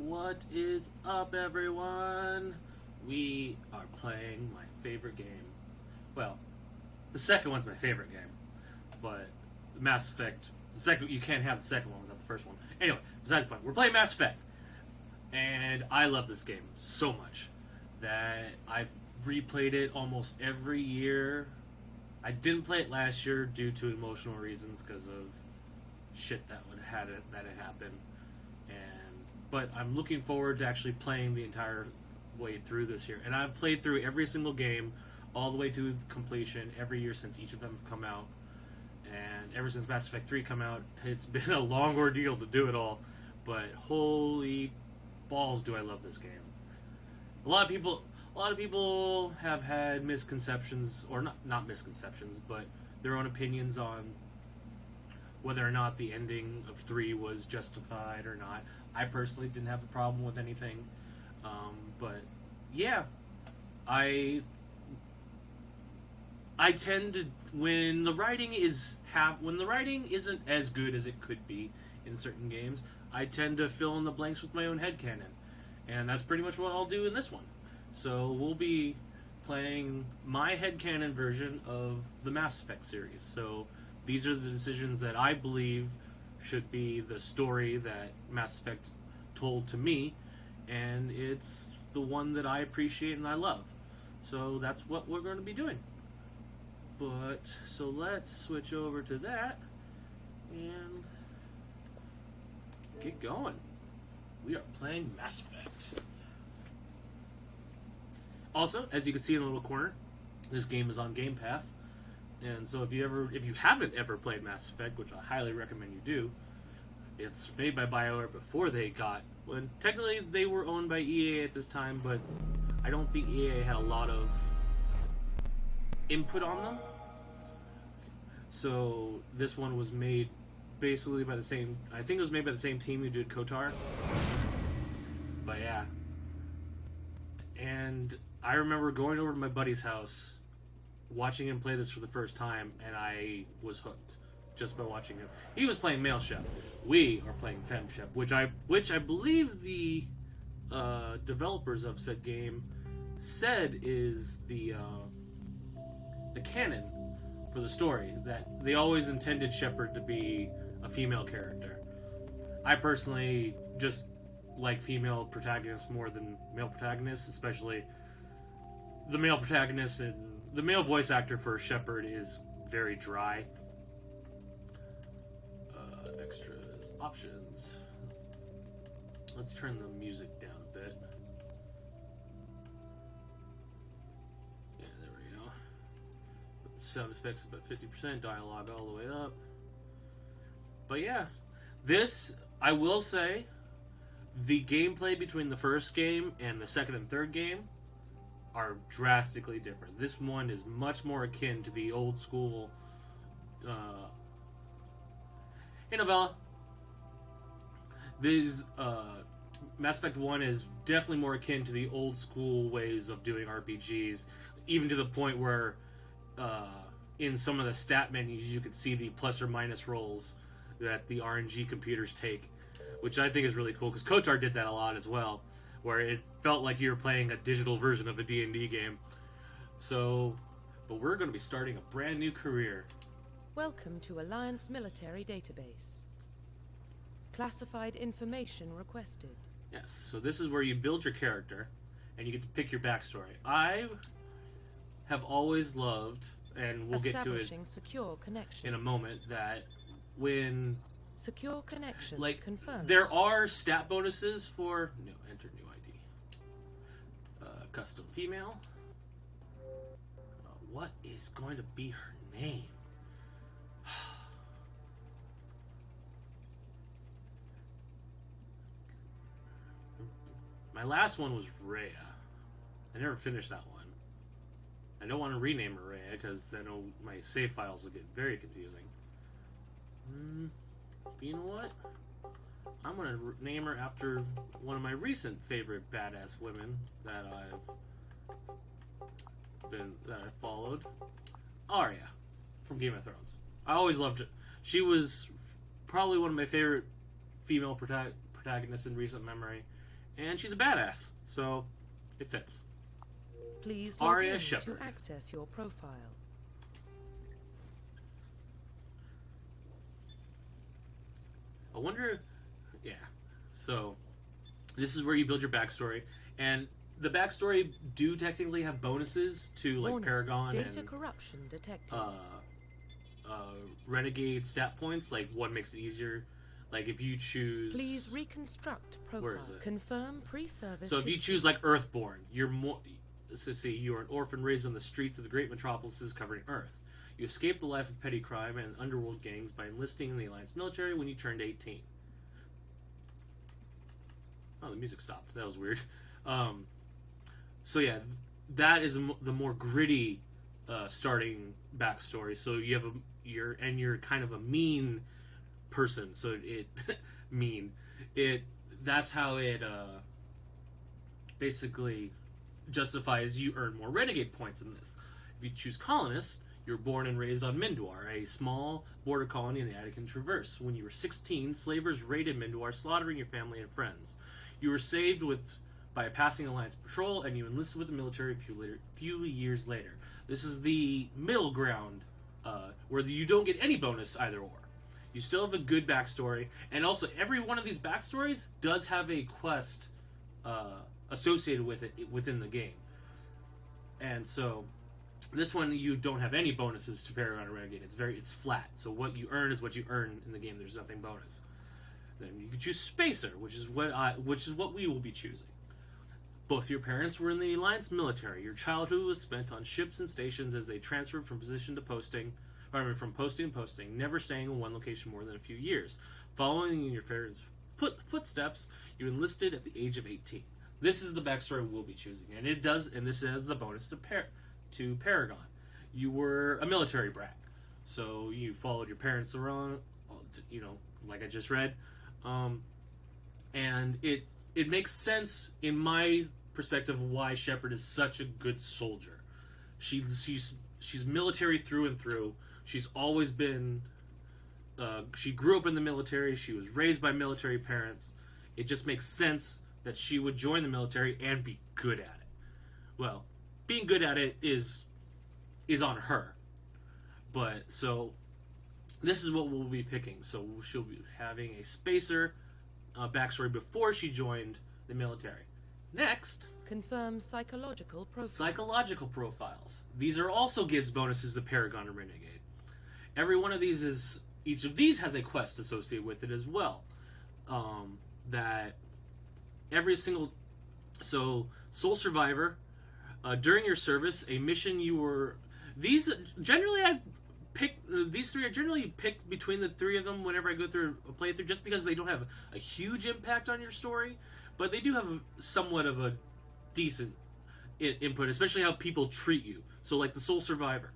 What is up, everyone? We are playing my favorite game. Well, the second one's my favorite game, but Mass Effect. The second, you can't have the second one without the first one. Anyway, besides the point, we're playing Mass Effect, and I love this game so much that I've replayed it almost every year. I didn't play it last year due to emotional reasons because of shit that had happened, but I'm looking forward to actually playing the entire way through this year. And I've played through every single game all the way to completion every year since each of them have come out. And ever since Mass Effect 3 come out, it's been a long ordeal to do it all. But holy balls, do I love this game. A lot of people have had misconceptions, or not misconceptions, but their own opinions on whether or not the ending of 3 was justified or not. I personally didn't have a problem with anything, but yeah, I tend to when the writing isn't as good as it could be in certain games, I tend to fill in the blanks with my own headcanon, and that's pretty much what I'll do in this one. So we'll be playing my headcanon version of the Mass Effect series. So these are the decisions that I believe should be the story that Mass Effect told to me, and it's the one that I appreciate and I love. So that's what we're going to be doing. So let's switch over to that and get going. We are playing Mass Effect. Also, as you can see in the little corner, this game is on Game Pass. And so if you haven't ever played Mass Effect, which I highly recommend you do, it's made by BioWare before when technically they were owned by EA at this time, but I don't think EA had a lot of input on them. So this one was made basically by the same team who did KOTOR. But yeah. And I remember going over to my buddy's house, watching him play this for the first time, and I was hooked just by watching him. He was playing male Shep. We are playing femme Shep, which I believe the developers of said game said is the canon for the story, that they always intended Shepard to be a female character. I personally just like female protagonists more than male protagonists, especially the male protagonist, and the male voice actor for Shepard is very dry. Extras, options. Let's turn the music down a bit. Yeah, there we go. Put the sound effects about 50%, dialogue all the way up. But yeah, this, I will say, the gameplay between the first game and the second and third game are drastically different. This one is much more akin to the old school novella. Mass Effect 1 is definitely more akin to the old school ways of doing RPGs, even to the point where in some of the stat menus you could see the plus or minus rolls that the RNG computers take, which I think is really cool, because KOTOR did that a lot as well, where it felt like you were playing a digital version of a D&D game. But we're going to be starting a brand new career. Welcome to Alliance Military Database. Classified information requested. Yes, so this is where you build your character, and you get to pick your backstory. I have always loved, and we'll get to it secure connection in a moment, that when secure connection confirmed. There are stat bonuses for enter new ID. Custom female. What is going to be her name? My last one was Rhea. I never finished that one. I don't want to rename her Rhea because then my save files will get very confusing. But you know what? I'm going to name her after one of my recent favorite badass women that I've followed. Arya from Game of Thrones. I always loved it. She was probably one of my favorite female protagonists in recent memory, and she's a badass, so it fits. Please log Arya in Shepherd. to access your profile. I wonder, yeah. So this is where you build your backstory, and the backstory do technically have bonuses to like Warning, Paragon data and corruption detected. Renegade stat points. Like one makes it easier. Like if you choose, Please reconstruct profile. Where is it? Confirm pre-service. So if you history. choose like Earthborn, you're more. So say you are an orphan raised on the streets of the great metropolises covering Earth. You escaped the life of petty crime and underworld gangs by enlisting in the Alliance military when you turned 18. Oh, the music stopped. That was weird. So yeah, that is the more gritty starting backstory. So you have you're kind of a mean person. So it mean it. That's how it basically justifies you earn more renegade points in this. If you choose colonist, you're born and raised on Mindoir, a small border colony in the Attican Traverse. When you were 16, slavers raided Mindoir, slaughtering your family and friends. You were saved by a passing Alliance patrol, and you enlisted with the military a few years later. This is the middle ground, where you don't get any bonus either or. You still have a good backstory, and also every one of these backstories does have a quest associated with it within the game. And so this one you don't have any bonuses to Paragon or Renegade. It's flat. So what you earn is what you earn in the game. There's nothing bonus. Then you can choose Spacer, which is what we will be choosing. Both your parents were in the Alliance military. Your childhood was spent on ships and stations as they transferred from position to posting, from posting to posting, never staying in one location more than a few years. Following in your parents' footsteps, you enlisted at the age of 18. This is the backstory we'll be choosing, and this has the bonus to Paragon. You were a military brat, so you followed your parents around, like I just read, and it makes sense in my perspective why Shepard is such a good soldier. She's military through and through. She's always been. She grew up in the military. She was raised by military parents. It just makes sense that she would join the military and be good at it. Well, being good at it is on her. But so this is what we'll be picking. So she'll be having a Spacer backstory before she joined the military. Next, confirm psychological profile. Psychological profiles. These are also gives bonuses to Paragon and Renegade. Every one of these each of these has a quest associated with it as well. That every single Soul Survivor, during your service, a mission you were these generally I've picked these three are generally picked between the three of them whenever I go through a playthrough, just because they don't have a huge impact on your story, but they do have somewhat of a decent input, especially how people treat you. So like the Soul Survivor,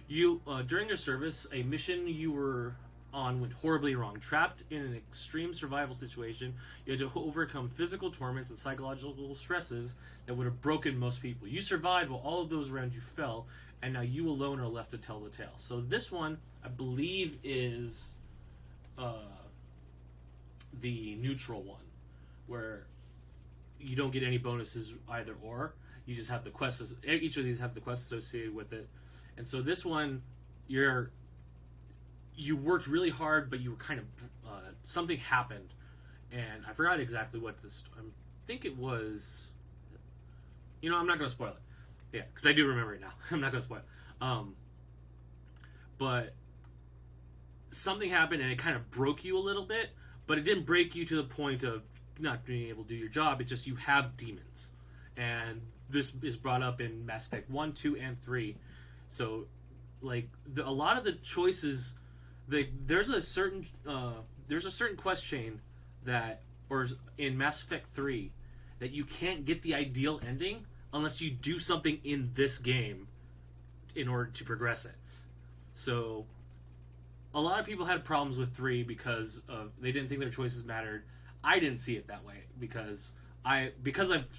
you during your service, a mission you were on went horribly wrong. Trapped in an extreme survival situation, you had to overcome physical torments and psychological stresses that would have broken most people. You survived while all of those around you fell, and now you alone are left to tell the tale. So this one, I believe, is the neutral one, where you don't get any bonuses either or. You just have the quests. Each of these have the quests associated with it. And so this one, you worked really hard, but you were kind of something happened, and I forgot exactly what this. I think it was. I'm not going to spoil it. Yeah, because I do remember it now. I'm not going to spoil it. But something happened, and it kind of broke you a little bit, but it didn't break you to the point of not being able to do your job. It's just you have demons, and this is brought up in Mass Effect 1, 2, and 3. So, like a lot of the choices. There's a certain quest chain or in Mass Effect 3, that you can't get the ideal ending unless you do something in this game in order to progress it. So a lot of people had problems with 3 because they didn't think their choices mattered. I didn't see it that way because I've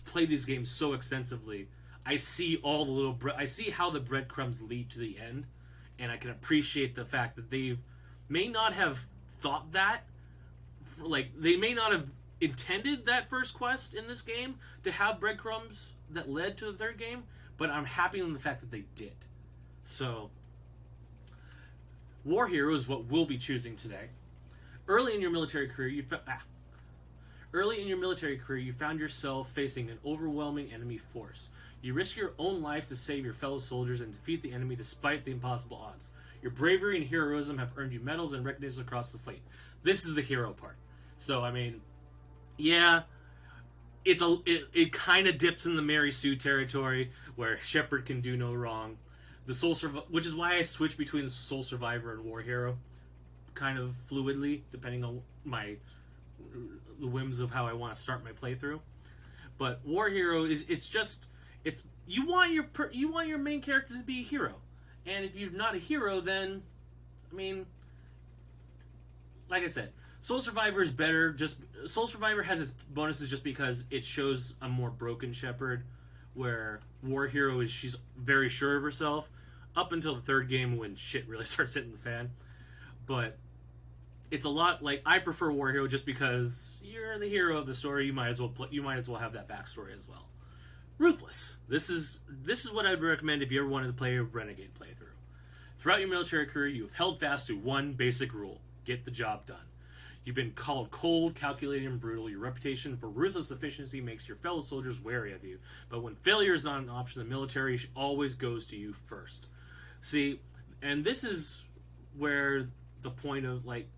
played these games so extensively. I see all the little I see how the breadcrumbs lead to the end, and I can appreciate the fact that they may not have thought that, they may not have intended that first quest in this game to have breadcrumbs that led to the third game, but I'm happy in the fact that they did. So, War Hero is what we'll be choosing today. Early in your military career, you found yourself facing an overwhelming enemy force. You risk your own life to save your fellow soldiers and defeat the enemy despite the impossible odds. Your bravery and heroism have earned you medals and recognition across the fleet. This is the hero part. So, I mean, yeah, it kind of dips in the Mary Sue territory where Shepard can do no wrong. Which is why I switch between the Soul Survivor and War Hero, kind of fluidly, depending on the whims of how I want to start my playthrough. But War Hero it's you want your main character to be a hero, and if you're not a hero, then I mean, like I said, Soul Survivor is better. Soul Survivor has its bonuses just because it shows a more broken Shepard, where War Hero she's very sure of herself up until the third game when shit really starts hitting the fan. But it's a lot like I prefer War Hero just because you're the hero of the story. You might as well have that backstory as well. Ruthless. This is what I'd recommend if you ever wanted to play a Renegade playthrough. Throughout your military career, you have held fast to one basic rule: get the job done. You've been called cold, calculated, and brutal. Your reputation for ruthless efficiency makes your fellow soldiers wary of you. But when failure is not an option, the military always goes to you first. See, and this is where the point of, like,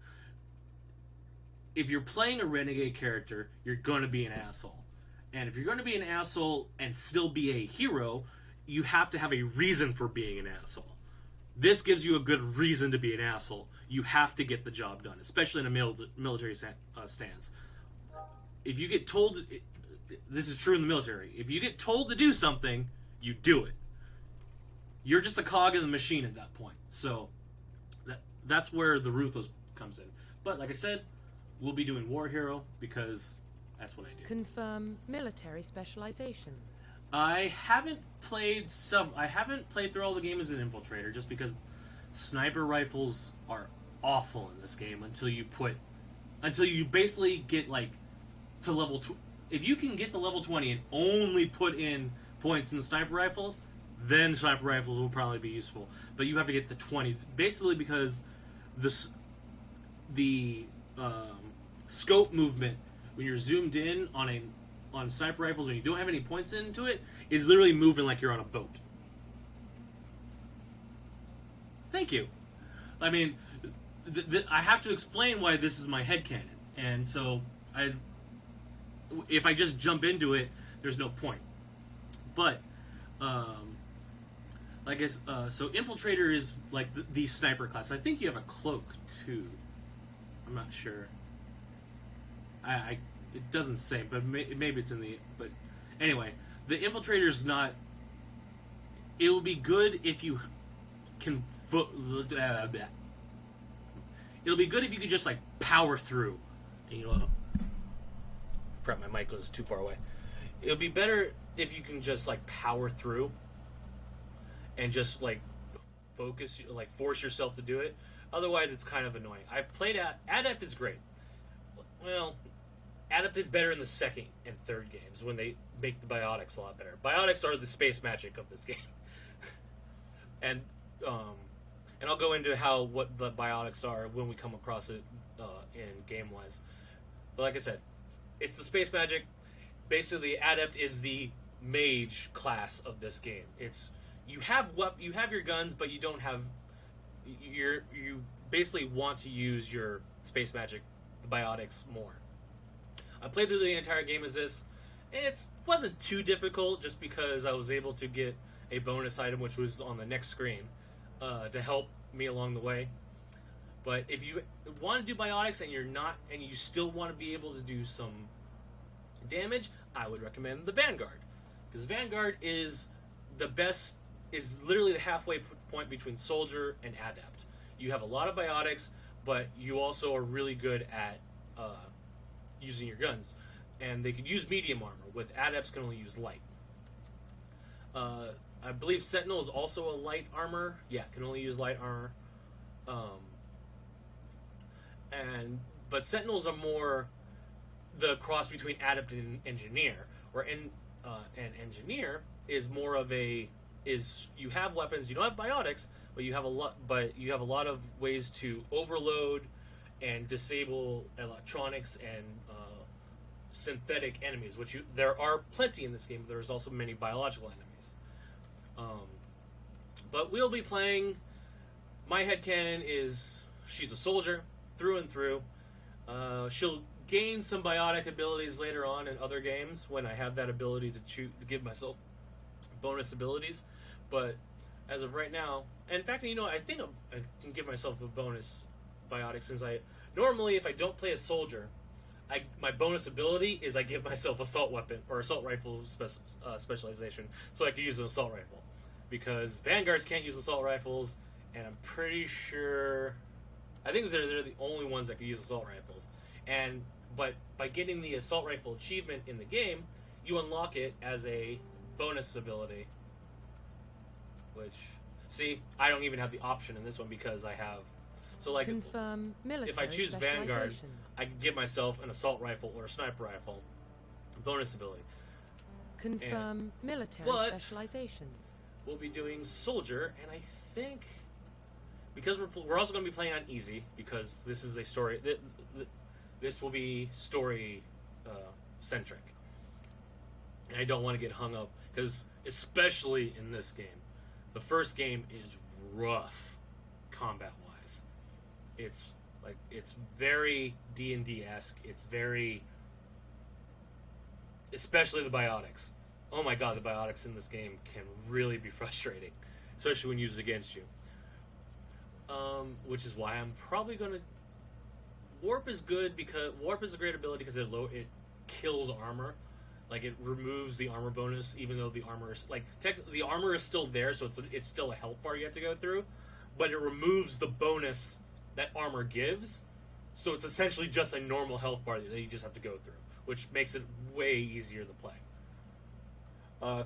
if you're playing a renegade character, you're going to be an asshole. And if you're going to be an asshole and still be a hero, you have to have a reason for being an asshole. This gives you a good reason to be an asshole. You have to get the job done, especially in a military stance. If you get told, this is true in the military, if you get told to do something, you do it. You're just a cog in the machine at that point. So that's where the ruthless comes in. But like I said, we'll be doing War Hero because that's what I do. Confirm military specialization. I haven't played through all the game as an infiltrator just because sniper rifles are awful in this game until you basically get like to level 2. If you can get the level 20 and only put in points in the sniper rifles, then sniper rifles will probably be useful. But you have to get to 20 basically because the scope movement when you're zoomed in on sniper rifles when you don't have any points into it is literally moving like you're on a boat. Thank you. I mean, I have to explain why this is my headcanon, and so if I just jump into it, there's no point. But so infiltrator is like the sniper class. I think you have a cloak too. I'm not sure. It doesn't say, but maybe it's in the. But anyway, the infiltrator's not. It will be good if you can. It'll be good if you could just like power through. And, you know, crap, my mic was too far away. It'll be better if you can just like power through and just like focus, like force yourself to do it. Otherwise, it's kind of annoying. I've played Adept is great. Well, Adept is better in the second and third games when they make the biotics a lot better. Biotics are the space magic of this game, and I'll go into what the biotics are when we come across it in game wise. But like I said, it's the space magic. Basically, Adept is the mage class of this game. It's you have your guns, but you don't have you basically want to use your space magic, the biotics, more. I played through the entire game as this, and it wasn't too difficult just because I was able to get a bonus item which was on the next screen to help me along the way. But if you want to do biotics and you still want to be able to do some damage, I would recommend the Vanguard, because Vanguard is the best, is literally the halfway point between Soldier and Adept. You have a lot of biotics, but you also are really good at using your guns, and they can use medium armor. With Adepts, can only use light. I believe Sentinel is also a light armor. Yeah, can only use light armor. But Sentinels are more the cross between adept and engineer, where an engineer is more of a is you have weapons, you don't have biotics, but you have a lot of ways to overload and disable electronics and synthetic enemies, which there are plenty in this game. But there's also many biological enemies. But we'll be playing. My headcanon is she's a soldier through and through. She'll gain some biotic abilities later on in other games when I have that ability to give myself bonus abilities. But as of right now, and in fact, I think I can give myself a bonus biotic since normally if I don't play a soldier, my bonus ability is I give myself assault weapon or assault rifle specialization, so I can use an assault rifle because vanguards can't use assault rifles, and I'm pretty sure I think they're the only ones that can use assault rifles. But by getting the assault rifle achievement in the game, you unlock it as a bonus ability. Which, see, I don't even have the option in this one because I have. So, like, Confirm military if I choose Vanguard, specialization. I can give myself an assault rifle or a sniper rifle bonus ability. Confirm military but- specialization. We'll be doing soldier, and I think because we're also going to be playing on easy because this is a story. This will be story centric, and I don't want to get hung up because especially in this game, the first game is rough combat wise. It's very D&D-esque. It's very, especially the biotics. Oh my god, the biotics in this game can really be frustrating, especially when used against you. Which is why I'm probably going to... Warp is good because... Warp is a great ability because it kills armor. Like, it removes the armor bonus, even though the armor is... Like, the armor is still there, so it's still a health bar you have to go through. But it removes the bonus that armor gives. So it's essentially just a normal health bar that you just have to go through, which makes it way easier to play.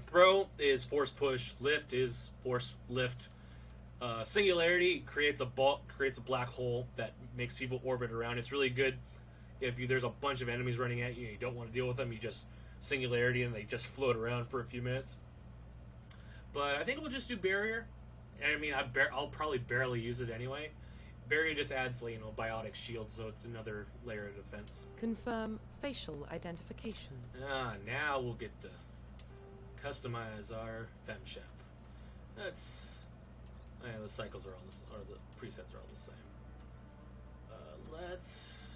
Throw is force push. Lift is force lift. Singularity creates a black hole that makes people orbit around. It's really good if there's a bunch of enemies running at you and you don't want to deal with them. You just singularity and they just float around for a few minutes. But I think we'll just do barrier. I mean, I'll probably barely use it anyway. Barrier just adds, biotic shield, so it's another layer of defense. Confirm facial identification. Now we'll get to customize our femshep. The cycles are all the presets are all the same. Let's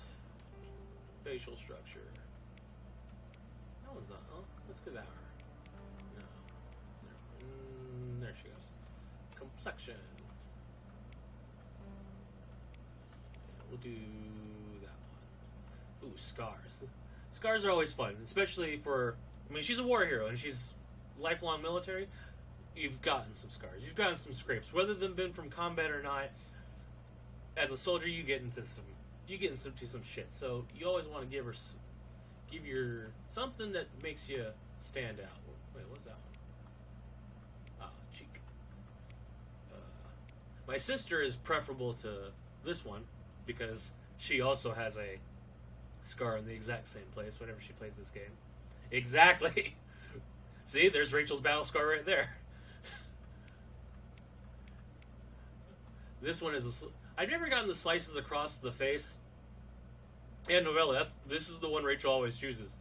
facial structure. That one's not. Oh, let's get that one. No, there she goes. Complexion. Yeah, we'll do that one. Ooh, scars. Scars are always fun, especially for. I mean, she's a war hero and she's lifelong military. You've gotten some scars. You've gotten some scrapes, whether they've been from combat or not. As a soldier, you get into some shit. So you always want to give your something that makes you stand out. Wait, what's that one? Cheek. My sister is preferable to this one because she also has a scar in the exact same place whenever she plays this game. Exactly. See, there's Rachel's battle scar right there. This one is I've never gotten the slices across the face. And Novella, this is the one Rachel always chooses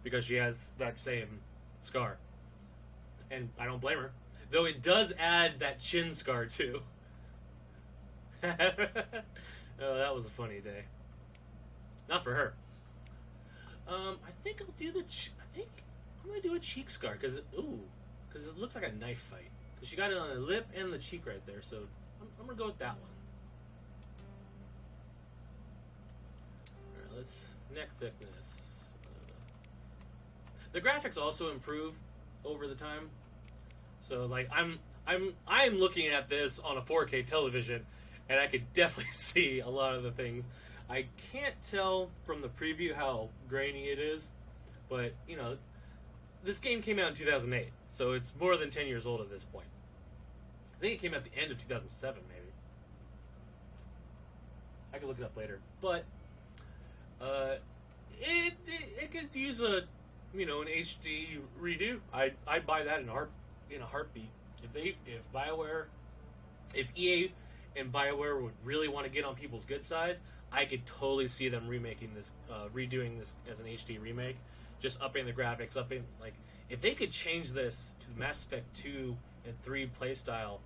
because she has that same scar. And I don't blame her. Though it does add that chin scar too. Oh, that was a funny day. Not for her. I think I'll do I'm gonna do a cheek scar because it looks like a knife fight. Because she got it on the lip and the cheek right there, so I'm gonna go with that one. Alright, let's neck thickness. The graphics also improve over the time. So like I'm looking at this on a 4K television, and I could definitely see a lot of the things. I can't tell from the preview how grainy it is, but this game came out in 2008, so it's more than 10 years old at this point. I think it came out at the end of 2007, maybe. I can look it up later. But it could use a an HD redo. I'd buy that in a heartbeat. If BioWare, if EA and BioWare would really want to get on people's good side, I could totally see them redoing this as an HD remake, just upping the graphics, if they could change this to Mass Effect 2 and 3 playstyle,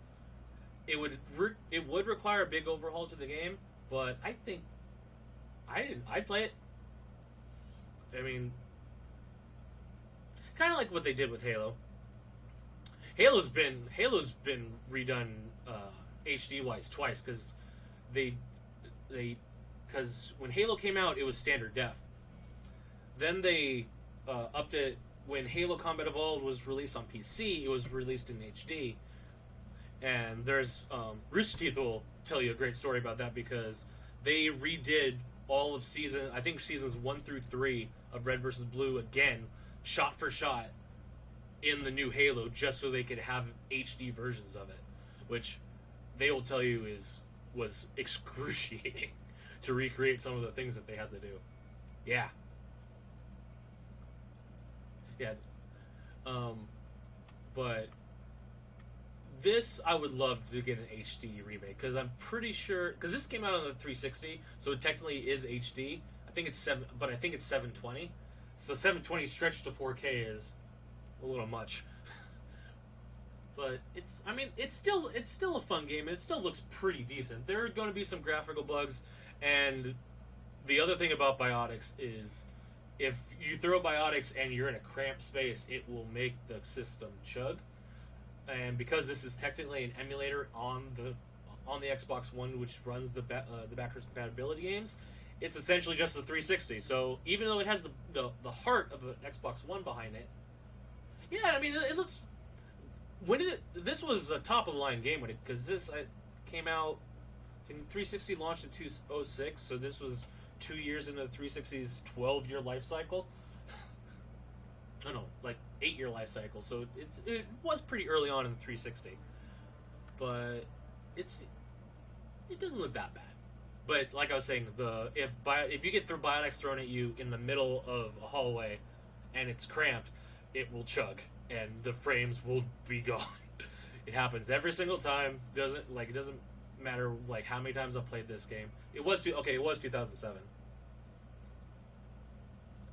it would require a big overhaul to the game, but I think I'd play it. I mean, kind of like what they did with Halo. Halo's been redone HD wise twice because because when Halo came out it was standard def. Then they upped it when Halo Combat Evolved was released on PC. It was released in HD, and there's Rooster Teeth will tell you a great story about that because they redid all of seasons 1 through 3 of Red vs. Blue again, shot for shot, in the new Halo, just so they could have HD versions of it, which they will tell you was excruciating to recreate some of the things that they had to do. Yeah. But this I would love to get an HD remake because I'm pretty sure because this came out on the 360, so it technically is HD. I think it's 720. So 720 stretched to 4K is a little much. But it's still a fun game. It still looks pretty decent. There are going to be some graphical bugs, and the other thing about biotics is if you throw biotics and you're in a cramped space, it will make the system chug. And because this is technically an emulator on the Xbox One, which runs the backwards compatibility games, it's essentially just a 360. So even though it has the heart of an Xbox One behind it, yeah, I mean it looks. This was a top of the line game because this came out. I think 360 launched in 2006, so this was 2 years into the 360's 12-year life cycle. I don't know, like 8-year life cycle. So it was pretty early on in the 360, but it doesn't look that bad. But like I was saying, if you get biotics thrown at you in the middle of a hallway, and it's cramped, it will chug and the frames will be gone. It happens every single time. It doesn't matter like how many times I've played this game. It was 2007.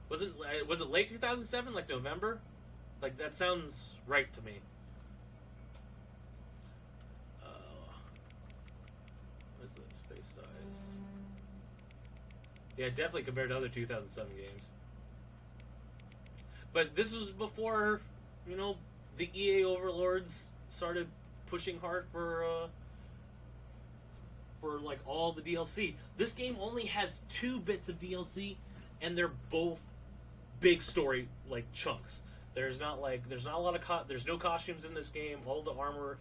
Was it late 2007, like November? Like that sounds right to me. What's the space size? Yeah, definitely compared to other 2007 games. But this was before, the EA overlords started pushing hard for like all the DLC. This game only has 2 bits of DLC, and they're both big story like chunks. There's not a lot of there's no costumes in this game. All the armor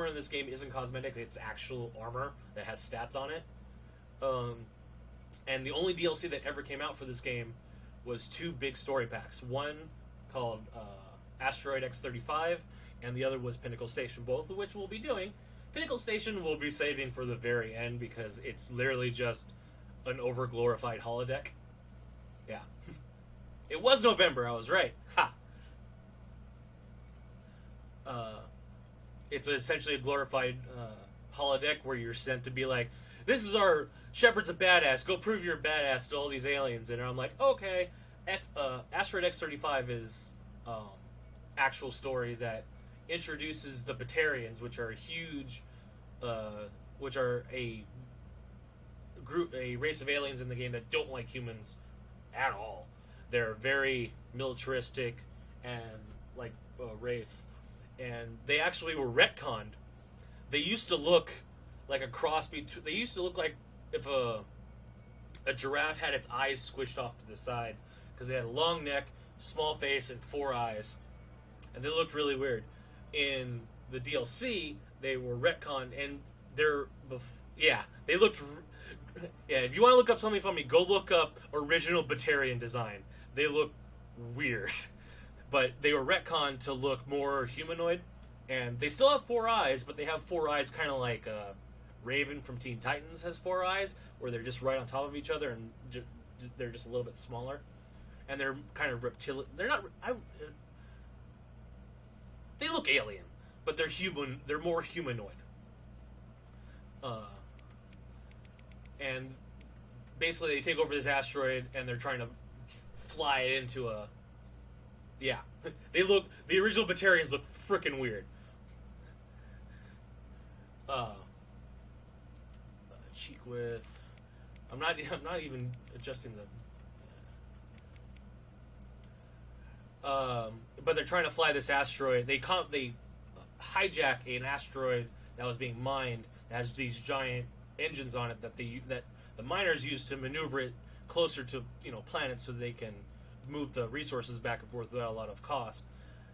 in this game isn't cosmetic. It's actual armor that has stats on it. And the only DLC that ever came out for this game was 2 big story packs. One called Asteroid X-35, and the other was Pinnacle Station, both of which we'll be doing. Pinnacle Station we'll be saving for the very end because it's literally just an overglorified holodeck. Yeah. It was November, I was right. Ha! It's essentially a glorified holodeck where you're sent to be like, this is our Shepard's a badass, go prove you're a badass to all these aliens. And I'm like, okay. Asteroid X-35 is actual story that introduces the Batarians, which are a race of aliens in the game that don't like humans at all. They're very militaristic and like race, and they actually were retconned. They used to look like a cross between. They used to look like if a giraffe had its eyes squished off to the side because they had a long neck, small face, and 4 eyes, and they looked really weird. In the DLC, they were retconned, and they looked. Yeah, if you want to look up something funny, go look up original Batarian design. They look weird, but they were retconned to look more humanoid, and they still have 4 eyes, but they have 4 eyes kind of like Raven from Teen Titans has 4 eyes, where they're just right on top of each other and they're just a little bit smaller, and they're kind of reptilian. They're not. They look alien, but they're human. They're more humanoid. And basically, they take over this asteroid, and they're trying to fly it into a. Yeah, they look. The original Batarians look freaking weird. Cheek width. I'm not even adjusting the. But they're trying to fly this asteroid. They hijack an asteroid that was being mined. It has these giant engines on it that the miners use to maneuver it closer to planets so they can move the resources back and forth without a lot of cost.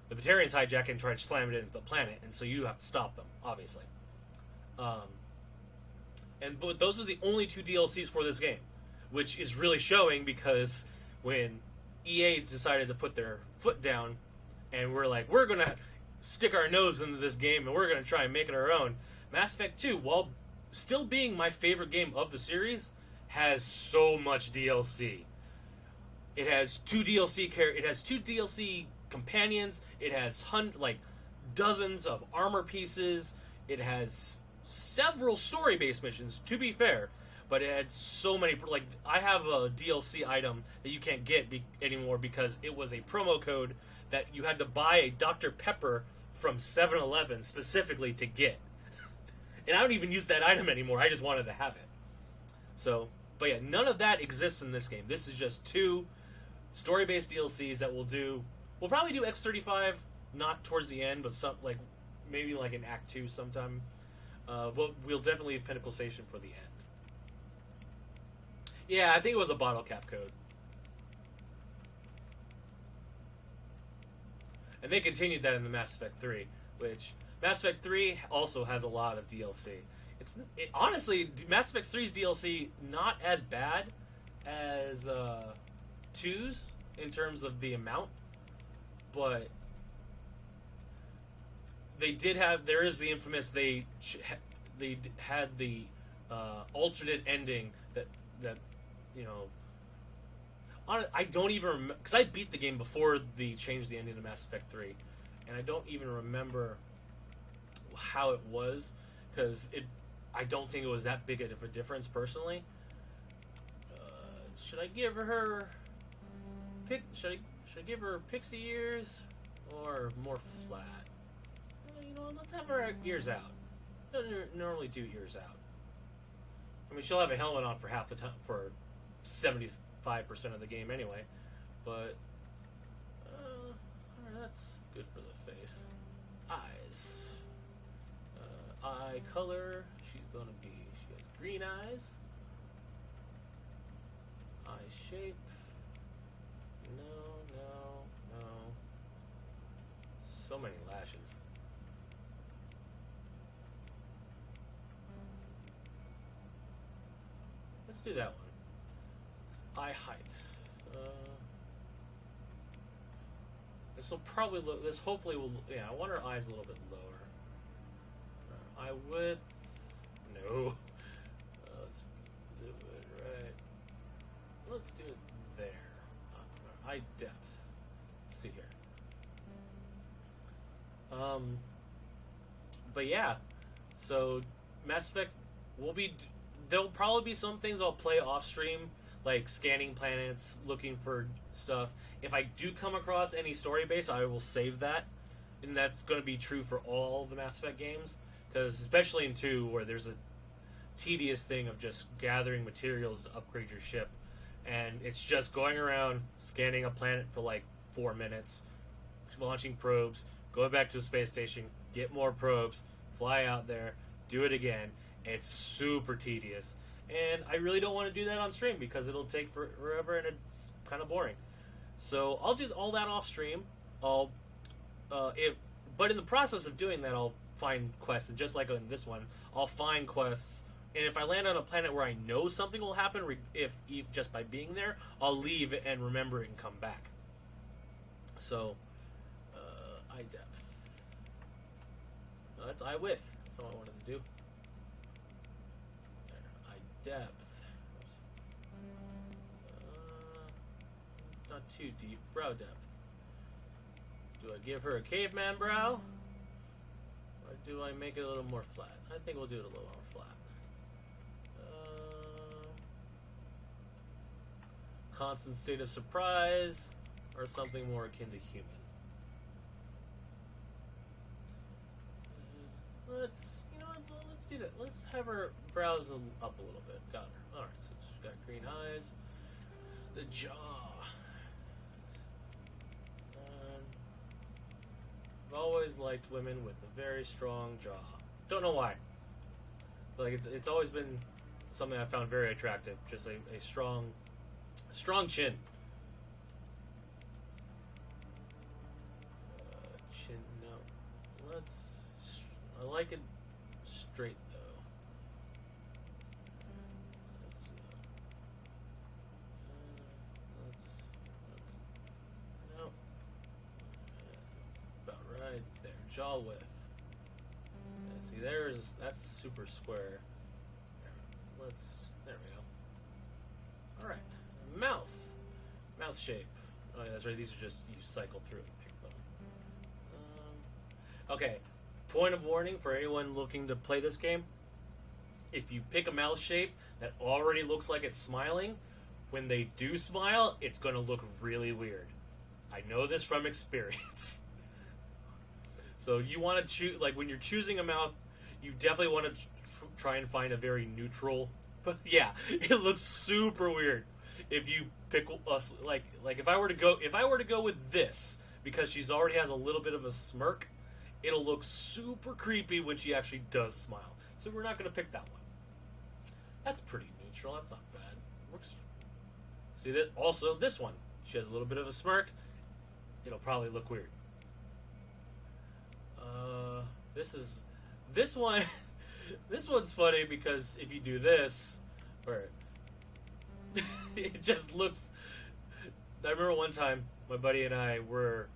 The Batarians hijack and try to slam it into the planet, and so you have to stop them, obviously. But those are the only 2 DLCs for this game, which is really showing because when EA decided to put their foot down and we're going to stick our nose into this game and we're going to try and make it our own, Mass Effect 2, while still being my favorite game of the series, has so much DLC. It has 2 DLC companions. It has dozens of armor pieces. It has several story-based missions, to be fair, but it had so many. I have a DLC item that you can't get anymore because it was a promo code that you had to buy a Dr. Pepper from 7-Eleven specifically to get. And I don't even use that item anymore. I just wanted to have it. So, but yeah, none of that exists in this game. This is just 2 story-based DLCs that we'll probably do X-35, not towards the end, but maybe in Act 2 sometime. But we'll definitely leave Pinnacle Station for the end. Yeah, I think it was a bottle cap code. And they continued that in the Mass Effect 3, which Mass Effect 3 also has a lot of DLC. Honestly, Mass Effect 3's DLC not as bad as 2's in terms of the amount, but there is the infamous they had the alternate ending that I don't even remember, because I beat the game before they changed the ending to Mass Effect 3, and I don't even remember how it was, because I don't think it was that big of a difference personally. Should I give her should I give her pixie ears or more flat? Let's have her ears out. Doesn't normally do ears out. I mean, she'll have a helmet on for half the time, for 75% of the game anyway. But alright, that's good for the face. Eyes. Eye color. She has green eyes. Eye shape. No. So many lashes. Let's do that one. Eye height. This will probably look. This hopefully will. Yeah, I want her eyes a little bit lower. Eye width. No. Let's do it right. Let's do it there. Eye depth. Let's see here. But yeah. So Mass Effect will be. There'll probably be some things I'll play off stream, like scanning planets, looking for stuff. If I do come across any story base, I will save that, and that's going to be true for all the Mass Effect games, because especially in 2, where there's a tedious thing of just gathering materials to upgrade your ship, and it's just going around scanning a planet for 4 minutes, launching probes, going back to a space station, get more probes, fly out there, do it again. It's super tedious, and I really don't want to do that on stream because it'll take forever and it's kind of boring. So I'll do all that off stream. But in the process of doing that, I'll find quests, and just like in this one, I'll find quests. And if I land on a planet where I know something will happen, just by being there, I'll leave and remember it and come back. So, eye depth. No, that's eye width. That's all I wanted to do. Eye depth. not too deep. Brow depth. Do I give her a caveman brow? Or do I make it a little more flat? I think we'll do it a little more flat. Constant state of surprise, or something more akin to human. Let's do that. Let's have her brows up a little bit. Got her. All right, so she's got green eyes. The jaw. I've always liked women with a very strong jaw. Don't know why. Like it's always been something I found very attractive. Just a strong chin. Chin. No. I like it straight though. No. About right there. Jaw width. Yeah, see, that's super square. There we go. All right. Mouth shape. Oh, yeah, that's right. These are just, you cycle through and pick them. Okay. Point of warning for anyone looking to play this game. If you pick a mouth shape that already looks like it's smiling, when they do smile, it's going to look really weird. I know this from experience. So you want to choose, like when you're choosing a mouth, you definitely want to try and find a very neutral. But yeah, it looks super weird if you pick us like if I were to go with this, because she's already has a little bit of a smirk, it'll look super creepy when she actually does smile. So we're not going to pick that one. That's pretty neutral. That's not bad. Works. See that? Also, this one, she has a little bit of a smirk. It'll probably look weird. This one. This one's funny because if you do this, or it just looks. I remember one time my buddy and I were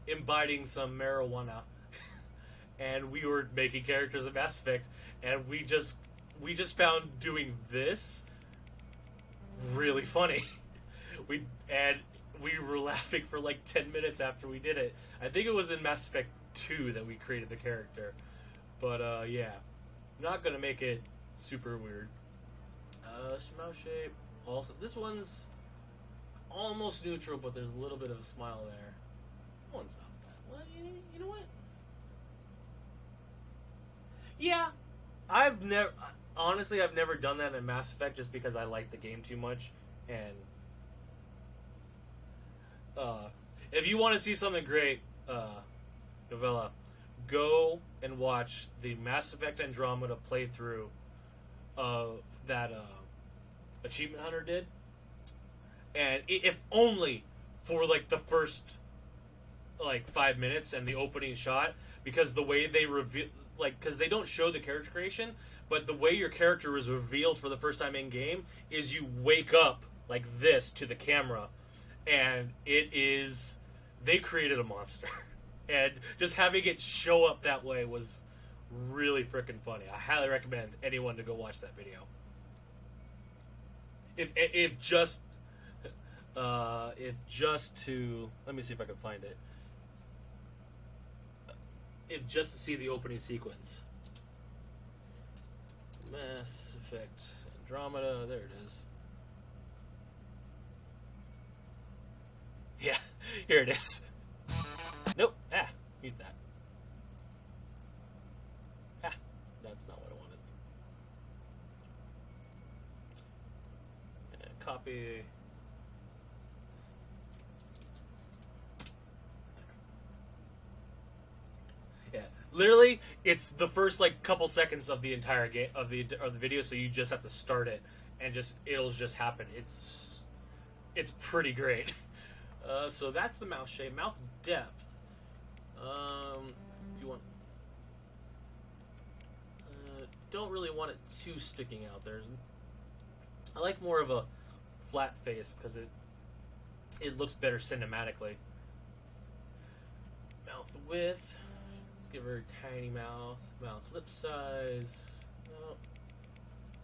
imbibing some marijuana, and we were making characters in Mass Effect, and we just found doing this really funny. We were laughing for like 10 minutes after we did it. I think it was in Mass Effect 2 that we created the character. But, yeah. Not gonna make it super weird. Mouth shape. Also, this one's almost neutral, but there's a little bit of a smile there. That one's not bad. Well, you know what? Yeah. I've never done that in Mass Effect just because I like the game too much. And, if you want to see something great, Novella, go and watch the Mass Effect Andromeda playthrough that Achievement Hunter did. And if only for like the first like 5 minutes and the opening shot, because the way they reveal, like, because they don't show the character creation, but the way your character is revealed for the first time in game is you wake up like this to the camera, and they created a monster. And just having it show up that way was really freaking funny. I highly recommend anyone to go watch that video. If just to, let me see if I can find it. If just to see the opening sequence. Mass Effect Andromeda, there it is. Yeah, here it is. Nope. Mute that. That's not what I wanted. And copy. Yeah, literally, it's the first like couple seconds of the entire game of the video, so you just have to start it, and it'll just happen. It's pretty great. So that's the mouth shape, mouth depth. If you want, don't really want it too sticking out. I like more of a flat face because it looks better cinematically. Mouth width. Let's give her a tiny mouth. Mouth lip size. No,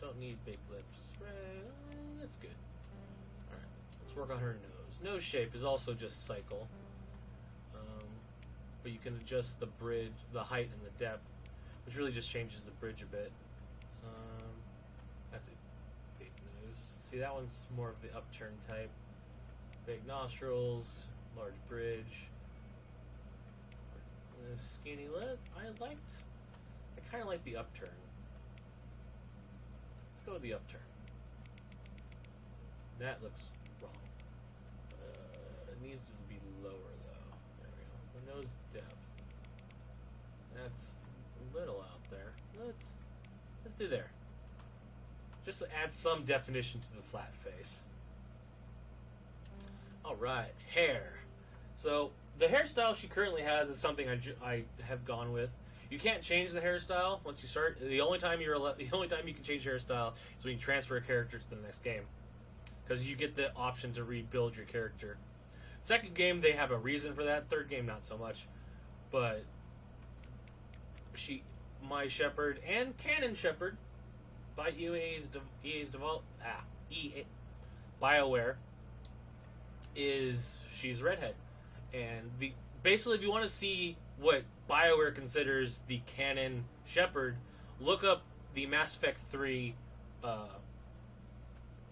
don't need big lips. Right, that's good. All right, let's work on her nose. nose. Nose shape is also just cycle. But you can adjust the bridge, the height and the depth, which really just changes the bridge a bit. That's a big nose. See, that one's more of the upturn type. Big nostrils, large bridge. Skinny lip. I kind of like the upturn. Let's go with the upturn. That looks wrong. It needs to be lower though. There we go. The nose depth. That's a little out there. Let's do there. Just to add some definition to the flat face. All right, hair. So the hairstyle she currently has is something I have gone with. You can't change the hairstyle once you start. The only time you can change hairstyle is when you transfer a character to the next game, because you get the option to rebuild your character. Second game they have a reason for that. Third game not so much, but my Shepherd and Canon Shepherd by BioWare she's redhead, and basically if you want to see what BioWare considers the canon Shepherd, look up the Mass Effect 3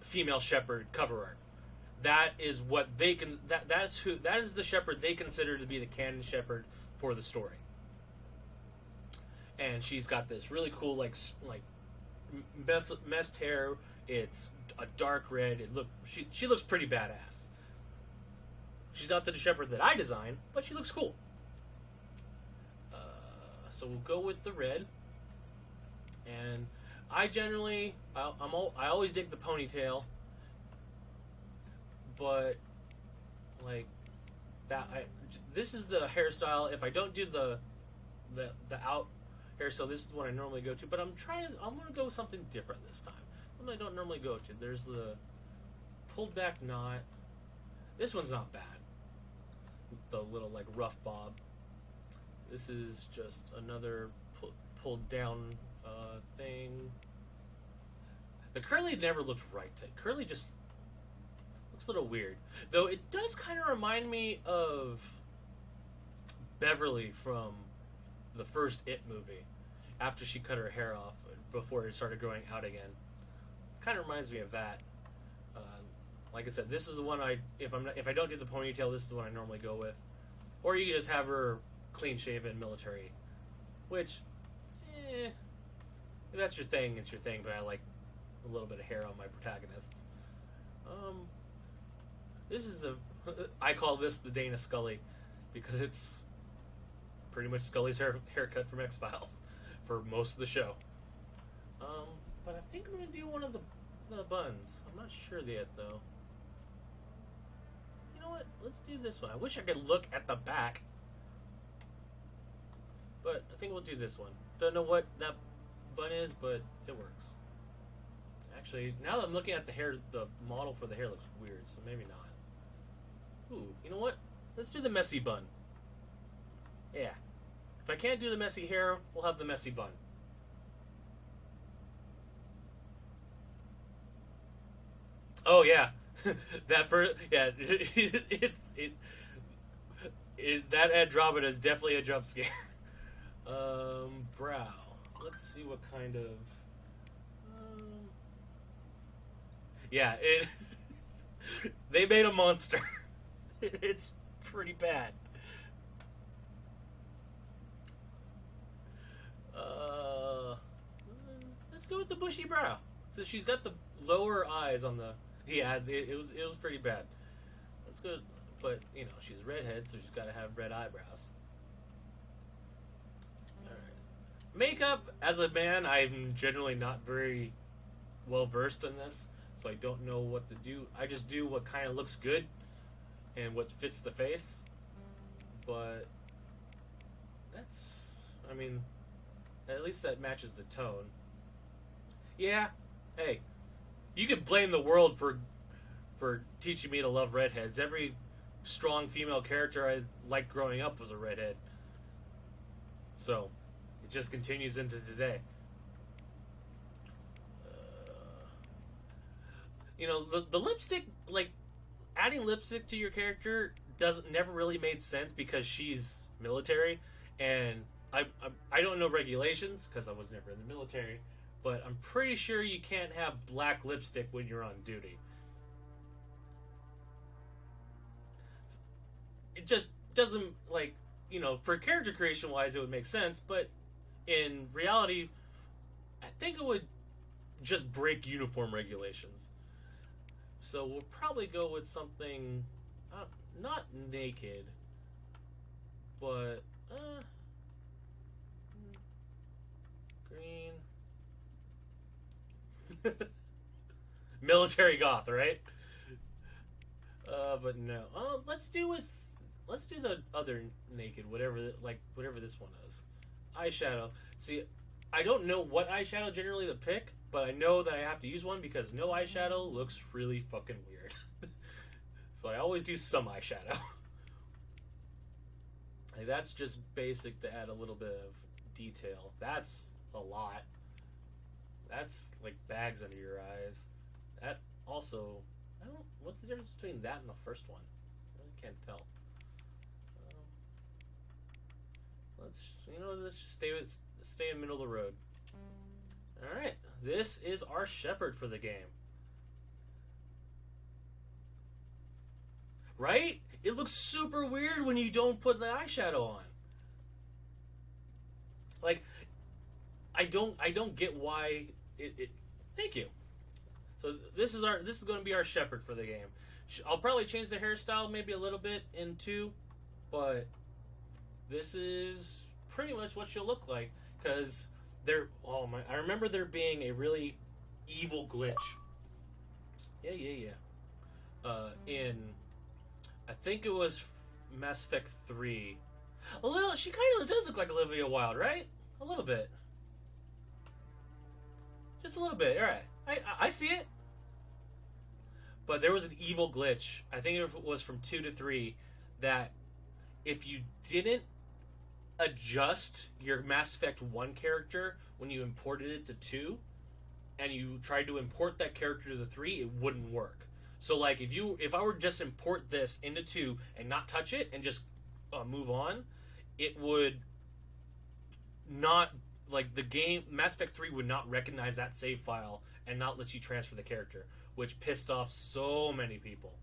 female Shepherd cover art. That is what they can. That is the Shepherd they consider to be the canon Shepherd for the story. And she's got this really cool like messed hair. It's a dark red. She looks pretty badass. She's not the Shepherd that I designed, but she looks cool. So we'll go with the red. And I always dig the ponytail, but like that. This is the hairstyle. If I don't do the out hairstyle, this is the one I normally go to. But I'm gonna go with something different this time. One I don't normally go to. There's the pulled back knot. This one's not bad. The little like rough bob. This is just another pulled down thing. The curly never looked right. Curly just looks a little weird. Though it does kind of remind me of Beverly from the first It movie. After she cut her hair off before it started growing out again. Kind of reminds me of that. Like I said, this is the one if I don't do the ponytail, this is the one I normally go with. Or you can just have her clean shaven military, which, if that's your thing, it's your thing. But I like a little bit of hair on my protagonists. This is I call this the Dana Scully, because it's pretty much Scully's haircut from X-Files for most of the show. But I think I'm gonna do one of the buns. I'm not sure yet though. You know what? Let's do this one. I wish I could look at the back. But I think we'll do this one. Don't know what that bun is, but it works. Actually, now that I'm looking at the hair, the model for the hair looks weird, so maybe not. Ooh, you know what? Let's do the messy bun. Yeah. If I can't do the messy hair, we'll have the messy bun. Oh yeah, that that Andromeda is definitely a jump scare. Brow. Let's see what kind of. Yeah, they made a monster. It's pretty bad. Let's go with the bushy brow. So she's got the lower eyes on the. Yeah, it was pretty bad. That's good, but you know she's a redhead, so she's got to have red eyebrows. All right, makeup. As a man, I'm generally not very well versed in this, so I don't know what to do. I just do what kind of looks good and what fits the face. But I mean, at least that matches the tone. Yeah, hey. You could blame the world for teaching me to love redheads. Every strong female character I liked growing up was a redhead. So, it just continues into today. You know, the lipstick, like, adding lipstick to your character never really made sense because she's military, and I don't know regulations because I was never in the military, but I'm pretty sure you can't have black lipstick when you're on duty. It just doesn't, like, for character creation wise it would make sense, but in reality I think it would just break uniform regulations. So we'll probably go with something not naked, but green. Military goth, right? But no. Let's do the other naked, whatever this one is. Eyeshadow. See, I don't know what eyeshadow generally to pick, but I know that I have to use one because no eyeshadow looks really fucking weird. So I always do some eyeshadow. Like, that's just basic to add a little bit of detail. That's a lot. That's like bags under your eyes. That also, what's the difference between that and the first one? I really can't tell. Let's just stay in the middle of the road. Alright, this is our shepherd for the game. Right? It looks super weird when you don't put the eyeshadow on. Like, I don't get why it thank you. So this is going to be our shepherd for the game. I'll probably change the hairstyle maybe a little bit in 2, but this is pretty much what she'll look like, because I remember there being a really evil glitch. In, I think it was Mass Effect 3. She kind of does look like Olivia Wilde, right? A little bit. Just a little bit, alright. I see it. But there was an evil glitch, I think it was from 2 to 3, that if you didn't adjust your Mass Effect 1 character when you imported it to 2, and you tried to import that character to the 3, it wouldn't work. So, like, if I were to just import this into 2 and not touch it and just move on, it would not, like, the game, Mass Effect 3 would not recognize that save file and not let you transfer the character, which pissed off so many people.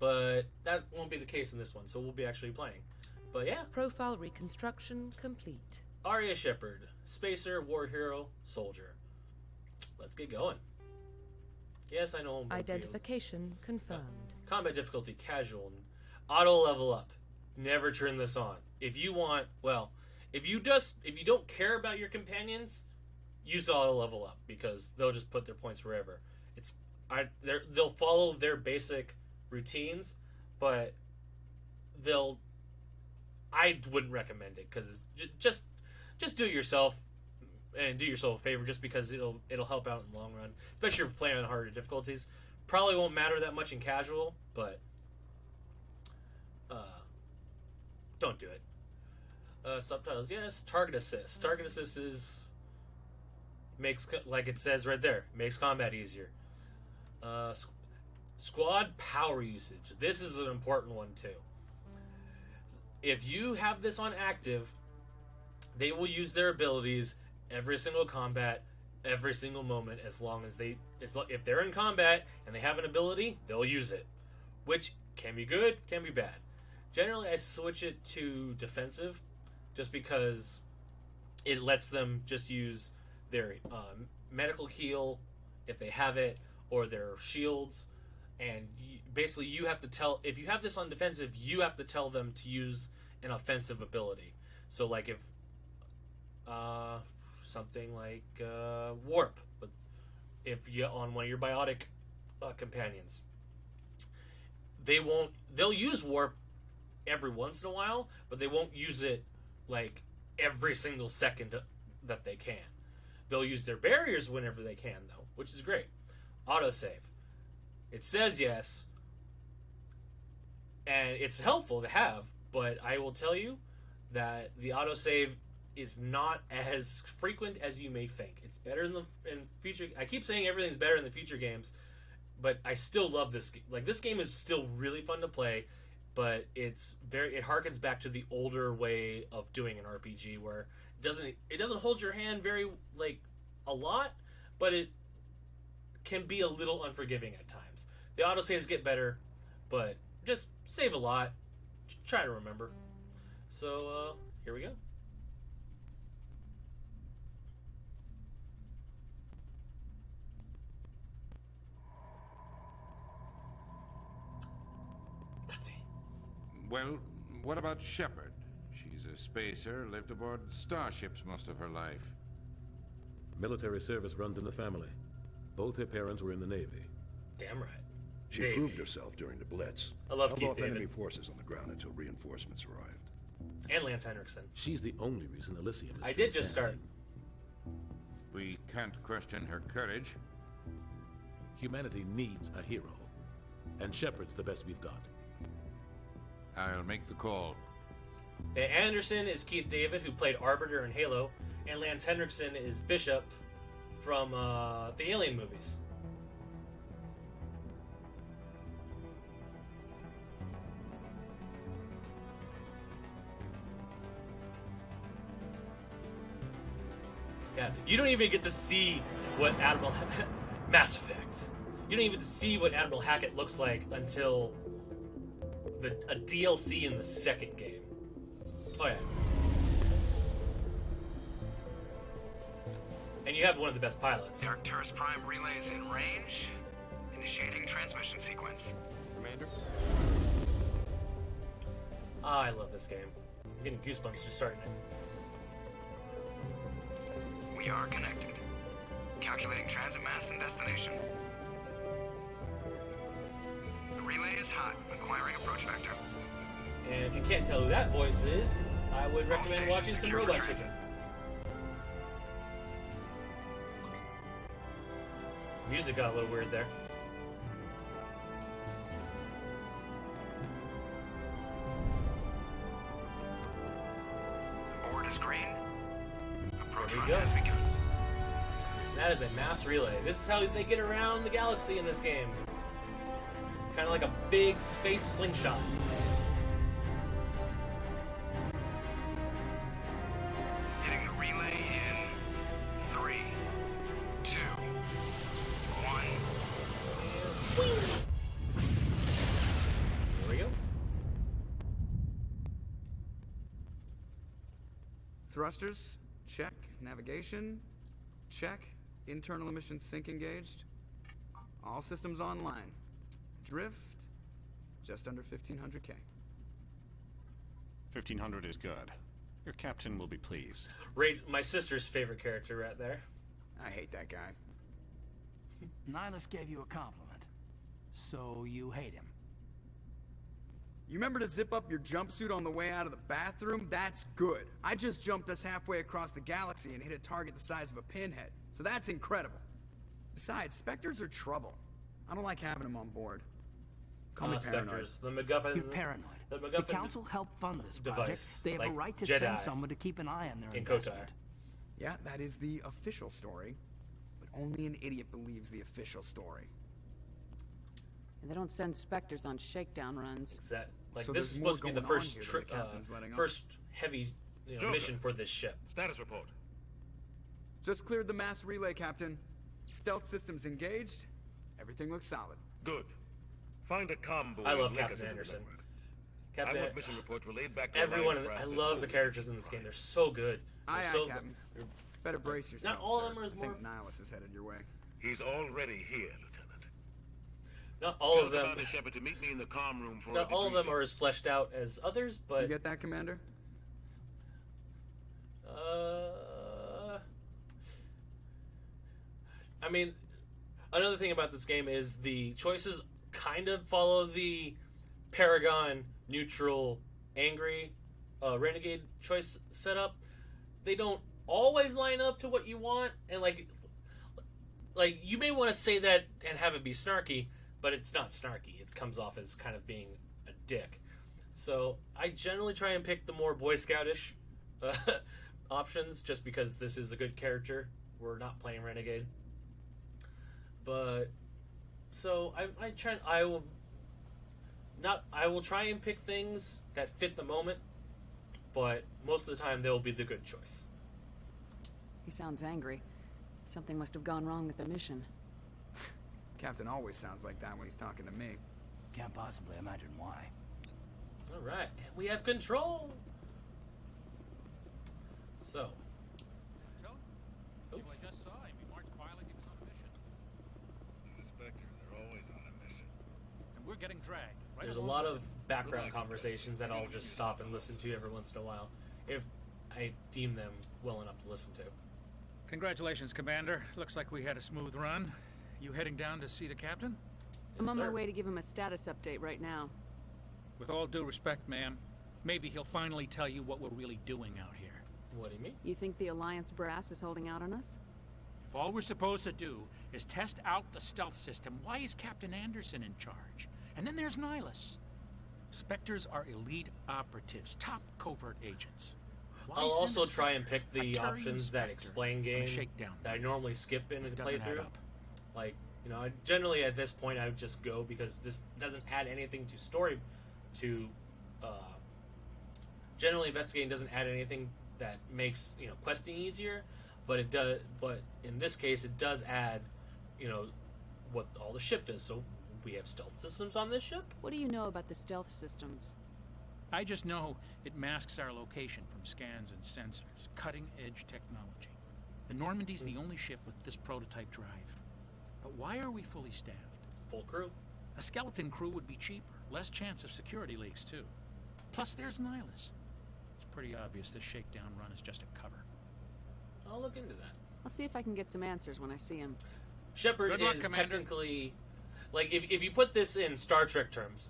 But that won't be the case in this one, so we'll be actually playing. But yeah. Profile reconstruction complete. Aria Shepard, Spacer, War Hero, Soldier. Let's get going. Yes, I know. Identification confirmed. Combat difficulty, casual. Auto level up. Never turn this on. If you want, if you don't care about your companions, use auto level up, because they'll just put their points wherever. They'll follow their basic routines, but I wouldn't recommend it, because just do it yourself and do yourself a favor, just because it'll help out in the long run, especially if you're playing on harder difficulties. Probably won't matter that much in casual, but don't do it. Subtitles, yes. Target assist. Target assist makes, like it says right there, makes combat easier. Squad power usage. This is an important one too. If you have this on active, they will use their abilities every single combat, every single moment, as long as if they're in combat and they have an ability, they'll use it, which can be good, can be bad. Generally, I switch it to defensive, just because it lets them just use their medical heal if they have it, or their shields, and basically you have to if you have this on defensive, you have to tell them to use an offensive ability. So like if something like warp, if you on one of your biotic companions, they'll use warp every once in a while, but they won't use it like every single second that they can. They'll use their barriers whenever they can, though, which is great. Autosave. It says yes, and it's helpful to have, but I will tell you that the autosave is not as frequent as you may think. It's better in future. I keep saying everything's better in the future games, but I still love this game. Like, this game is still really fun to play, but it harkens back to the older way of doing an RPG where it doesn't hold your hand very, like, a lot, but it can be a little unforgiving at times. The autosaves get better, but just save a lot. Try to remember. So, here we go. Well, what about Shepard? She's a spacer, lived aboard starships most of her life. Military service runs in the family. Both her parents were in the Navy. Damn right. She Navy. proved herself during the Blitz. I love Held Keith off David. enemy forces on the ground until reinforcements arrived. And Lance Henriksen. She's the only reason Elysium is I still did just start. standing. We can't question her courage. Humanity needs a hero. And Shepard's the best we've got. I'll make the call. Anderson is Keith David, who played Arbiter in Halo, and Lance Henriksen is Bishop from the Alien movies. Yeah, you don't even get to see what Admiral Mass Effect. You don't even see what Admiral Hackett looks like until a DLC in the second game. Oh yeah. And you have one of the best pilots. The Arcturus Prime relay is in range. Initiating transmission sequence. Commander. Ah, I love this game. I'm getting goosebumps just starting it. We are connected. Calculating transit mass and destination. The relay is hot, acquiring approach vector. And if you can't tell who that voice is, I would All recommend stations watching some secure for Robot transit. Chicken. Music got a little weird there. Board is green. Approach There we run go. has begun. That is a mass relay. This is how they get around the galaxy in this game. Kind of like a big space slingshot. Hitting the relay in 3, 2, 1. There we go. Thrusters, check. Navigation, check. Internal emissions sync engaged. All systems online. Drift, just under 1500K. 1500 is good. Your captain will be pleased. My sister's favorite character right there. I hate that guy. Nihilus gave you a compliment, so you hate him. You remember to zip up your jumpsuit on the way out of the bathroom? That's good. I just jumped us halfway across the galaxy and hit a target the size of a pinhead, so that's incredible. Besides, Spectres are trouble. I don't like having them on board. Call me paranoid. Spectres. The MacGuffin. You're paranoid. The The MacGuffin Council helped fund this device, project. They have like a right to Jedi send someone to keep an eye on their in investment. Kotar. Yeah, that is the official story. But only an idiot believes the official story. They don't send Spectres on shakedown runs. Exact. Like, So this is there's more supposed to be the going on first here than trip, the captain's letting on. first heavy Joker. mission for this ship. Status report. Just cleared the mass relay, Captain. Stealth systems engaged. Everything looks solid. Good. Find a comm buoy I love and link Captain us into the Anderson. network. Captain, I want mission reports relayed back to everyone. Alliance brass I before love the we characters in this game. They're so good. Aye, They're aye, so Captain. they're- Better brace yourself, Not all of sir. them are as I more- think Nihilus is headed your way. He's already here, Lieutenant. Not all of Tell them. Commander Shepard to meet me in the comm room for Not a all of them debriefing. are as fleshed out as others, You but get that, Commander? I mean, another thing about this game is the choices kind of follow the Paragon neutral angry renegade choice setup. They don't always line up to what you want, and like you may want to say that and have it be snarky, but it's not snarky. It comes off as kind of being a dick. So I generally try and pick the more Boy Scoutish options, just because this is a good character. We're not playing Renegade. But So I will try and pick things that fit the moment, but most of the time they'll be the good choice. He sounds angry. Something must have gone wrong with the mission. Captain always sounds like that when he's talking to me. Can't possibly imagine why. All right, and we have control. So. I just saw him. He marched by like he was on a mission. He's a Spectre. They're always on a mission. And we're getting dragged. Right There's a along lot with of background conversations that I'll just stop and listen to every once in a while, if I deem them well enough to listen to. Congratulations, Commander. Looks like we had a smooth run. You heading down to see the captain? I'm on my sir. way to give him a status update right now. With all due respect, ma'am, maybe he'll finally tell you what we're really doing out here. What do you mean? You think the Alliance brass is holding out on us? If all we're supposed to do is test out the stealth system, why is Captain Anderson in charge? And then there's Nihilus. Spectres are elite operatives, top covert agents. Why I'll send also a try and Spectre, pick a the Turian options that Spectre, explain on a game shakedown that I map? normally skip in a It doesn't add playthrough. up. Like, you know, generally at this point I would just go because this doesn't add anything to story. Generally, investigating doesn't add anything that makes questing easier, but it does. But in this case, it does add, what all the ship does. So we have stealth systems on this ship. What do you know about the stealth systems? I just know it masks our location from scans and sensors. Cutting-edge technology. The Normandy's the only ship with this prototype drive. But why are we fully staffed? Full crew. A skeleton crew would be cheaper. Less chance of security leaks, too. Plus, there's Nihilus. It's pretty obvious this shakedown run is just a cover. I'll look into that. I'll see if I can get some answers when I see him. Shepard Good luck, is Commander. technically, like, if you put this in Star Trek terms,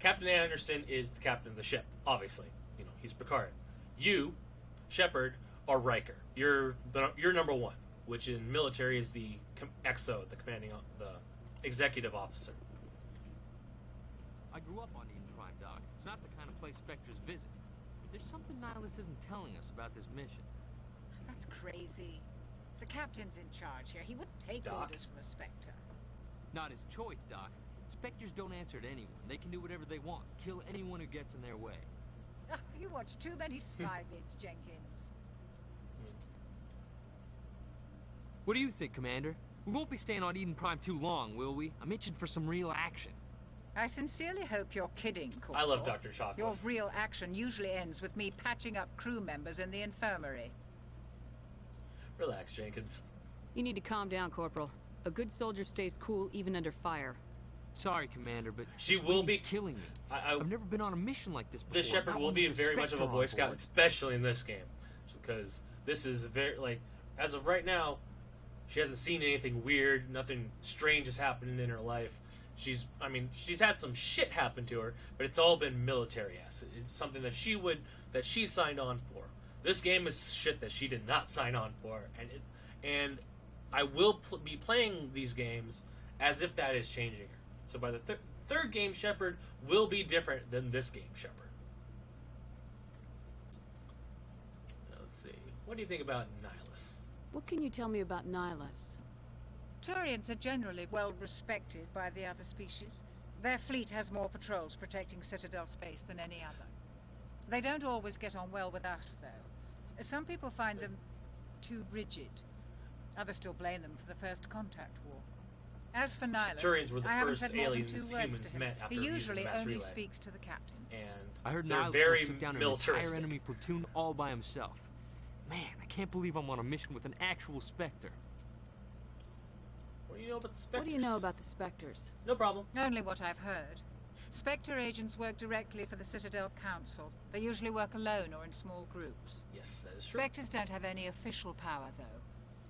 Captain Anderson is the captain of the ship, obviously. He's Picard. You, Shepard, are Riker. You're number one, which in military is the XO, the executive officer. I grew up on Eden Prime, Doc. It's not the kind of place Spectres visit. There's something Nihilus isn't telling us about this mission. That's crazy. The captain's in charge here. He wouldn't take Doc. orders from a Spectre. Not his choice, Doc. Spectres don't answer to anyone. They can do whatever they want. Kill anyone who gets in their way. Oh, you watch too many spy vids, Jenkins. What do you think, Commander? We won't be staying on Eden Prime too long, will we? I'm itching for some real action. I sincerely hope you're kidding, Corporal. I love Dr. Shockless. Your real action usually ends with me patching up crew members in the infirmary. Relax, Jenkins. You need to calm down, Corporal. A good soldier stays cool even under fire. Sorry, Commander, but She this will be weed's killing me. I've never been on a mission like this before. This Shepard Not will one be with a very much of a Spectre Boy on Scout, board. especially in this game, because this is as of right now, she hasn't seen anything weird. Nothing strange has happened in her life. She's had some shit happen to her, but it's all been military ass. It's something that she signed on for. This game is shit that she did not sign on for, and I will be playing these games as if that is changing her. So by the third game, Shepard will be different than this game, Shepard. Let's see. What do you think about Nihilus? What can you tell me about Nihilus? Turians are generally well respected by the other species. Their fleet has more patrols protecting Citadel space than any other. They don't always get on well with us, though. Some people find them too rigid. Others still blame them for the First Contact War. As for Nihilus, Turians were the I haven't first said more than aliens 2 words humans to him. met after He using usually the mass only relay. speaks to the captain. And I heard they're Nihilus very once took down an entire militaristic. enemy platoon all by himself. Man, I can't believe I'm on a mission with an actual Spectre. What do you know about the Spectres? What do you know about the Spectres? No problem. Only what I've heard. Spectre agents work directly for the Citadel Council. They usually work alone or in small groups. Yes, that is true. Spectres don't have any official power, though.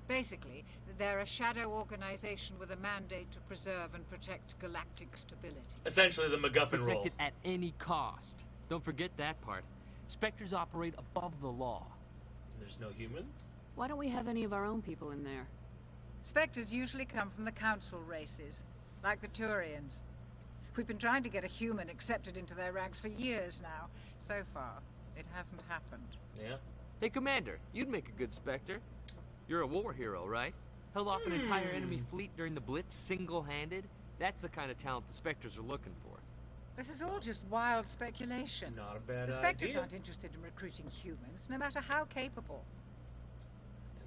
Basically, they're a shadow organization with a mandate to preserve and protect galactic stability. Essentially the MacGuffin role. Protected at any cost. Don't forget that part. Spectres operate above the law. There's no humans? Why don't we have any of our own people in there? Spectres usually come from the Council races, like the Turians. We've been trying to get a human accepted into their ranks for years now. So far, it hasn't happened. Yeah. Hey, Commander, you'd make a good Spectre. You're a war hero, right? Held off an entire enemy fleet during the Blitz single-handed. That's the kind of talent the Spectres are looking for. This is all just wild speculation. Not a bad The Spectres idea. aren't interested in recruiting humans, no matter how capable.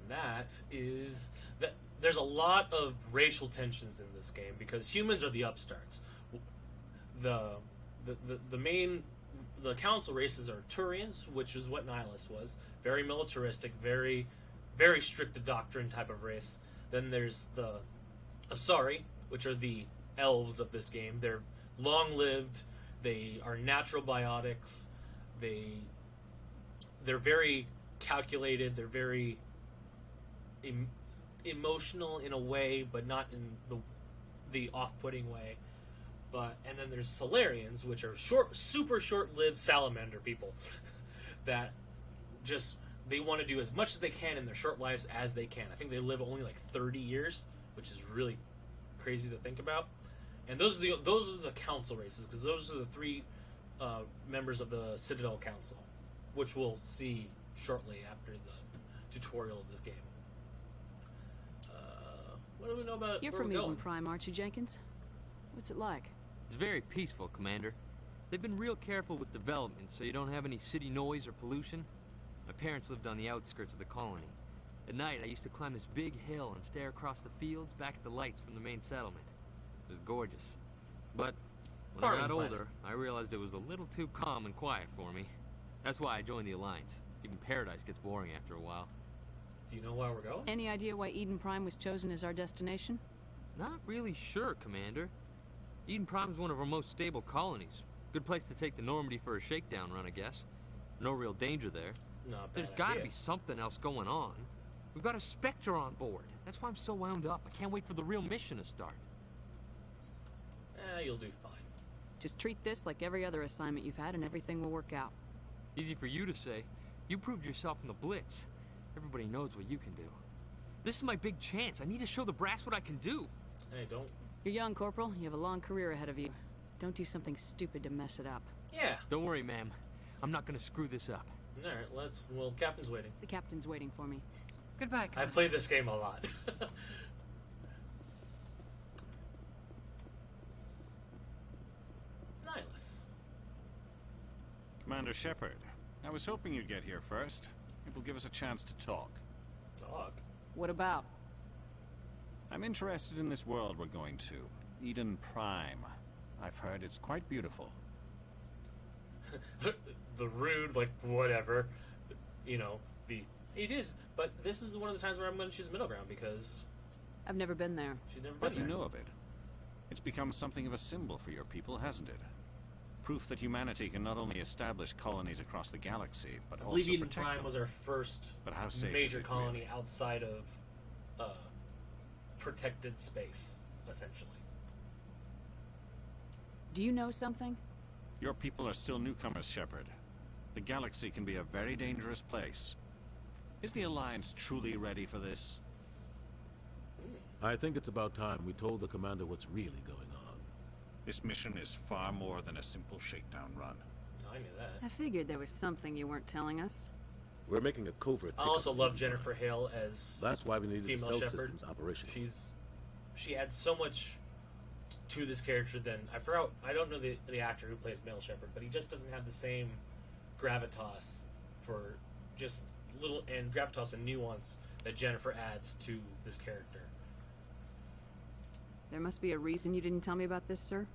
And that is that. There's a lot of racial tensions in this game because humans are the upstarts. The main council races are Turians, which is what Nihilus was. Very militaristic, very strict to doctrine type of race. Then there's the Asari, which are the elves of this game. They're long-lived. They are natural biotics. They're very calculated. They're very emotional in a way, but not in the off-putting way. And then there's Solarians, which are super short-lived salamander people that just they want to do as much as they can in their short lives as they can. I think they live only like 30 years, which is really crazy to think about. And those are the council races, because those are the three members of the Citadel Council, which we'll see shortly after the tutorial of this game. What do we know about? You're where from we're Eden going? Prime, aren't you, Jenkins? What's it like? It's very peaceful, Commander. They've been real careful with development, so you don't have any city noise or pollution. My parents lived on the outskirts of the colony. At night, I used to climb this big hill and stare across the fields back at the lights from the main settlement. It was gorgeous. But when I got Farming planet. older, I realized it was a little too calm and quiet for me. That's why I joined the Alliance. Even Paradise gets boring after a while. Do you know where we're going? Any idea why Eden Prime was chosen as our destination? Not really sure, Commander. Eden Prime's one of our most stable colonies. Good place to take the Normandy for a shakedown run, I guess. No real danger there. Not There's bad gotta idea. be something else going on. We've got a Spectre on board. That's why I'm so wound up. I can't wait for the real mission to start. You'll do fine. Just treat this like every other assignment you've had and everything will work out. Easy for you to say. You proved yourself in the Blitz. Everybody knows what you can do. This is my big chance. I need to show the brass what I can do. Hey, don't. You're young, Corporal. You have a long career ahead of you. Don't do something stupid to mess it up. Yeah. Don't worry, ma'am. I'm not gonna screw this up. All right, well, Captain's waiting. The captain's waiting for me. Goodbye, I've played this game a lot. Nihilus. Commander Shepard, I was hoping you'd get here first. It will give us a chance to talk. Talk? What about? I'm interested in this world we're going to. Eden Prime. I've heard it's quite beautiful. The rude, like, whatever. You know, it is, but this is one of the times where I'm going to choose middle ground because I've never been there. she's never What been do you there. know of it? It's become something of a symbol for your people, hasn't it? Proof that humanity can not only establish colonies across the galaxy, but I also believe Eden protect Prime them. was our first But how safe is major it, colony really? outside of protected space, essentially. Do you know something? Your people are still newcomers, Shepard. The galaxy can be a very dangerous place. Is the Alliance truly ready for this? I think it's about time we told the commander what's really going on. This mission is far more than a simple shakedown run. I knew that. I figured there was something you weren't telling us. We're making a covert I pickup also of love Eden Jennifer Prime. Hale as That's why we needed the female stealth Shepard. systems operational. She adds so much to this character than I don't know the actor who plays male Shepard, but he just doesn't have the same gravitas for just gravitas and nuance that Jennifer adds to this character. There must be a reason you didn't tell me about this, sir.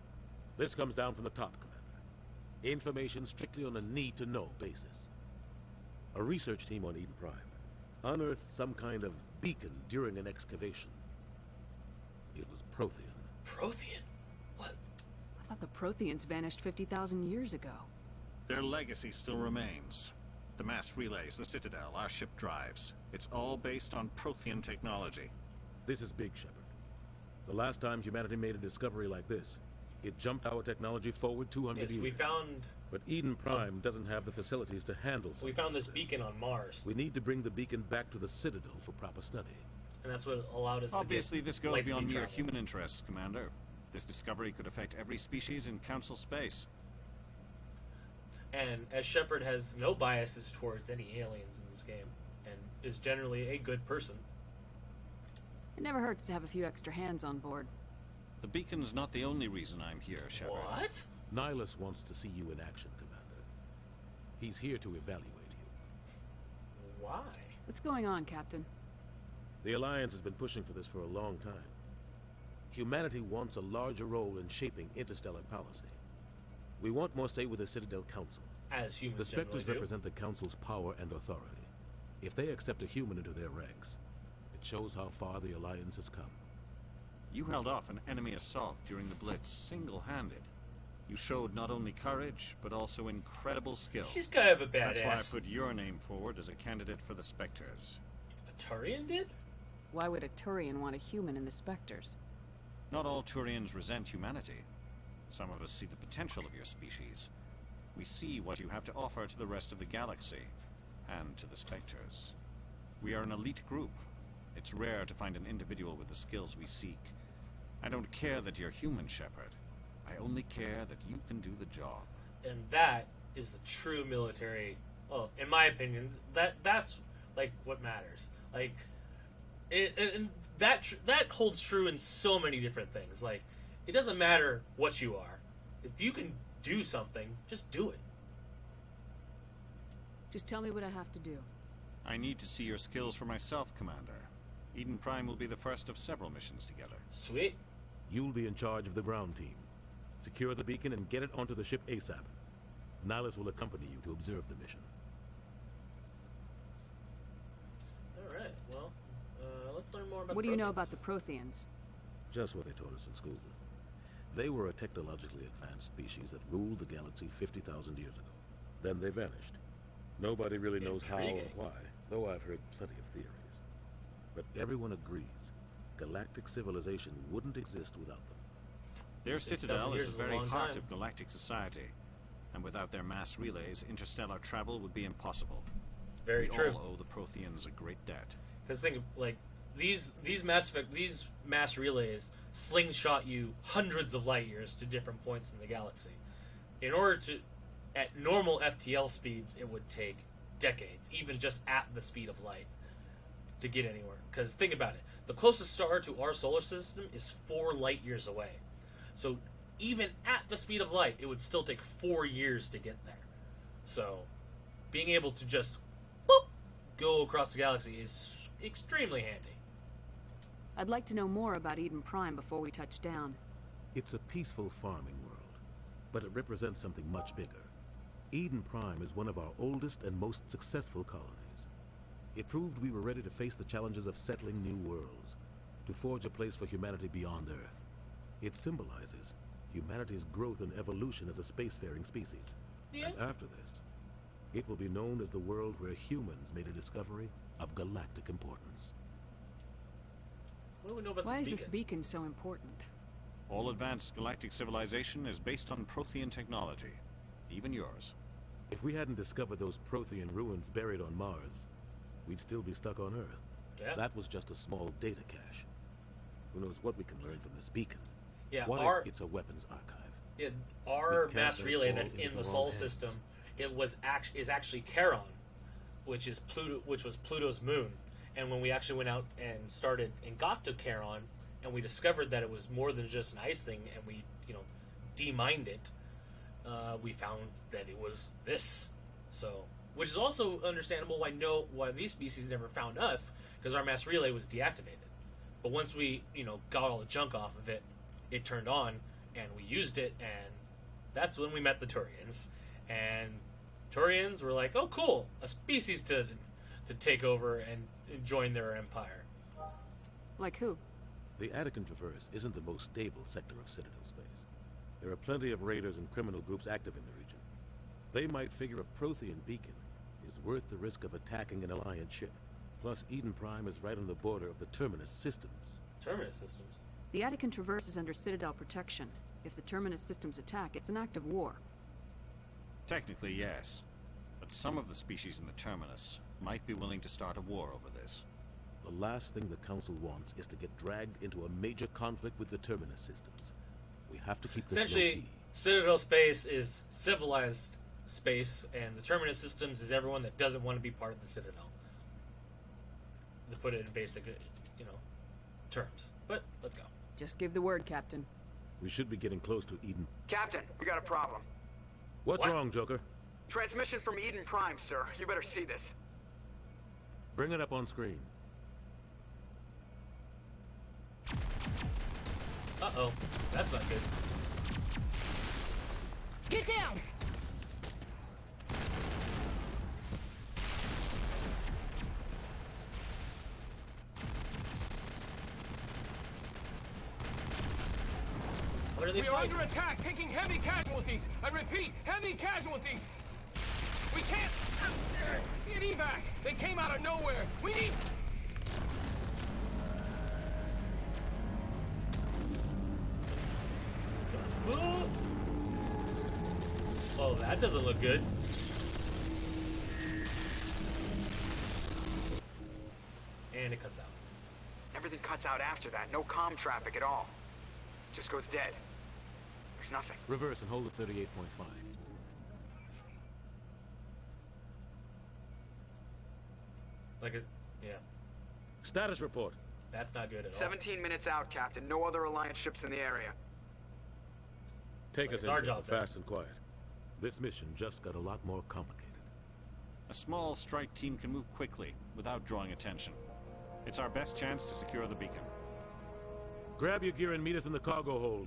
This comes down from the top, Commander. Information strictly on a need-to-know basis. A research team on Eden Prime unearthed some kind of beacon during an excavation. It was Prothean. Prothean? What? I thought the Protheans vanished 50,000 years ago. Their legacy still remains. The mass relays, the Citadel, our ship drives. It's all based on Prothean technology. This is big, Shepard. The last time humanity made a discovery like this, it jumped our technology forward 200 Yes, years. we found But Eden Prime doesn't have the facilities to handle we something found like this beacon on Mars, We need to bring the beacon back to the Citadel for proper study. and that's what allowed us Obviously, to get this goes light beyond speed mere travel. human interests, Commander. This discovery could affect every species in Council space. And as Shepard has no biases towards any aliens in this game, and is generally a good person. It never hurts to have a few extra hands on board. The beacon's not the only reason I'm here, Shepard. What? Nihilus wants to see you in action, Commander. He's here to evaluate you. Why? What's going on, Captain? The Alliance has been pushing for this for a long time. Humanity wants a larger role in shaping interstellar policy. We want more say with the Citadel Council. As humans The Spectres generally do. represent the Council's power and authority. If they accept a human into their ranks, it shows how far the Alliance has come. You held off an enemy assault during the Blitz single-handed. You showed not only courage, but also incredible skill. She's kind of a badass. That's why I put your name forward as a candidate for the Spectres. A Turian did? Why would a Turian want a human in the Spectres? Not all Turians resent humanity. Some of us see the potential of your species. We see what you have to offer to the rest of the galaxy, and to the Spectres. We are an elite group. It's rare to find an individual with the skills we seek. I don't care that you're human, Shepard. I only care that you can do the job. And that is the true military. Well, in my opinion, that's like what matters. Like, and that holds true in so many different things. Like, it doesn't matter what you are. If you can do something, just do it. Just tell me what I have to do. I need to see your skills for myself, Commander. Eden Prime will be the first of several missions together. Sweet. You'll be in charge of the ground team. Secure the beacon and get it onto the ship ASAP. Nihilus will accompany you to observe the mission. Alright, well, let's learn more about What the do you know Protheans. about the Protheans? Just what they taught us in school. They were a technologically advanced species that ruled the galaxy 50,000 years ago. Then they vanished. Nobody really knows how or Intriguing. why, though I've heard plenty of theories. But everyone agrees, galactic civilization wouldn't exist without them. Their 6,000 citadel is years the is a very long heart time. of galactic society. And without their mass relays, interstellar travel would be impossible. Very we true. all owe the Protheans a great debt. Because think of, like, these mass relays slingshot you hundreds of light years to different points in the galaxy. In order to, at normal FTL speeds, it would take decades, even just at the speed of light, to get anywhere. Because think about it, the closest star to our solar system is 4 light years away. So even at the speed of light, it would still take 4 years to get there. So being able to just boop, go across the galaxy is extremely handy. I'd like to know more about Eden Prime before we touch down. It's a peaceful farming world, but it represents something much bigger. Eden Prime is one of our oldest and most successful colonies. It proved we were ready to face the challenges of settling new worlds, to forge a place for humanity beyond Earth. It symbolizes humanity's growth and evolution as a spacefaring species. Yeah. And after this, it will be known as the world where humans made a discovery of galactic importance. What do we know about Why this is this beacon? beacon so important? All advanced galactic civilization is based on Prothean technology. Even yours. If we hadn't discovered those Prothean ruins buried on Mars, we'd still be stuck on Earth. Yeah. That was just a small data cache. Who knows what we can learn from this beacon? Yeah, What our if it's a weapons archive? yeah, our We can't mass let it relay fall that's into in the the wrong Sol hands. system, it was is actually Charon, which is which was Pluto's moon. And when we actually went out and started and got to Charon, and we discovered that it was more than just an ice thing, and we demined it, we found that it was this. So, which is also understandable why these species never found us, because our mass relay was deactivated. But once we got all the junk off of it, it turned on, and we used it, and that's when we met the Turians. And Turians were like, "Oh, cool, a species to take over and join their empire." Like who? The Attican Traverse isn't the most stable sector of Citadel space. There are plenty of raiders and criminal groups active in the region. They might figure a Prothean beacon is worth the risk of attacking an Alliance ship. Plus, Eden Prime is right on the border of the Terminus systems. Terminus systems. The Attican Traverse is under Citadel protection. If the Terminus systems attack, it's an act of war. Technically, yes. But some of the species in the Terminus might be willing to start a war over this. The last thing the Council wants is to get dragged into a major conflict with the Terminus systems. We have to keep this Essentially, low-key. Citadel space is civilized space, and the Terminus systems is everyone that doesn't want to be part of the Citadel. To put it in basic, terms. But let's go. Just give the word, Captain. We should be getting close to Eden. Captain, we got a problem. What's wrong, Joker? Transmission from Eden Prime, sir. You better see this. Bring it up on screen. Uh-oh. That's not good. Get down! What are they We are fighting? under attack, taking heavy casualties. I repeat, heavy casualties. We can't get evac. They came out of nowhere. We need. Oh, that doesn't look good. And it cuts out. Everything cuts out after that. No comm traffic at all. Just goes dead. There's nothing. Reverse and hold at 38.5. Like a, yeah. Status report. That's not good at all. 17 minutes out, Captain. No other Alliance ships in the area. Take Like us it's our in, job, then. fast and quiet. This mission just got a lot more complicated. A small strike team can move quickly without drawing attention. It's our best chance to secure the beacon. Grab your gear and meet us in the cargo hold.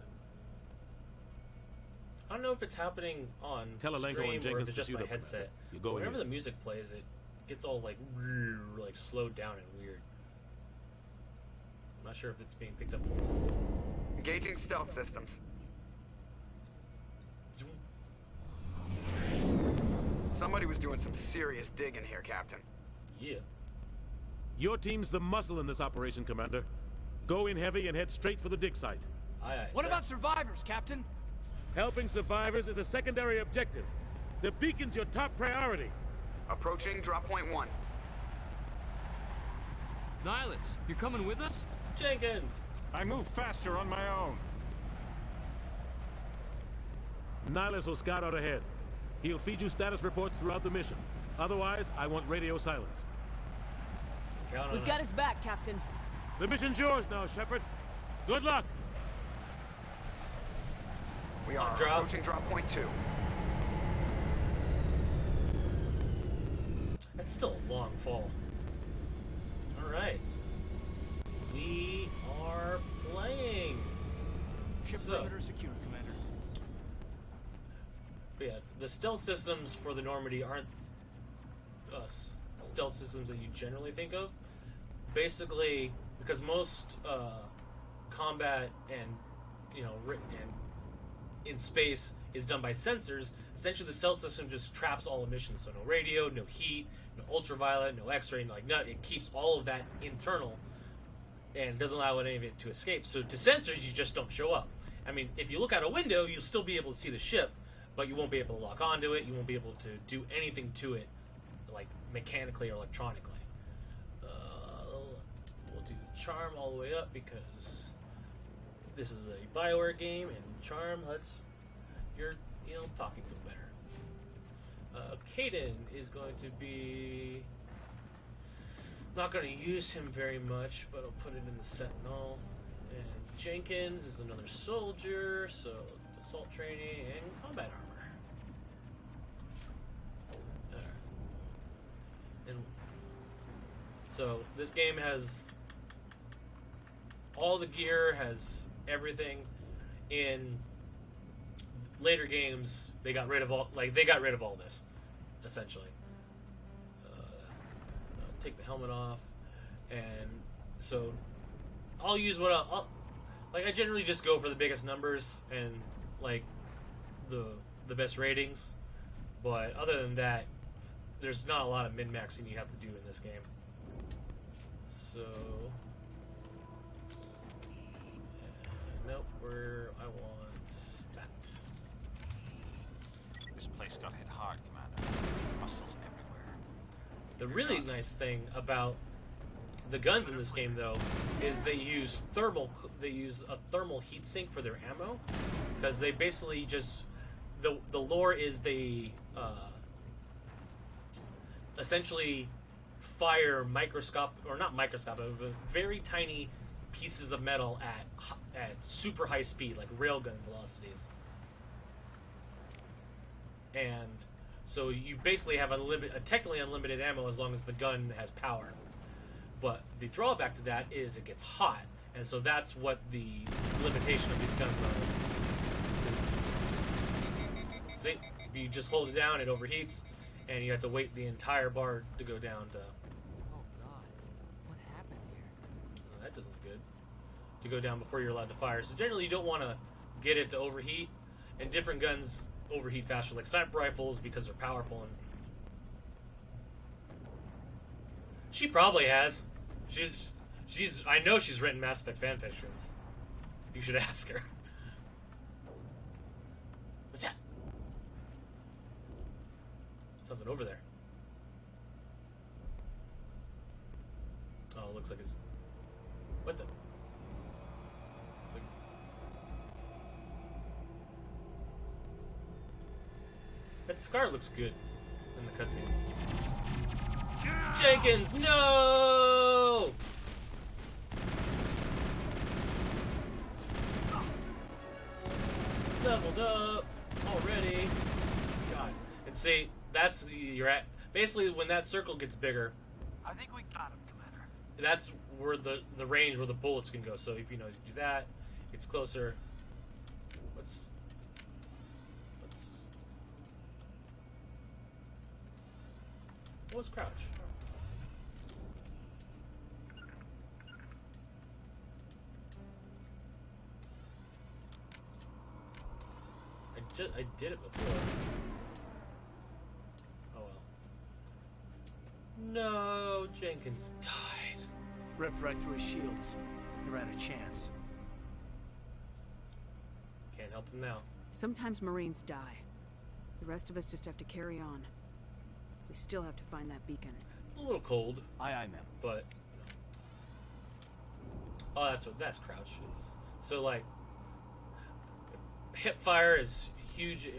I don't know if it's happening on Tell Alenko stream and or Jenkins if it's to just suit my up, headset. Commander. You're But going whenever in. the music plays, it gets all like slowed down and weird. I'm not sure if it's being picked up. Engaging stealth systems. Somebody was doing some serious digging here, Captain. Yeah. Your team's the muscle in this operation, Commander. Go in heavy and head straight for the dig site. Aye, aye, What sir. about survivors, Captain? Helping survivors is a secondary objective. The beacon's your top priority. Approaching drop point 1. Nihilus, you're coming with us? Jenkins! I move faster on my own. Nihilus will scout out ahead. He'll feed you status reports throughout the mission. Otherwise, I want radio silence. Count on We've us. got his back, Captain. The mission's yours now, Shepard. Good luck. We are Drop. approaching drop point 2. That's still a long fall. Alright. We are playing. Ship So- perimeter secure, Commander. But yeah, the stealth systems for the Normandy aren't stealth systems that you generally think of. Basically, because most combat and and in space is done by sensors. Essentially, the stealth system just traps all emissions, so no radio, no heat, no ultraviolet, no X-ray, it keeps all of that internal and doesn't allow any of it to escape. So to sensors, you just don't show up. I mean, if you look out a window, you'll still be able to see the ship, but you won't be able to lock onto it. You won't be able to do anything to it, like mechanically or electronically. We'll do Charm all the way up because this is a BioWare game, and Charm lets you're talking to him better. Caden is going to be not going to use him very much, but I'll put it in the Sentinel. And Jenkins is another soldier, so assault training and combat armor. And so this game has all the gear, has everything. In later games, they got rid of all this, essentially. Take the helmet off, and so I'll use what I'll I generally just go for the biggest numbers and the best ratings, but other than that, there's not a lot of min-maxing you have to do in this game. So nope, I want that. This place got hit hard, Commander. Hostiles everywhere. The really nice thing about the guns in this game, though, is they use a thermal heatsink for their ammo, because they basically just the lore is they essentially fire but very tiny pieces of metal at super high speed, like railgun velocities. And so you basically have technically unlimited ammo as long as the gun has power. But the drawback to that is it gets hot, and so that's what the limitation of these guns are. See, if you just hold it down, it overheats, and you have to wait the entire bar to go down to. Oh God, what happened here? Oh, that doesn't look good. To go down before you're allowed to fire. So generally, you don't want to get it to overheat, and different guns overheat faster, like sniper rifles, because they're powerful. And she probably has. She's. I know she's written Mass Effect fan fictions. You should ask her. What's that? Something over there. Oh, it looks like it's. What the? That scar looks good in the cutscenes. Jenkins, no! Leveled up already. God. And see, that's you're at. Basically, when that circle gets bigger, I think we got him, Commander. that's where the range where the bullets can go. So if you know you do that, it's closer. Let's what was crouch? I did it before. Oh well. No, Jenkins died. Ripped right through his shields. Never had a chance. Can't help him now. Sometimes Marines die. The rest of us just have to carry on. We still have to find that beacon. A little cold. Aye, ma'am. But oh, that's crouch. It's so like hip fire is huge,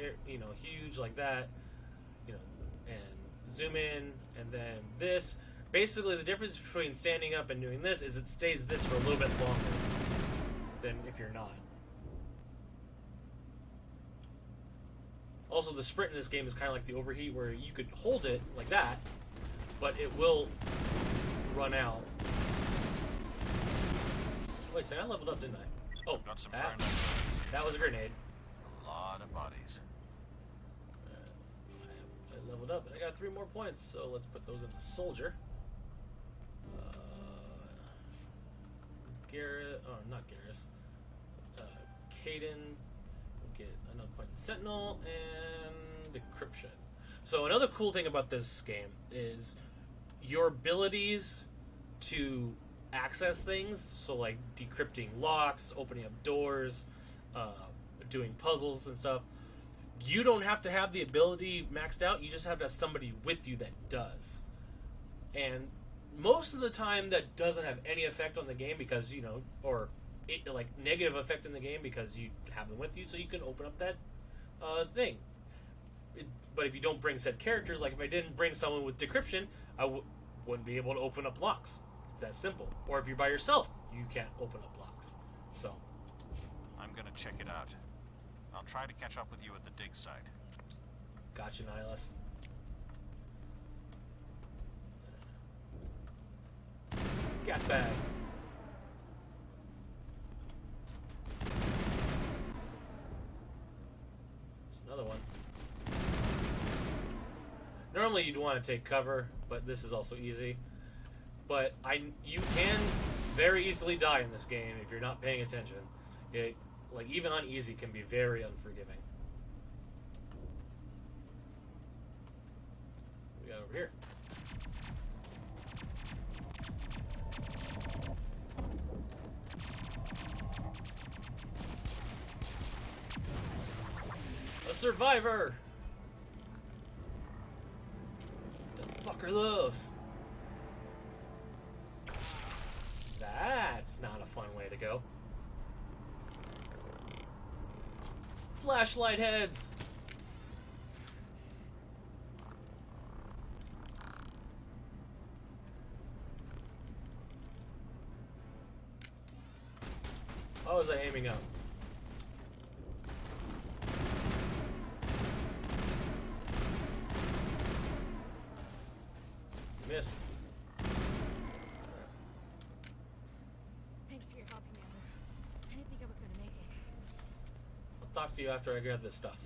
huge like that, and zoom in, and then this. Basically, the difference between standing up and doing this is it stays this for a little bit longer than if you're not. Also, the sprint in this game is kind of like the overheat, where you could hold it like that, but it will run out. Wait a second, I leveled up, didn't I? Oh, got some that was a grenade. A lot of bodies. I leveled up, and I got 3 more points, so let's put those in the soldier. Garrett, oh, not Garrus. Caden will get another point in Sentinel, and Decryption. So another cool thing about this game is your abilities to access things, so like decrypting locks, opening up doors, doing puzzles and stuff. You don't have to have the ability maxed out, you just have to have somebody with you that does. And most of the time that doesn't have any effect on the game because, or like negative effect in the game because you have them with you, so you can open up that thing. But if you don't bring said characters, like if I didn't bring someone with decryption, I wouldn't be able to open up locks. It's that simple. Or if you're by yourself, you can't open up locks. So I'm gonna check it out. I'll try to catch up with you at the dig site. Gotcha, Nihilus. Gas bag. There's another one. Normally you'd want to take cover, but this is also easy. But you can very easily die in this game if you're not paying attention. Like even on easy can be very unforgiving. What we got over here? A survivor! The fuck are those? That's not a fun way to go. Flashlight heads! How was I aiming up? talk to you after I grab this stuff.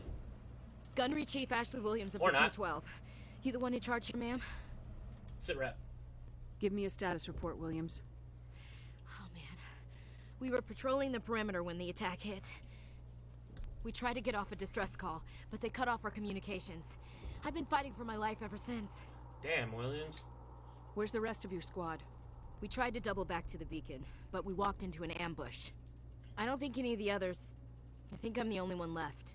Gunnery Chief Ashley Williams of Or the not. 212. You the one in charge here, ma'am? Sit rep. Give me a status report, Williams. Oh, man. We were patrolling the perimeter when the attack hit. We tried to get off a distress call, but they cut off our communications. I've been fighting for my life ever since. Damn, Williams. Where's the rest of your squad? We tried to double back to the beacon, but we walked into an ambush. I don't think any of the others... I think I'm the only one left.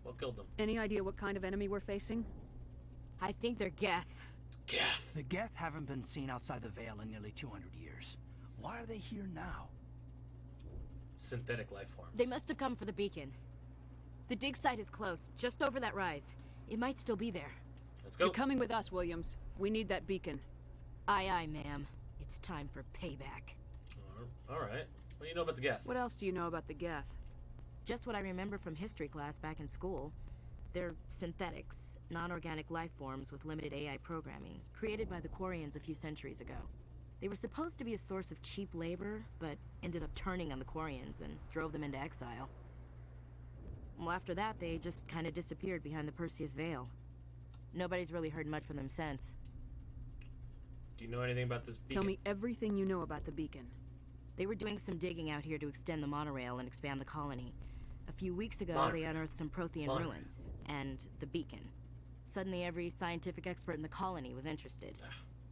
What killed them? Any idea what kind of enemy we're facing? I think they're Geth. Geth. The Geth haven't been seen outside the Veil in nearly 200 years. Why are they here now? Synthetic life forms. They must have come for the beacon. The dig site is close, just over that rise. It might still be there. Let's go. You're coming with us, Williams. We need that beacon. Aye, aye, ma'am. It's time for payback. Alright. What do you know about the Geth? What else do you know about the Geth? Just what I remember from history class back in school. They're synthetics, non-organic life forms with limited AI programming, created by the Quarians a few centuries ago. They were supposed to be a source of cheap labor, but ended up turning on the Quarians and drove them into exile. Well, after that, they just kind of disappeared behind the Perseus Veil. Nobody's really heard much from them since. Do you know anything about this beacon? Tell me everything you know about the beacon. They were doing some digging out here to extend the monorail and expand the colony. A few weeks ago, they unearthed some Prothean ruins, and the beacon. Suddenly, every scientific expert in the colony was interested.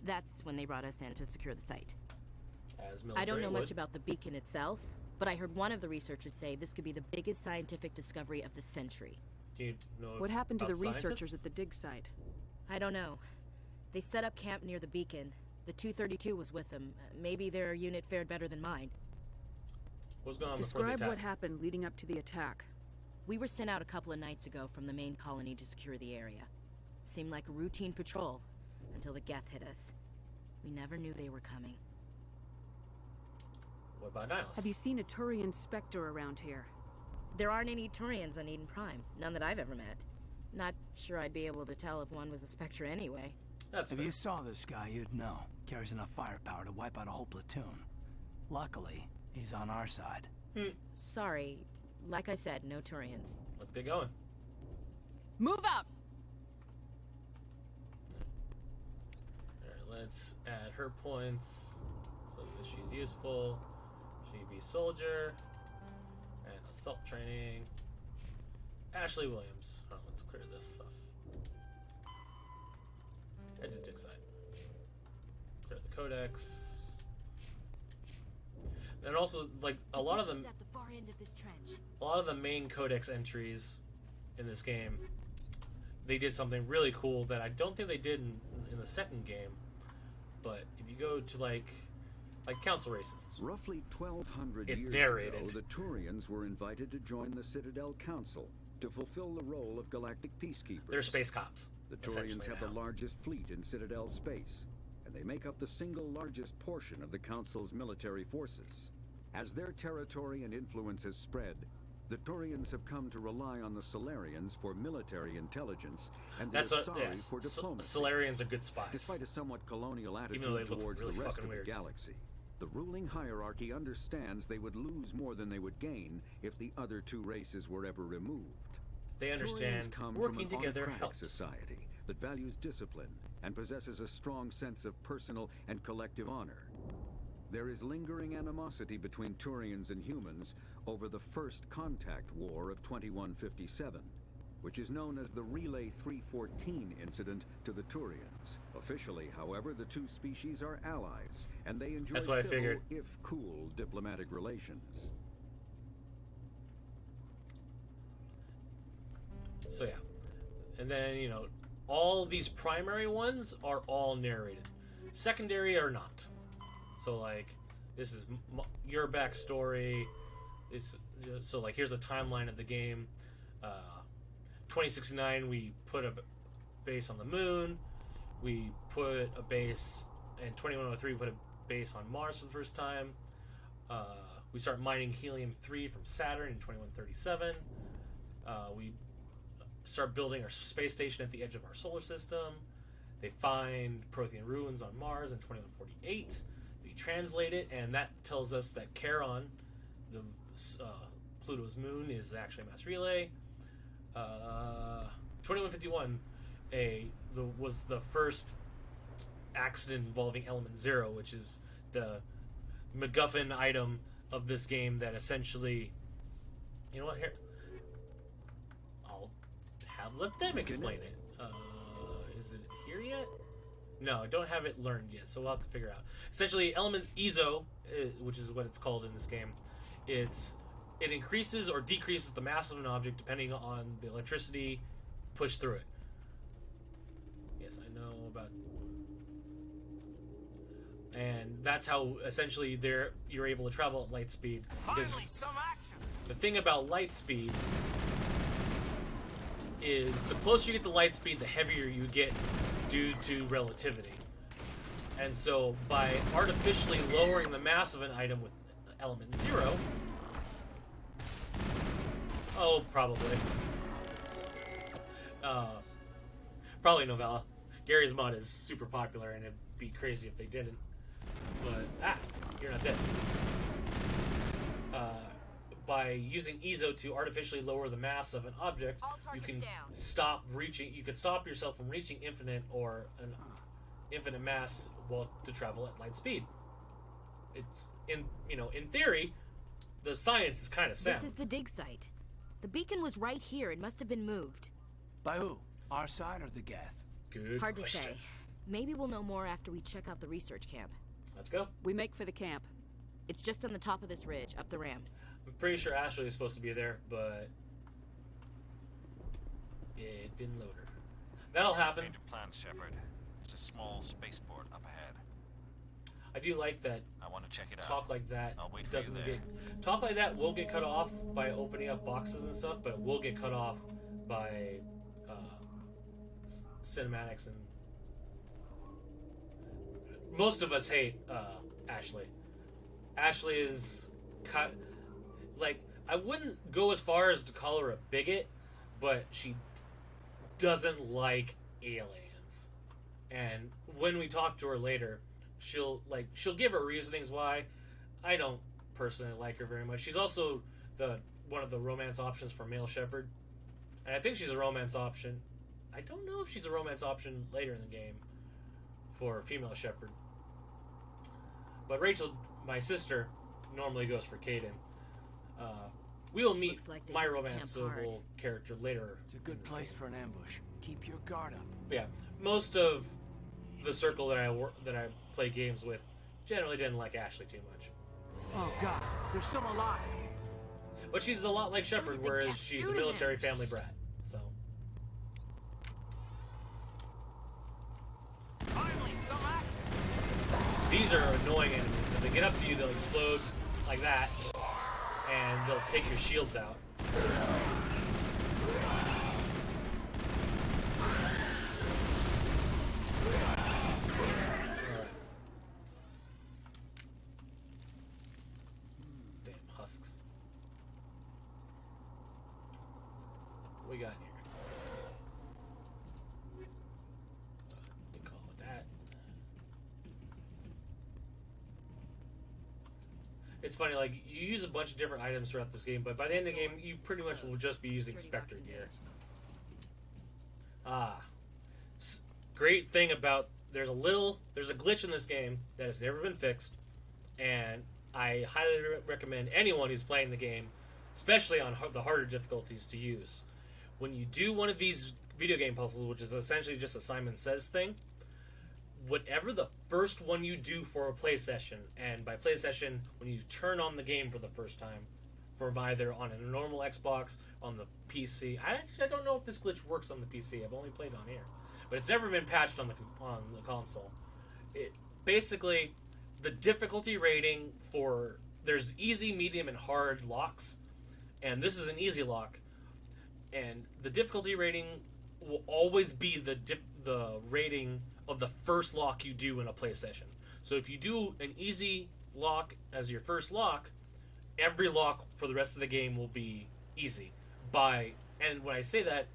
That's when they brought us in to secure the site. As I don't know military much about the beacon itself, but I heard one of the researchers say this could be the biggest scientific discovery of the century. Do you know What happened to the about researchers scientists? at the dig site? I don't know. They set up camp near the beacon. The 232 was with them. Maybe their unit fared better than mine. What's going on before Describe the what attack? happened leading up to the attack. We were sent out a couple of nights ago from the main colony to secure the area. Seemed like a routine patrol until the Geth hit us. We never knew they were coming. What about Nihilus? Have you seen a Turian Spectre around here? There aren't any Turians on Eden Prime. None that I've ever met. Not sure I'd be able to tell if one was a Spectre anyway. That's If fair. you saw this guy, you'd know. Carries enough firepower to wipe out a whole platoon. Luckily, he's on our side. Sorry. Like I said, no Turians. Let's get going. Move out! Alright, let's add her points so that she's useful. She be soldier and assault training. Ashley Williams. Oh, let's clear this stuff. Head to dig site. Clear the codex. And also, like a lot of them, At the far end of this trench. a lot of the main codex entries in this game, they did something really cool that I don't think they did in the second game. But if you go to like council races, Roughly 1,200 It's years narrated. ago, the Turians were invited to join the Citadel Council to fulfill the role of galactic peacekeepers. they're space cops. The essentially Turians have now. the largest fleet in Citadel space, and they make up the single largest portion of the Council's military forces. As their territory and influence has spread, the Turians have come to rely on the Solarians for military intelligence and the That's a Asari yeah, for diplomacy. Solarians are good spies. Despite a somewhat colonial Even though they attitude look towards really the rest fucking of weird. the galaxy, the ruling hierarchy understands they would lose more than they would gain if the other two races were ever removed. They understand Turians come working from an together autocratic helps. society that values discipline and possesses a strong sense of personal and collective honor. There is lingering animosity between Turians and humans over the First Contact War of 2157, which is known as the Relay 314 incident to the Turians. Officially, however, the two species are allies, and they enjoy That's what I civil, figured. if cool, diplomatic relations. So yeah, and then all these primary ones are all narrated. Secondary are not. So like, this is your backstory. It's so like here's a timeline of the game. 2069, we put a base on the moon. We put a base in 2103. We put a base on Mars for the first time. We start mining helium-3 from Saturn in 2137. We start building our space station at the edge of our solar system. They find Prothean ruins on Mars in 2148. We translate it, and that tells us that Charon, the Pluto's moon is actually a mass relay. 2151 was the first accident involving element 0, which is the MacGuffin item of this game that essentially, you know what, here, let them explain it. Is it here yet? No, I don't have it learned yet, so we'll have to figure it out. Essentially, element EZO, which is what it's called in this game, it increases or decreases the mass of an object depending on the electricity pushed through it. Yes, I know about... And that's how, essentially, you're able to travel at light speed. Finally, some action! The thing about light speed is the closer you get to light speed, the heavier you get due to relativity. And so, by artificially lowering the mass of an item with element 0... Oh, probably. Probably novella. Gary's mod is super popular, and it'd be crazy if they didn't. But, you're not dead. By using EZO to artificially lower the mass of an object, you can stop yourself from reaching infinite or an infinite mass to travel at light speed. It's in theory, the science is kind of sound. This is the dig site. The beacon was right here. It must have been moved. By who? Our side or the Geth? Good Hard question. to say. Maybe we'll know more after we check out the research camp. Let's go. We make for the camp. It's just on the top of this ridge, up the ramps. I'm pretty sure Ashley is supposed to be there, but it didn't load her. That'll happen. Change of plans, Shepard. It's a small spaceport up ahead. I do like that. I want to check it out. Talk like that I'll wait for you doesn't there. get talk like that will get cut off by opening up boxes and stuff, but it will get cut off by cinematics, and most of us hate Ashley. Ashley is I wouldn't go as far as to call her a bigot, but she doesn't like aliens. And when we talk to her later, she'll give her reasonings why. I don't personally like her very much. She's also one of the romance options for male Shepard, and I think she's a romance option. I don't know if she's a romance option later in the game for female Shepard. But Rachel, my sister, normally goes for Caden. We will meet my romanceable character later. It's a good place for an ambush. Keep your guard up. But yeah, most of the circle that I play games with generally didn't like Ashley too much. Oh God, they're still alive. But she's a lot like Shepard, whereas she's a military family brat. So. Finally, some action! These are annoying enemies. If they get up to you, they'll explode like that, and they'll take your shields out. Damn husks. What we got here? They call it that. It's funny, like, you use a bunch of different items throughout this game, but by the end of the game, you pretty much will just be using Spectre gear. Great thing about, there's a glitch in this game that has never been fixed, and I highly recommend anyone who's playing the game, especially on the harder difficulties, to use. When you do one of these video game puzzles, which is essentially just a Simon Says thing, whatever the first one you do for a play session, and by play session, when you turn on the game for the first time, from either on a normal Xbox, on the PC. I don't know if this glitch works on the PC. I've only played on here, but it's never been patched on the console. It basically, the difficulty rating for, there's easy, medium, and hard locks, and this is an easy lock, and the difficulty rating will always be the rating of the first lock you do in a play session. So if you do an easy lock as your first lock, every lock for the rest of the game will be easy. And when I say that,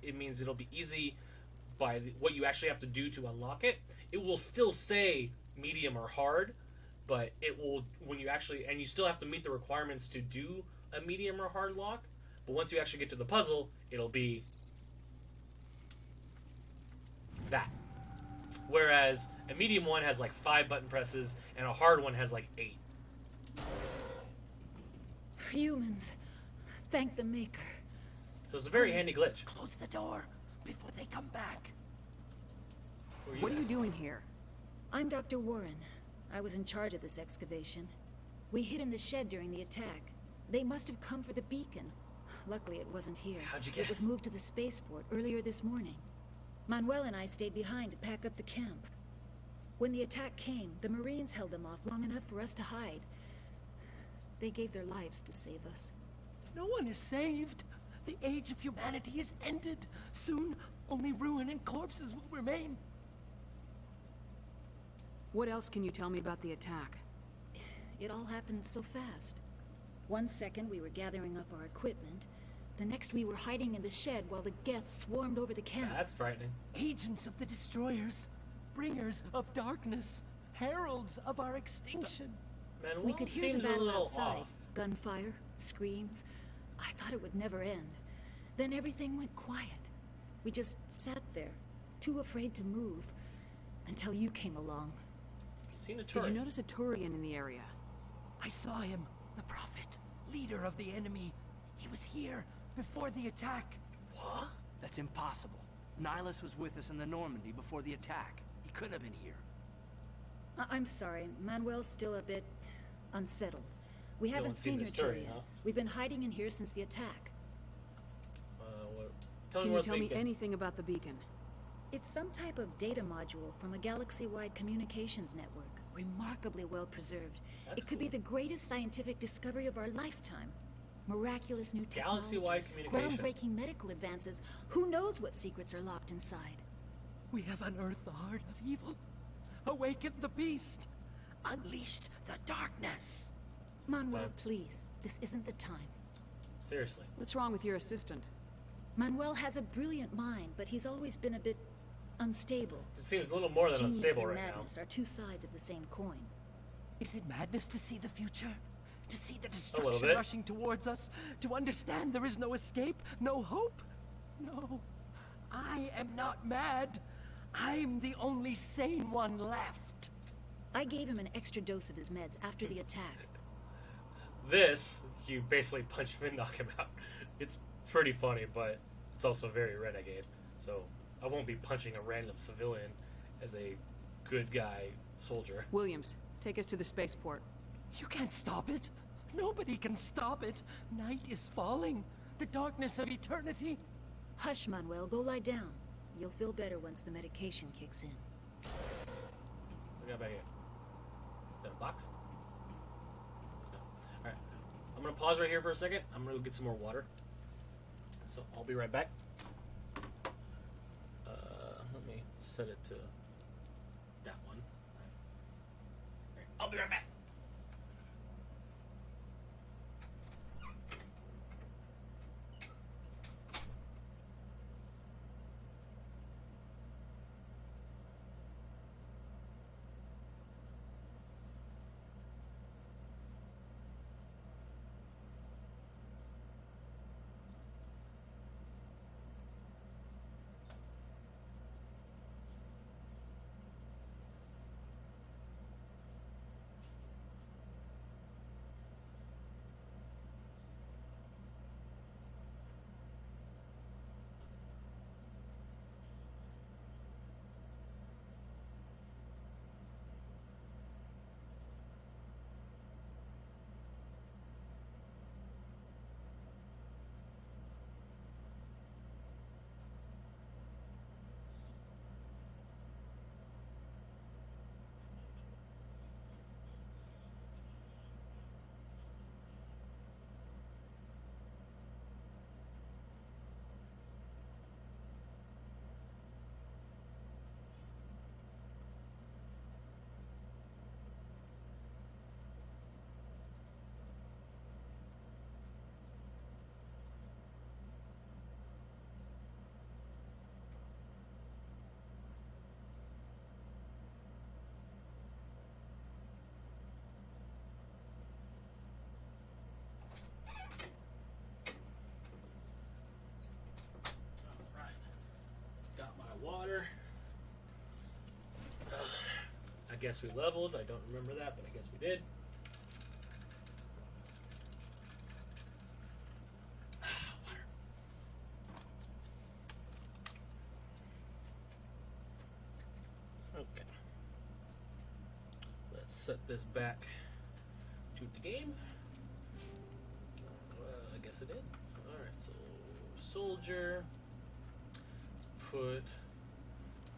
it means it'll be easy by what you actually have to do to unlock it. It will still say medium or hard, but it will, when you actually, and you still have to meet the requirements to do a medium or hard lock, but once you actually get to the puzzle, it'll be that. Whereas a medium one has like 5 button presses, and a hard one has like 8. Humans. Thank the Maker. So it's a very handy glitch. Close the door before they come back. What are you doing here? I'm Dr. Warren. I was in charge of this excavation. We hid in the shed during the attack. They must have come for the beacon. Luckily, it wasn't here. How'd you It was guess? moved to the spaceport earlier this morning. Manuel and I stayed behind to pack up the camp. When the attack came, the Marines held them off long enough for us to hide. They gave their lives to save us. No one is saved. The age of humanity is ended. Soon, only ruin and corpses will remain. What else can you tell me about the attack? It all happened so fast. One second we were gathering up our equipment. The next we were hiding in the shed while the Geth swarmed over the camp. That's frightening. Agents of the destroyers, bringers of darkness, heralds of our extinction. Manuel We could hear the seems a battle little outside. off. Gunfire, screams. I thought it would never end. Then everything went quiet. We just sat there, too afraid to move, until you came along. Seen a Did you Turian. notice a Turian in the area? I saw him, the Prophet, leader of the enemy. He was here before the attack. What? That's impossible. Nihilus was with us in the Normandy before the attack. He couldn't have been here. I'm sorry, Manuel's still a bit unsettled. We No haven't one's seen seen your this Turian, Turian. huh? We've been hiding in here since the attack. Tell Can me you what tell me beacon. anything about the beacon? It's some type of data module from a galaxy-wide communications network, remarkably well preserved. That's It could be the greatest scientific discovery of our lifetime. Miraculous new Galaxy-wide technologies, communication. groundbreaking medical advances. Who knows what secrets are locked inside? We have unearthed the heart of evil, awakened the beast, unleashed the darkness. Manuel, please. This isn't the time. Seriously. What's wrong with your assistant? Manuel has a brilliant mind, but he's always been a bit unstable. It seems a little more than Genius unstable and right now. madness are two sides of the same coin. Is it madness to see the future? To see the little destruction bit. rushing towards us? To understand there is no escape, no hope? No. I am not mad. I'm the only sane one left. I gave him an extra dose of his meds after the attack. This, you basically punch him and knock him out. It's pretty funny, but it's also very renegade. So I won't be punching a random civilian as a good guy soldier. Williams, take us to the spaceport. You can't stop it. Nobody can stop it. Night is falling. The darkness of eternity. Hush, Manuel. Go lie down. You'll feel better once the medication kicks in. What do we got back here? Is that a box? No. Alright. I'm gonna pause right here for a second. I'm gonna go get some more water. So I'll be right back. Let me set it to that one. Alright, I'll be right back. guess we leveled. I don't remember that, but I guess we did. Water. Okay. Let's set this back to the game. I guess it did. Alright, so soldier. Let's put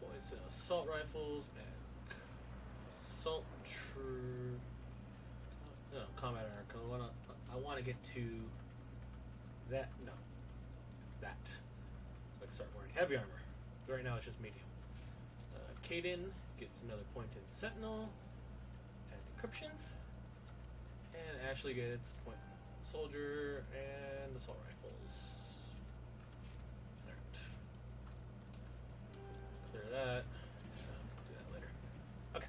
points in assault rifles and assault troop. No, combat armor. I want to get to that. No, that. So I can start wearing heavy armor. Right now it's just medium. Caden gets another point in Sentinel and encryption, and Ashley gets point in soldier and assault rifles. Alright. Clear that. Do that later. Okay.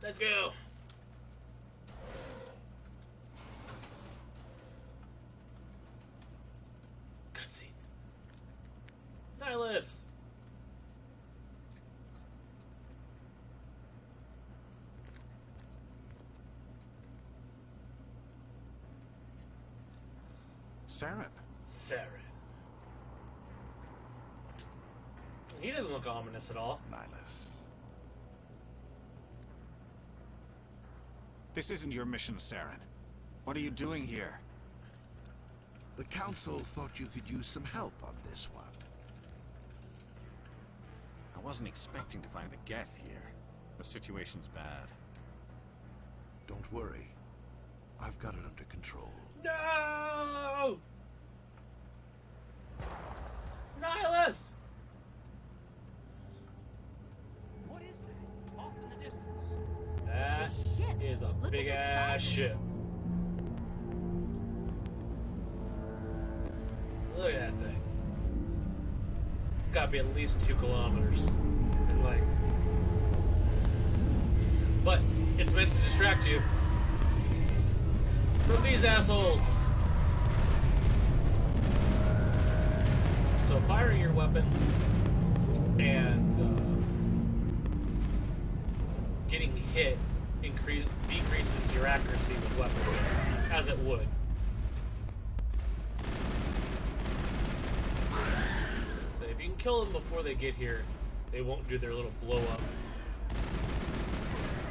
Let's go. Cutscene. Nihilus. Saren. Saren. He doesn't look ominous at all. Nihilus. This isn't your mission, Saren. What are you doing here? The Council thought you could use some help on this one. I wasn't expecting to find the Geth here. The situation's bad. Don't worry. I've got it under control. No! Nihilus! What is that? Off in the distance. That It's a ship. is a Look big at the ass size of it. ship. Look at that thing. It's gotta be at least 2 kilometers in length. But it's meant to distract you from these assholes. So firing your weapon and getting hit decreases your accuracy with weapons, as it would. So if you can kill them before they get here, they won't do their little blow up,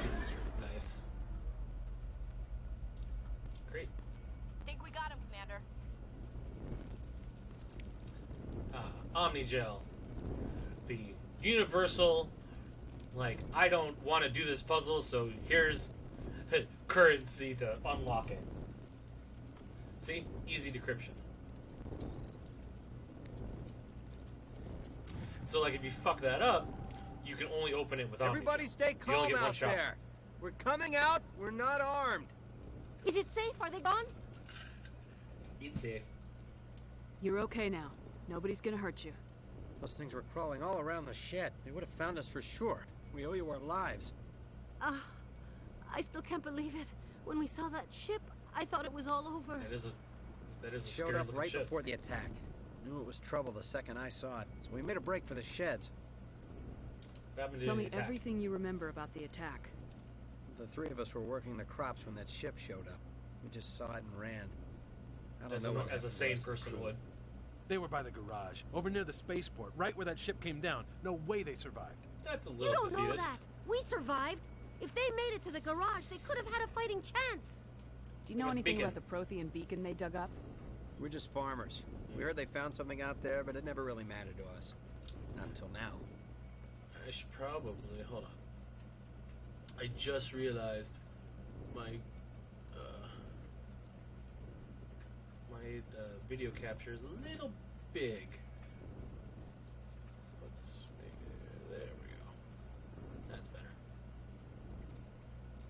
which is nice. Great. Think we got him, Commander. Omnigel. The universal, like, I don't want to do this puzzle, so here's currency to unlock it. See? Easy decryption. So, like, if you fuck that up, you can only open it with Omnigel. Everybody stay You only calm get one out shot. there. We're coming out. We're not armed. Is it safe? Are they gone? It's safe. You're okay now. Nobody's gonna hurt you. Those things were crawling all around the shed. They would have found us for sure. We owe you our lives. I still can't believe it. When we saw that ship, I thought it was all over. That is a Showed scary up looking right ship. before the attack. Knew it was trouble the second I saw it, so we made a break for the sheds. What happened to Tell the me attack? everything you remember about the attack. The three of us were working the crops when that ship showed up. We just saw it and ran. I don't As know a- what as a happened to the sane rest of the person crew. would. They were by the garage, over near the spaceport, right where that ship came down. No way they survived. That's a little You don't know defeatist. that. We survived. If they made it to the garage, they could have had a fighting chance. Do you know Like a anything beacon. about the Prothean beacon they dug up? We're just farmers. We heard they found something out there, but it never really mattered to us. Not until now. I should probably hold on. I just realized my video capture is a little big. So let's make it. There we go. That's better.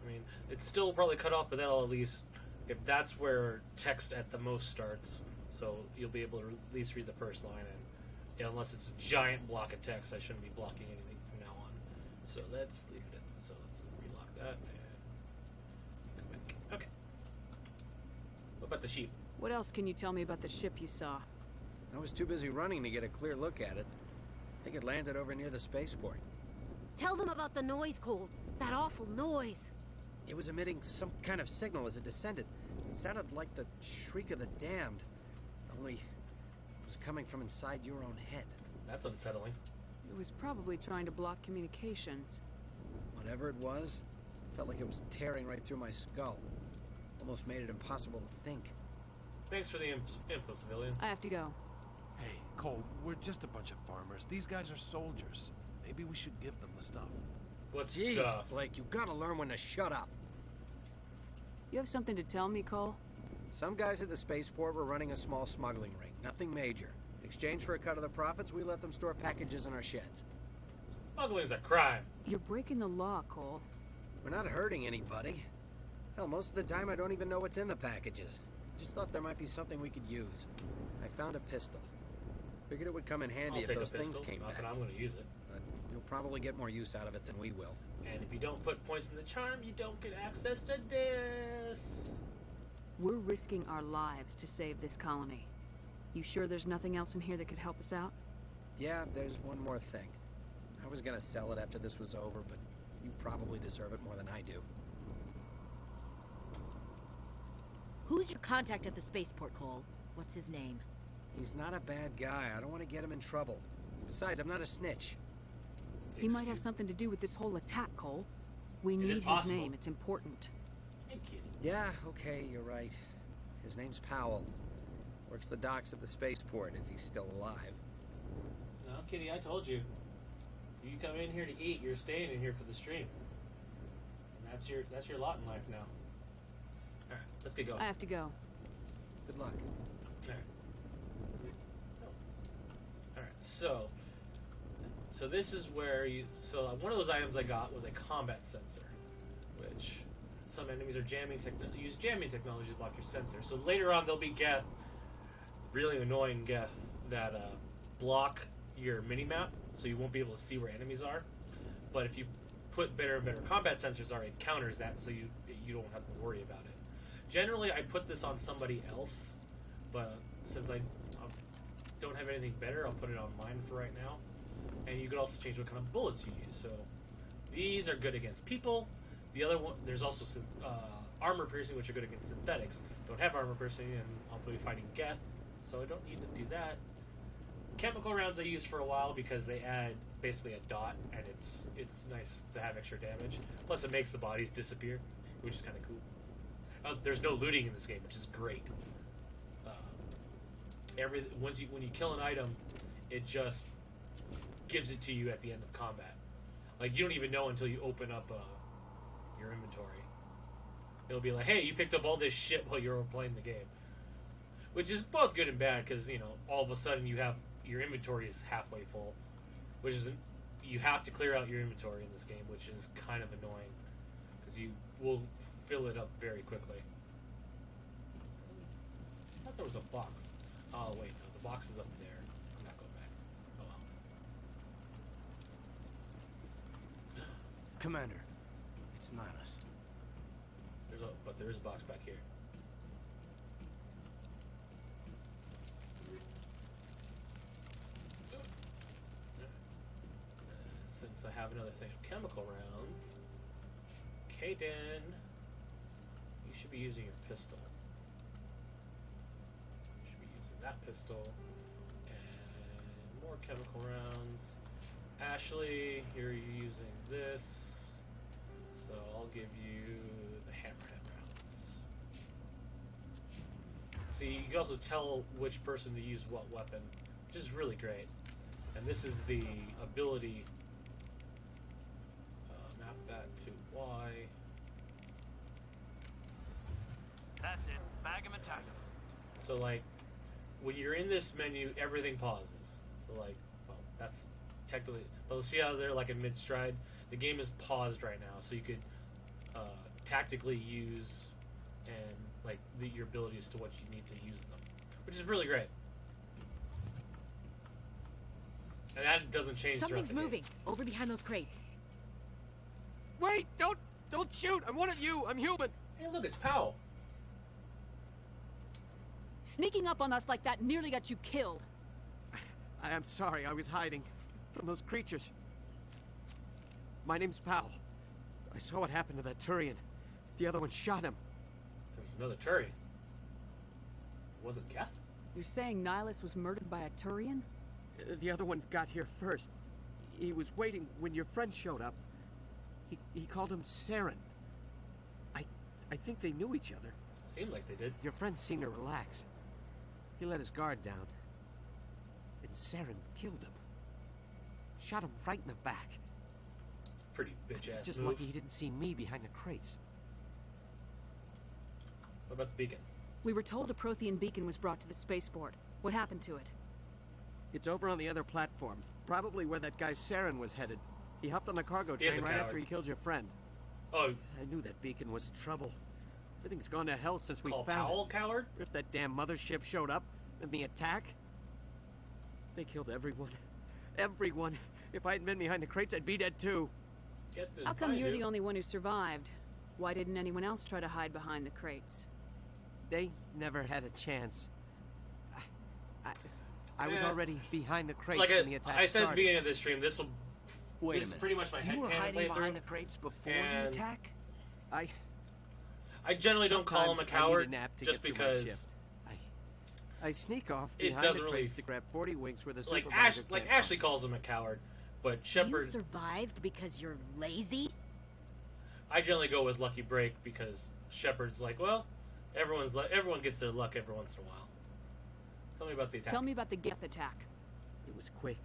I mean, it's still probably cut off, but that'll at least, if that's where text at the most starts, so you'll be able to at least read the first line, and yeah, unless it's a giant block of text, I shouldn't be blocking anything from now on. So let's leave it in. So let's relock that and come back. Okay. What about the sheep? What else can you tell me about the ship you saw? I was too busy running to get a clear look at it. I think it landed over near the spaceport. Tell them about the noise, Cole. That awful noise. It was emitting some kind of signal as it descended. It sounded like the shriek of the damned. Only it was coming from inside your own head. That's unsettling. It was probably trying to block communications. Whatever it was, felt like it was tearing right through my skull. Almost made it impossible to think. Thanks for the info, civilian. I have to go. Hey, Cole, we're just a bunch of farmers. These guys are soldiers. Maybe we should give them the stuff. What Jeez, stuff? Blake, you gotta learn when to shut up. You have something to tell me, Cole? Some guys at the spaceport were running a small smuggling ring. Nothing major. In exchange for a cut of the profits, we let them store packages in our sheds. Smuggling's a crime. You're breaking the law, Cole. We're not hurting anybody. Hell, most of the time I don't even know what's in the packages. Just thought there might be something we could use. I found a pistol. Figured it would come in handy I'll if take those a things pistol. came Not back. that I'm going to use it. But you'll probably get more use out of it than we will. And if you don't put points in the charm, you don't get access to this. We're risking our lives to save this colony. You sure there's nothing else in here that could help us out? Yeah, there's one more thing. I was gonna sell it after this was over, but you probably deserve it more than I do. Who's your contact at the spaceport, Cole? What's his name? He's not a bad guy. I don't want to get him in trouble. Besides, I'm not a snitch. He might have something to do with this whole attack, Cole. We need his name. It's important. Yeah, okay, you're right. His name's Powell. Works the docks at the spaceport if he's still alive. No, Kitty, I told you. You come in here to eat, you're staying in here for the stream. And that's your lot in life now. Alright, let's get going. I have to go. Good luck. Alright. Alright, so this is where one of those items I got was a combat sensor, which some enemies are use jamming technology to block your sensor. So later on there'll be Geth, really annoying Geth, that block your minimap, so you won't be able to see where enemies are. But if you put better and better combat sensors on, it counters that, so you don't have to worry about it. Generally, I put this on somebody else, but since I don't have anything better, I'll put it on mine for right now. And you could also change what kind of bullets you use. So these are good against people. The other one, there's also some armor piercing, which are good against synthetics. Don't have armor piercing, and I'll be fighting Geth, so I don't need to do that. Chemical rounds I use for a while because they add basically a dot, and it's nice to have extra damage. Plus, it makes the bodies disappear, which is kind of cool. There's no looting in this game, which is great. When you kill an item, it just gives it to you at the end of combat. Like, you don't even know until you open up your inventory. It'll be like, hey, you picked up all this shit while you were playing the game. Which is both good and bad, because, all of a sudden your inventory is halfway full. Which is, you have to clear out your inventory in this game, which is kind of annoying. Because you will fill it up very quickly. I thought there was a box. Oh, wait, no, the box is up there. I'm not going back. Oh, well. Commander, it's Nihilus. But there is a box back here. Since I have another thing of chemical rounds, Kaden, you should be using your pistol. You should be using that pistol and more chemical rounds. Ashley, you're using this, so I'll give you the hammerhead rounds. See, you can also tell which person to use what weapon, which is really great. And this is the ability. Map that to Y. That's it. Bag 'em and tag 'em. So, like, when you're in this menu, everything pauses. So, like, well, that's technically. But see how they're like in mid-stride? The game is paused right now, so you could tactically use and like your abilities to what you need to use them, which is really great. And that doesn't change. Something's moving over behind those crates. Wait! Don't shoot! I'm one of you! I'm human! Hey, look, it's Powell. Sneaking up on us like that nearly got you killed. I am sorry, I was hiding from those creatures. My name's Powell. I saw what happened to that Turian. The other one shot him. There's another Turian. Was it Geth? You're saying Nihilus was murdered by a Turian? The other one got here first. He was waiting when your friend showed up. He called him Saren. I think they knew each other. Seemed like they did. Your friend seemed to relax. He let his guard down. And Saren killed him. Shot him right in the back. It's a pretty bitch-ass Just move. lucky he didn't see me behind the crates. What about the beacon? We were told a Prothean beacon was brought to the spaceport. What happened to it? It's over on the other platform. Probably where that guy Saren was headed. He hopped on the cargo He is train a right coward. after he killed your friend. Oh. I knew that beacon was in trouble. Everything's gone to hell since we Call found Powell it. coward? First that damn mothership showed up, and the attack. They killed everyone. Everyone. If I hadn't been behind the crates, I'd be dead too. How come you're the only one who survived? Why didn't anyone else try to hide behind the crates? They never had a chance. I was Yeah. already behind the crates Like when the attack I said at the started. beginning of this stream, this Wait a is minute. pretty much my You head were canon hiding behind playthrough. the crates before the And attack? I generally don't call him a Sometimes coward I need a nap to just get through my because shift. I sneak off it behind the doesn't really crates to grab 40 winks where the like supervisor like can't Ashley calls him a coward, but You Shepard. survived because you're lazy? I generally go with Lucky Break because Shepard's like, well, everyone gets their luck every once in a while. Tell me about the attack. Tell me about the Geth attack. It was quick.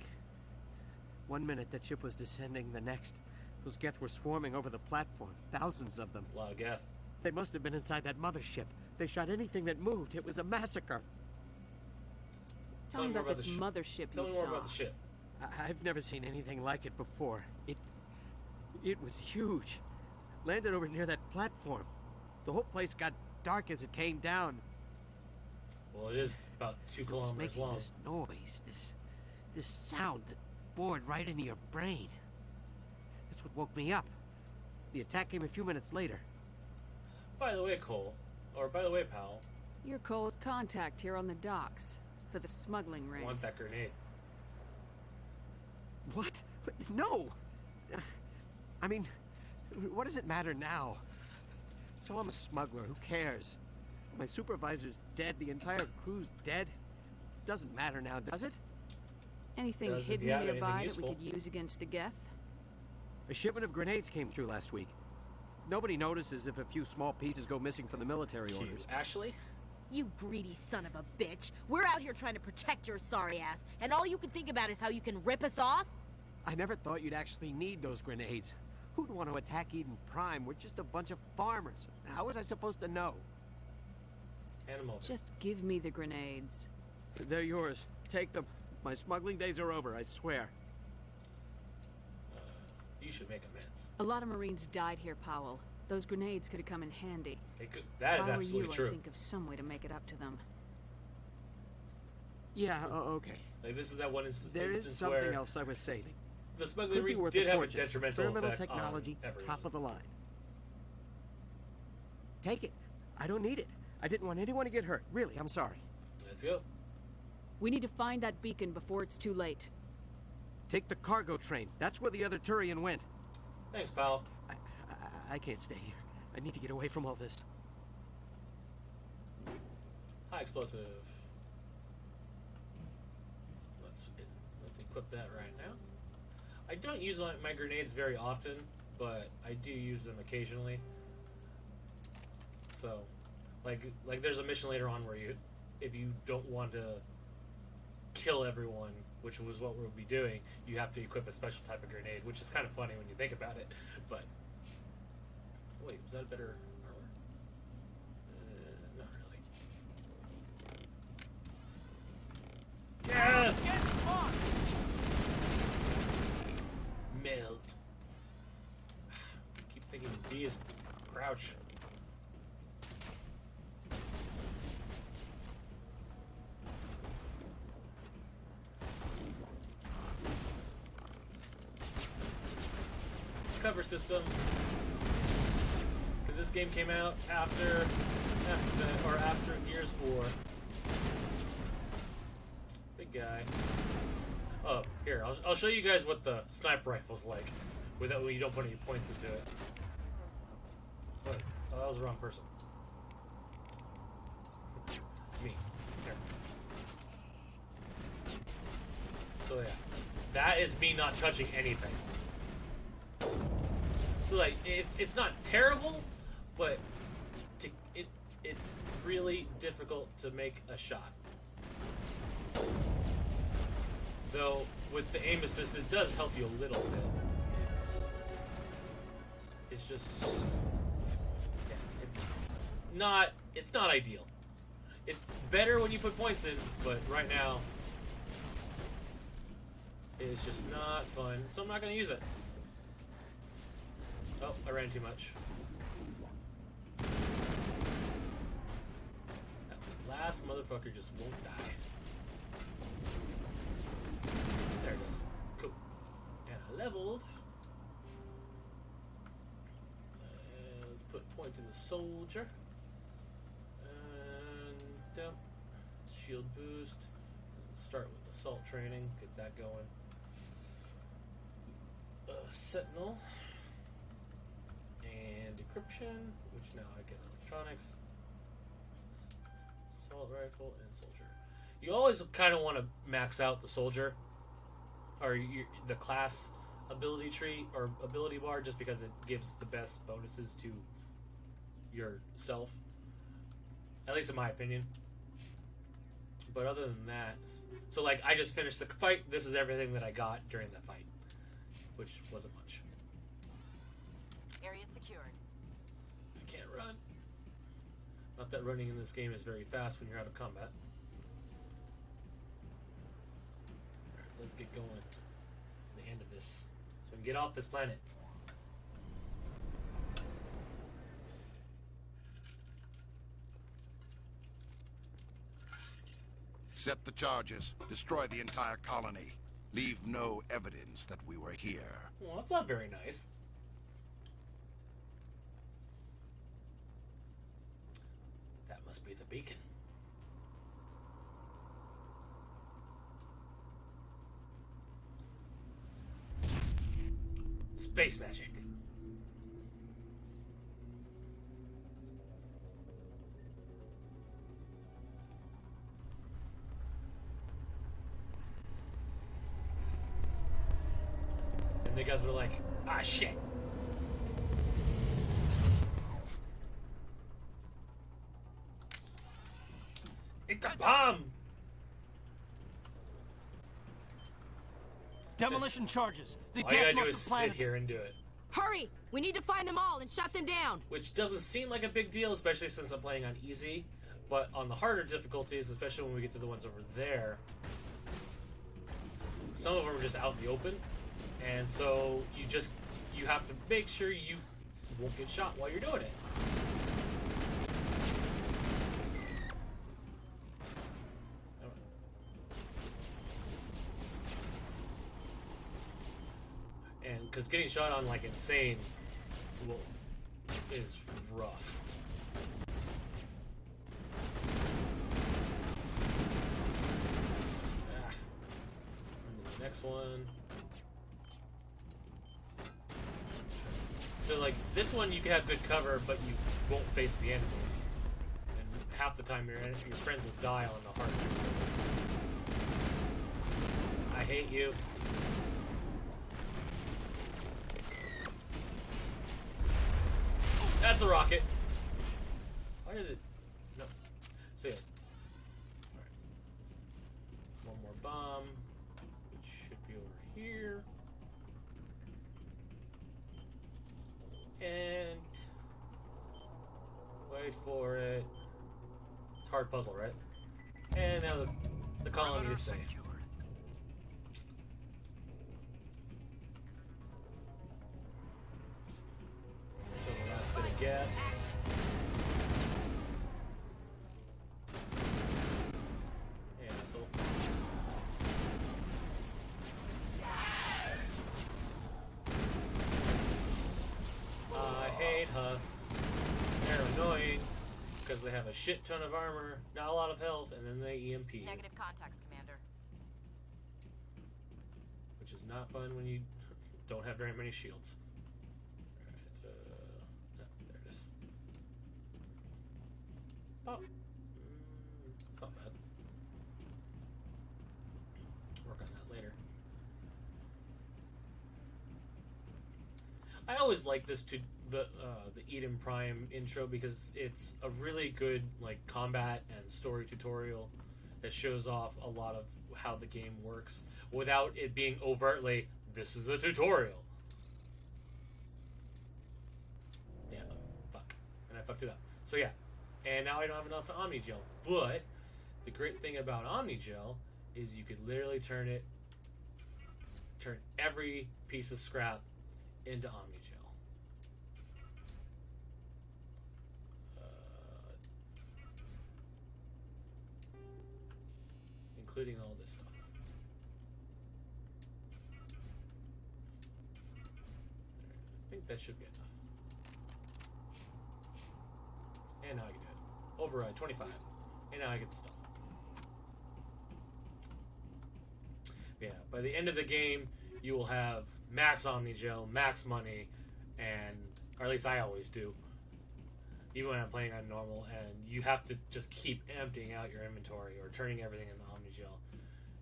1 minute that ship was descending, the next, those Geth were swarming over the platform. Thousands of them. A lot of Geth. They must have been inside that mothership. They shot anything that moved. It was a massacre. Tell me about this mothership Tell you me more saw. about the ship. I've never seen anything like it before. It was huge. Landed over near that platform. The whole place got dark as it came down. Well, it is about 2 It was kilometers making long. this noise, this sound that bored right into your brain. That's what woke me up. The attack came a few minutes later. By the way, Powell, You're Cole's contact here on the docks for the smuggling I ring. want that grenade. What? No! I mean, what does it matter now? So I'm a smuggler, who cares? My supervisor's dead, the entire crew's dead. Doesn't matter now, does it? Anything Does if hidden you have anything nearby that useful. we could use against the Geth? A shipment of grenades came through last week. Nobody notices if a few small pieces go missing from the military orders. Ashley? You greedy son of a bitch. We're out here trying to protect your sorry ass, and all you can think about is how you can rip us off? I never thought you'd actually need those grenades. Who'd want to attack Eden Prime? We're just a bunch of farmers. How was I supposed to know? Hand them over. Just give me the grenades. They're yours. Take them. My smuggling days are over, I swear. You should make amends. A lot of Marines died here, Powell. Those grenades could have come in handy. That is if I were absolutely you, true. I'd think of some way to make it up to them. Yeah, okay. Like this is that one There is instance something where else I was saving. the smuggling Could be ring worth did a have a fortune. detrimental Experimental effect technology, on everyone. top of the line. Take it. I don't need it. I didn't want anyone to get hurt. Really, I'm sorry. Let's go. We need to find that beacon before it's too late. Take the cargo train. That's where the other Turian went. Thanks, pal. I can't stay here. I need to get away from all this. High explosive. Let's equip that right now. I don't use my grenades very often, but I do use them occasionally. So, like there's a mission later on where if you don't want to kill everyone, which was what we'll be doing, you have to equip a special type of grenade, which is kind of funny when you think about it. But wait, was that a better armor? Not really. Yes! Melt. I keep thinking D is crouch. Cover system. Because this game came out after Mass Effect, or after Gears 4. Big guy. Oh, here, I'll show you guys what the sniper rifle's like. without when you don't put any points into it. What? Oh, that was the wrong person. Me. There. So yeah, that is me not touching anything. So like, it's not terrible, but it's really difficult to make a shot. Though with the aim assist, it does help you a little bit. It's just it's not ideal. It's better when you put points in, but right now it's just not fun. So I'm not going to use it. Oh, I ran too much. That last motherfucker just won't die. There it goes. Cool. And I leveled. Let's put point in the soldier. And shield boost. Start with assault training. Get that going. Sentinel. And decryption, which now I get electronics. Assault rifle and soldier. You always kind of want to max out the soldier, or the class ability tree or ability bar, just because it gives the best bonuses to yourself. At least in my opinion. But other than that, so like I just finished the fight. This is everything that I got during the fight, which wasn't much. Area secured. I can't run. Not that running in this game is very fast when you're out of combat. Alright, let's get going to the end of this. So we can get off this planet. Set the charges. Destroy the entire colony. Leave no evidence that we were here. Well, that's not very nice. That must be the beacon. Space magic. And the guys were like, ah, shit. It's a bomb! Demolition charges. The All you gas gotta do must is have sit planted here and do it. Hurry! We need to find them all and shut them down. Which doesn't seem like a big deal, especially since I'm playing on easy. But on the harder difficulties, especially when we get to the ones over there, some of them are just out in the open. And so you have to make sure you won't get shot while you're doing it. And because getting shot on like insane is rough. The next one. So like this one you can have good cover, but you won't face the enemies. And half the time your friends will die on the hard difficulties. I hate you. That's a rocket. Why did it? No. So yeah. Alright. One more bomb, which should be over here. And wait for it. It's a hard puzzle, right? And now the colony is safe. So the last bit of gas. Hey, asshole. I hate husks. They're annoying because they have a shit ton of armor, not a lot of health, and then they EMP. Negative contacts, Commander. Which is not fun when you don't have very many shields. Alright, there it is. Oh. It's not bad. Work on that later. I always like this the Eden Prime intro because it's a really good like combat and story tutorial that shows off a lot of how the game works without it being overtly, this is a tutorial. Yeah, fuck. And I fucked it up. So yeah. And now I don't have enough Omnigel. But the great thing about Omnigel is you could literally turn every piece of scrap into Omnigel. Including all this stuff. I think that should be enough. And now I can do it. Override 25. And now I get the stuff. Yeah, by the end of the game, you will have max Omnigel, max money, and, or at least I always do, even when I'm playing on normal, and you have to just keep emptying out your inventory or turning everything into Omnigel.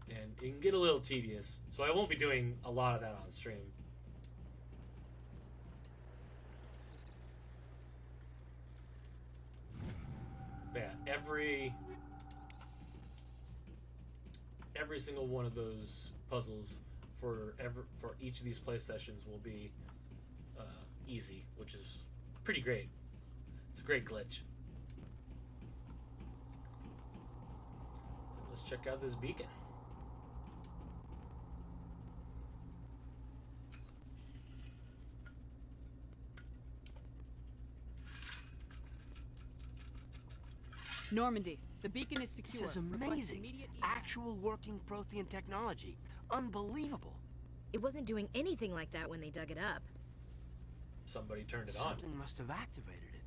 And it can get a little tedious, so I won't be doing a lot of that on stream. But yeah, every single one of those puzzles for each of these play sessions will be easy, which is pretty great. It's a great glitch. Let's check out this beacon. Normandy, the beacon is secure. This is Request amazing. immediate Actual working Prothean technology. Unbelievable. It wasn't doing anything like that when they dug it up. Somebody turned it on. Something must have activated it.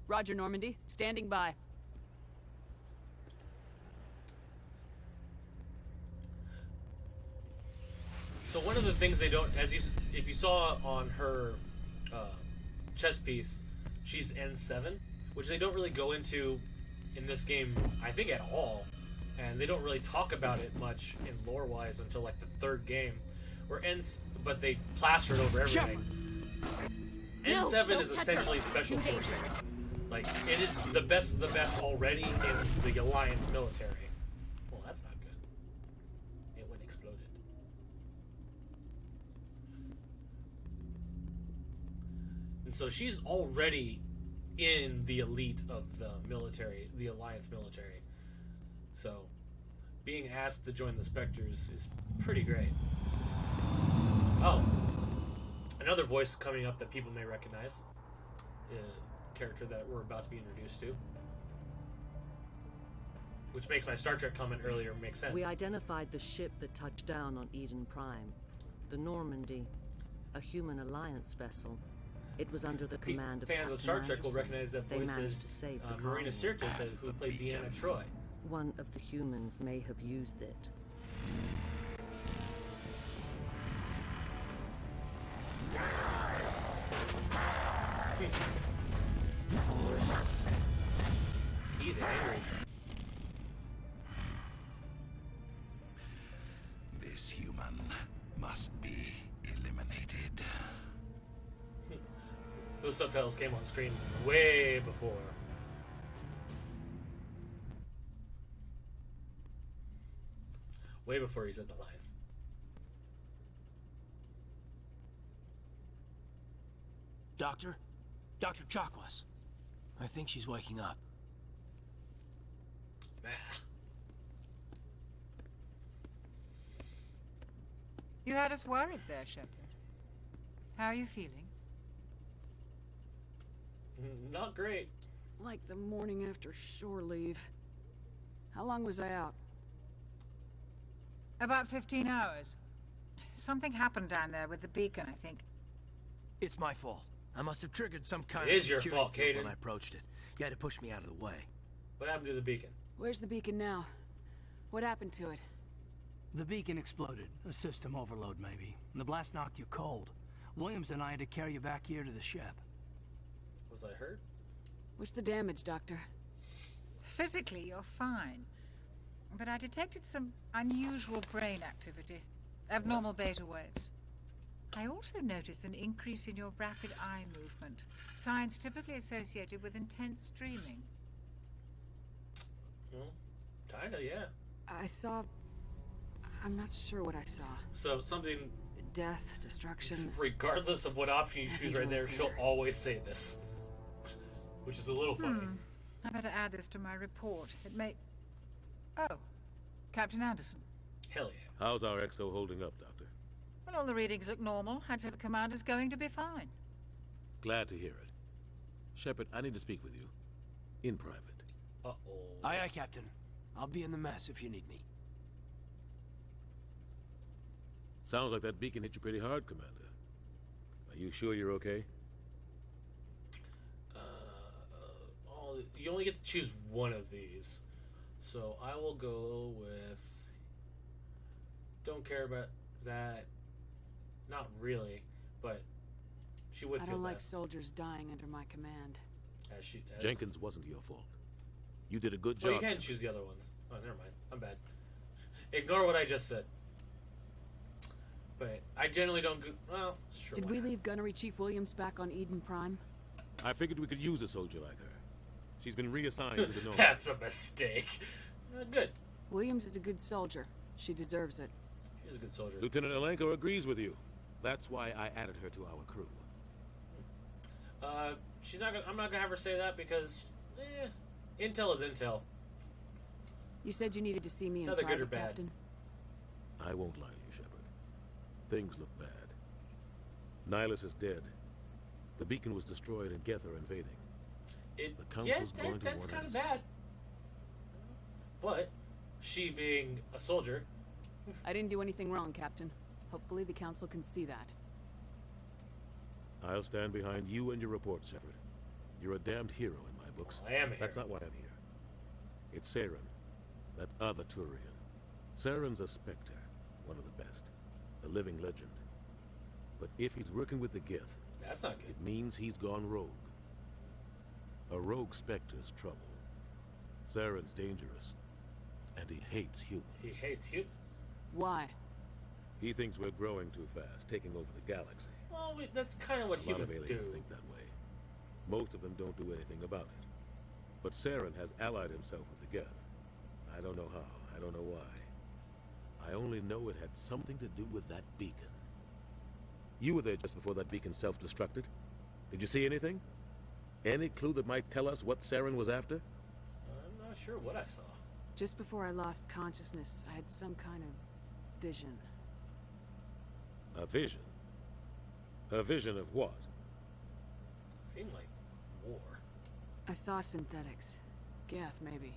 Roger, Normandy. Standing by. So one of the things they don't, if you saw on her chest piece, she's N7, which they don't really go into in this game, I think, at all, and they don't really talk about it much in lore-wise until like the third game, but they plaster it over everything. No, N7 don't is touch essentially her. special Too forces. dangerous. Like, it is the best of the best already in the Alliance military. Well, that's not good. It went exploded. And so she's already in the elite of the military, the Alliance military. So, being asked to join the Spectres is pretty great. Oh, another voice coming up that people may recognize. A character that we're about to be introduced to. Which makes my Star Trek comment earlier make sense. We identified the ship that touched down on Eden Prime. The Normandy. A human Alliance vessel. It was under the command of Fans Captain of Star Trek will Anderson. recognize that They voice managed as to save the Marina colony. Sirtis, who played Deanna Troi. One of the humans may have used it. He's angry. This human must be eliminated. Those subtitles came on screen way before. Way before he said the line. Doctor? Dr. Chakwas. I think she's waking up. Nah. You had us worried there, Shepard. How are you feeling? Not great. Like the morning after shore leave. How long was I out? About 15 hours. Something happened down there with the beacon, I think. It's my fault. I must have triggered some kind It of is your security fault, field Caden. when I approached it. You had to push me out of the way. What happened to the beacon? Where's the beacon now? What happened to it? The beacon exploded. A system overload, maybe. The blast knocked you cold. Williams and I had to carry you back here to the ship. Was I hurt? What's the damage, Doctor? Physically, you're fine. But I detected some unusual brain activity. Abnormal beta waves. I also noticed an increase in your rapid eye movement. Signs typically associated with intense dreaming. Well, kinda, yeah. I saw... I'm not sure what I saw. So, something... Death, destruction... Regardless of what option you choose right there, she'll always say this. Which is a little funny. I better add this to my report. It may... Oh, Captain Anderson. Hell yeah. How's our XO holding up, Doctor? Well, all the readings look normal. I'd say the commander's going to be fine. Glad to hear it. Shepard, I need to speak with you. In private. Uh-oh. Aye, aye, Captain. I'll be in the mess if you need me. Sounds like that beacon hit you pretty hard, Commander. Are you sure you're okay? You only get to choose one of these. So I will go with... Don't care about that. Not really, but she would I feel don't bad. like soldiers dying under my command. As Jenkins wasn't your fault. You did a good Well, job. you can't choose the other ones. Oh, never mind. I'm bad. Ignore what I just said. But I generally don't go... Well, sure. Did we leave Gunnery Chief Williams back on Eden Prime? I figured we could use a soldier like her. She's been reassigned to the North. That's a mistake. Good. Williams is a good soldier. She deserves it. She's a good soldier. Lieutenant Alenko agrees with you. That's why I added her to our crew. She's not gonna... I'm not gonna have her say that because... intel is intel. You said you needed to see me in Another good or private, bad. Captain. I won't lie to you, Shepard. Things look bad. Nihilus is dead. The beacon was destroyed and Geth are invading. The council's going to that's warn kind of us. bad. But she being a soldier... I didn't do anything wrong, Captain. Hopefully the Council can see that. I'll stand behind you and your report, Shepard. You're a damned hero in my books. I am a That's hero. not why I'm here. It's Saren, that other Turian. Saren's a Spectre, one of the best. A living legend. But if he's working with the Geth, That's not good. it means he's gone rogue. A rogue Spectre's trouble. Saren's dangerous. And he hates humans. He hates humans. Why? He thinks we're growing too fast, taking over the galaxy. Well, that's kind of what A lot of humans aliens do. think that way. Most of them don't do anything about it. But Saren has allied himself with the Geth. I don't know how, I don't know why. I only know it had something to do with that beacon. You were there just before that beacon self-destructed. Did you see anything? Any clue that might tell us what Saren was after? I'm not sure what I saw. Just before I lost consciousness, I had some kind of vision. A vision? A vision of what? Seemed like war. I saw synthetics. Geth, maybe.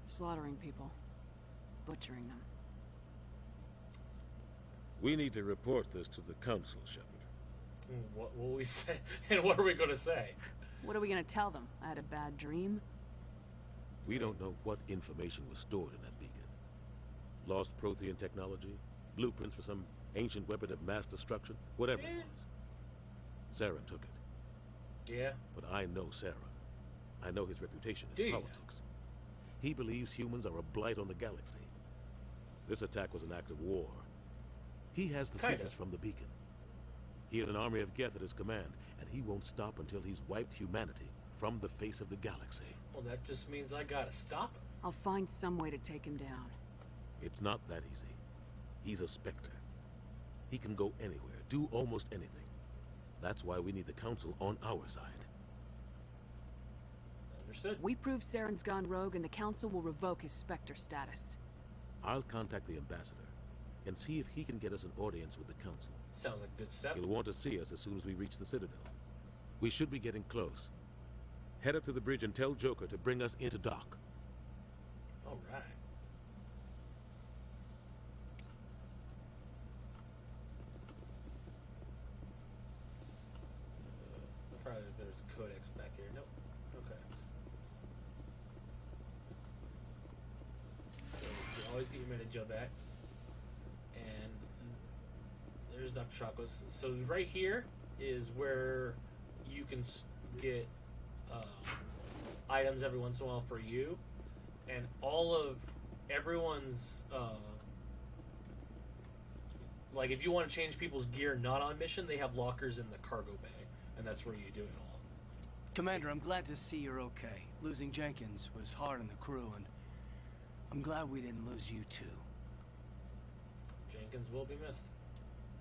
Slaughtering people. Butchering them. We need to report this to the Council, Shepard. What will we say? And what are we going to say? What are we gonna tell them? I had a bad dream? We don't know what information was stored in that beacon. Lost Prothean technology, blueprints for some ancient weapon of mass destruction, whatever it was. Saren took it. Yeah? But I know Saren. I know his reputation Do is you? politics. He believes humans are a blight on the galaxy. This attack was an act of war. He has the Kinda. secrets from the beacon. He has an army of Geth at his command, and he won't stop until he's wiped humanity from the face of the galaxy. Well, that just means I gotta stop him. I'll find some way to take him down. It's not that easy. He's a Spectre. He can go anywhere, do almost anything. That's why we need the Council on our side. Understood. We prove Saren's gone rogue and the Council will revoke his Spectre status. I'll contact the ambassador and see if he can get us an audience with the Council. Sounds like a good step. He'll want to see us as soon as we reach the Citadel. We should be getting close. Head up to the bridge and tell Joker to bring us into dock. All right. Probably there's a codex back here. Nope. No codex. So you always get your Manager back. There's Dr. Chakwas. So right here is where you can get items every once in a while for you, and all of everyone's like if you want to change people's gear not on mission, they have lockers in the cargo bay, and that's where you do it all. Commander, I'm glad to see you're okay. Losing Jenkins was hard on the crew, and I'm glad we didn't lose you too. Jenkins will be missed.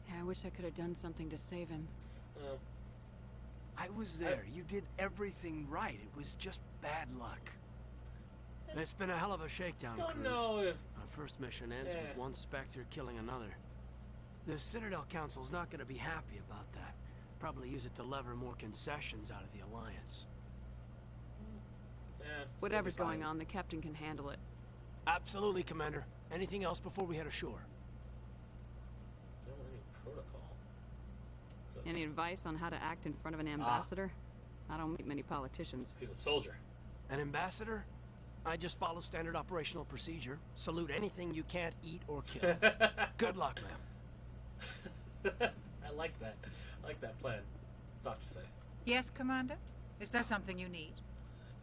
Yeah, I wish I could have done something to save him. I was there. You did everything right. It was just bad luck. It's been a hell of a shakedown, Don't Cruz. know if Our first mission ends with one Spectre killing another. The Citadel Council's not going to be happy about that. Probably use it to lever more concessions out of the Alliance. Whatever's going on, the captain can handle it. Absolutely, Commander. Anything else before we head ashore? No, any protocol. So Any advice on how to act in front of an ambassador? I don't meet many politicians. he's a soldier. An ambassador? I just follow standard operational procedure. Salute anything you can't eat or kill. Good luck, ma'am. I like that. I like that plan. What's Doctor say? Yes, Commander? Is there something you need?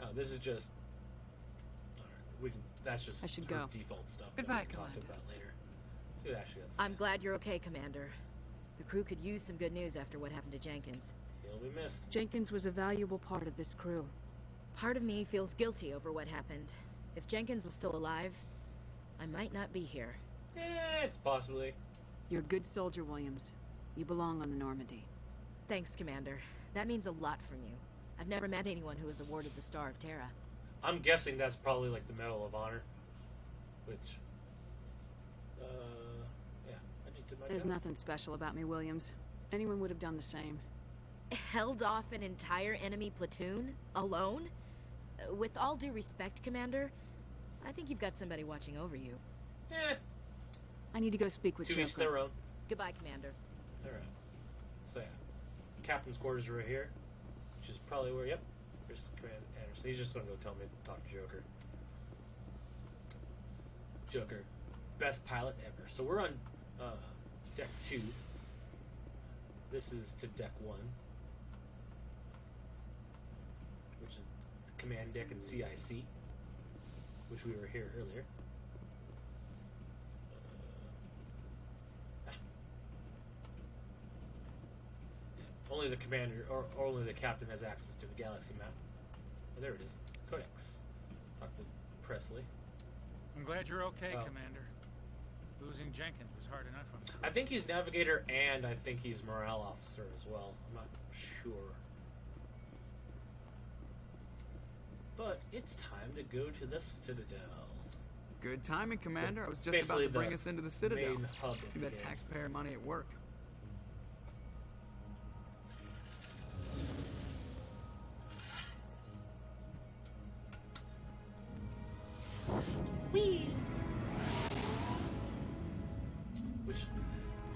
Oh, this is just. Alright, we can. That's just I should her go. default stuff Goodbye, that we talked Commander. about later. See what Ashley has to say. I'm glad you're okay, Commander. The crew could use some good news after what happened to Jenkins. He'll be missed. Jenkins was a valuable part of this crew. Part of me feels guilty over what happened. If Jenkins was still alive, I might not be here. It's possibly. You're a good soldier, Williams. You belong on the Normandy. Thanks, Commander. That means a lot from you. I've never met anyone who was awarded the Star of Terra. I'm guessing that's probably like the Medal of Honor, which. Yeah, I just did my There's job. nothing special about me, Williams. Anyone would have done the same. Held off an entire enemy platoon? Alone? With all due respect, Commander, I think you've got somebody watching over you. I need to go speak with To Joker. each their own. Goodbye, Commander. Alright. So yeah. Captain's quarters are right here. Which is probably where, yep. There's Command Anderson. He's just gonna go tell me to talk to Joker. Joker. Best pilot ever. So we're on deck 2. This is to deck 1. Which is the command deck and CIC. Which we were here earlier. Only the commander, or only the captain has access to the galaxy map. Oh, there it is. Codex. Talk to Presley. I'm glad you're okay, Oh. Commander. Losing Jenkins was hard enough on the crew. I think he's navigator and I think he's morale officer as well. I'm not sure. But it's time to go to the Citadel. Good timing, Commander. I was just Basically about to bring the us into the Citadel. main hub of See the that game. taxpayer money at work. Whee! Which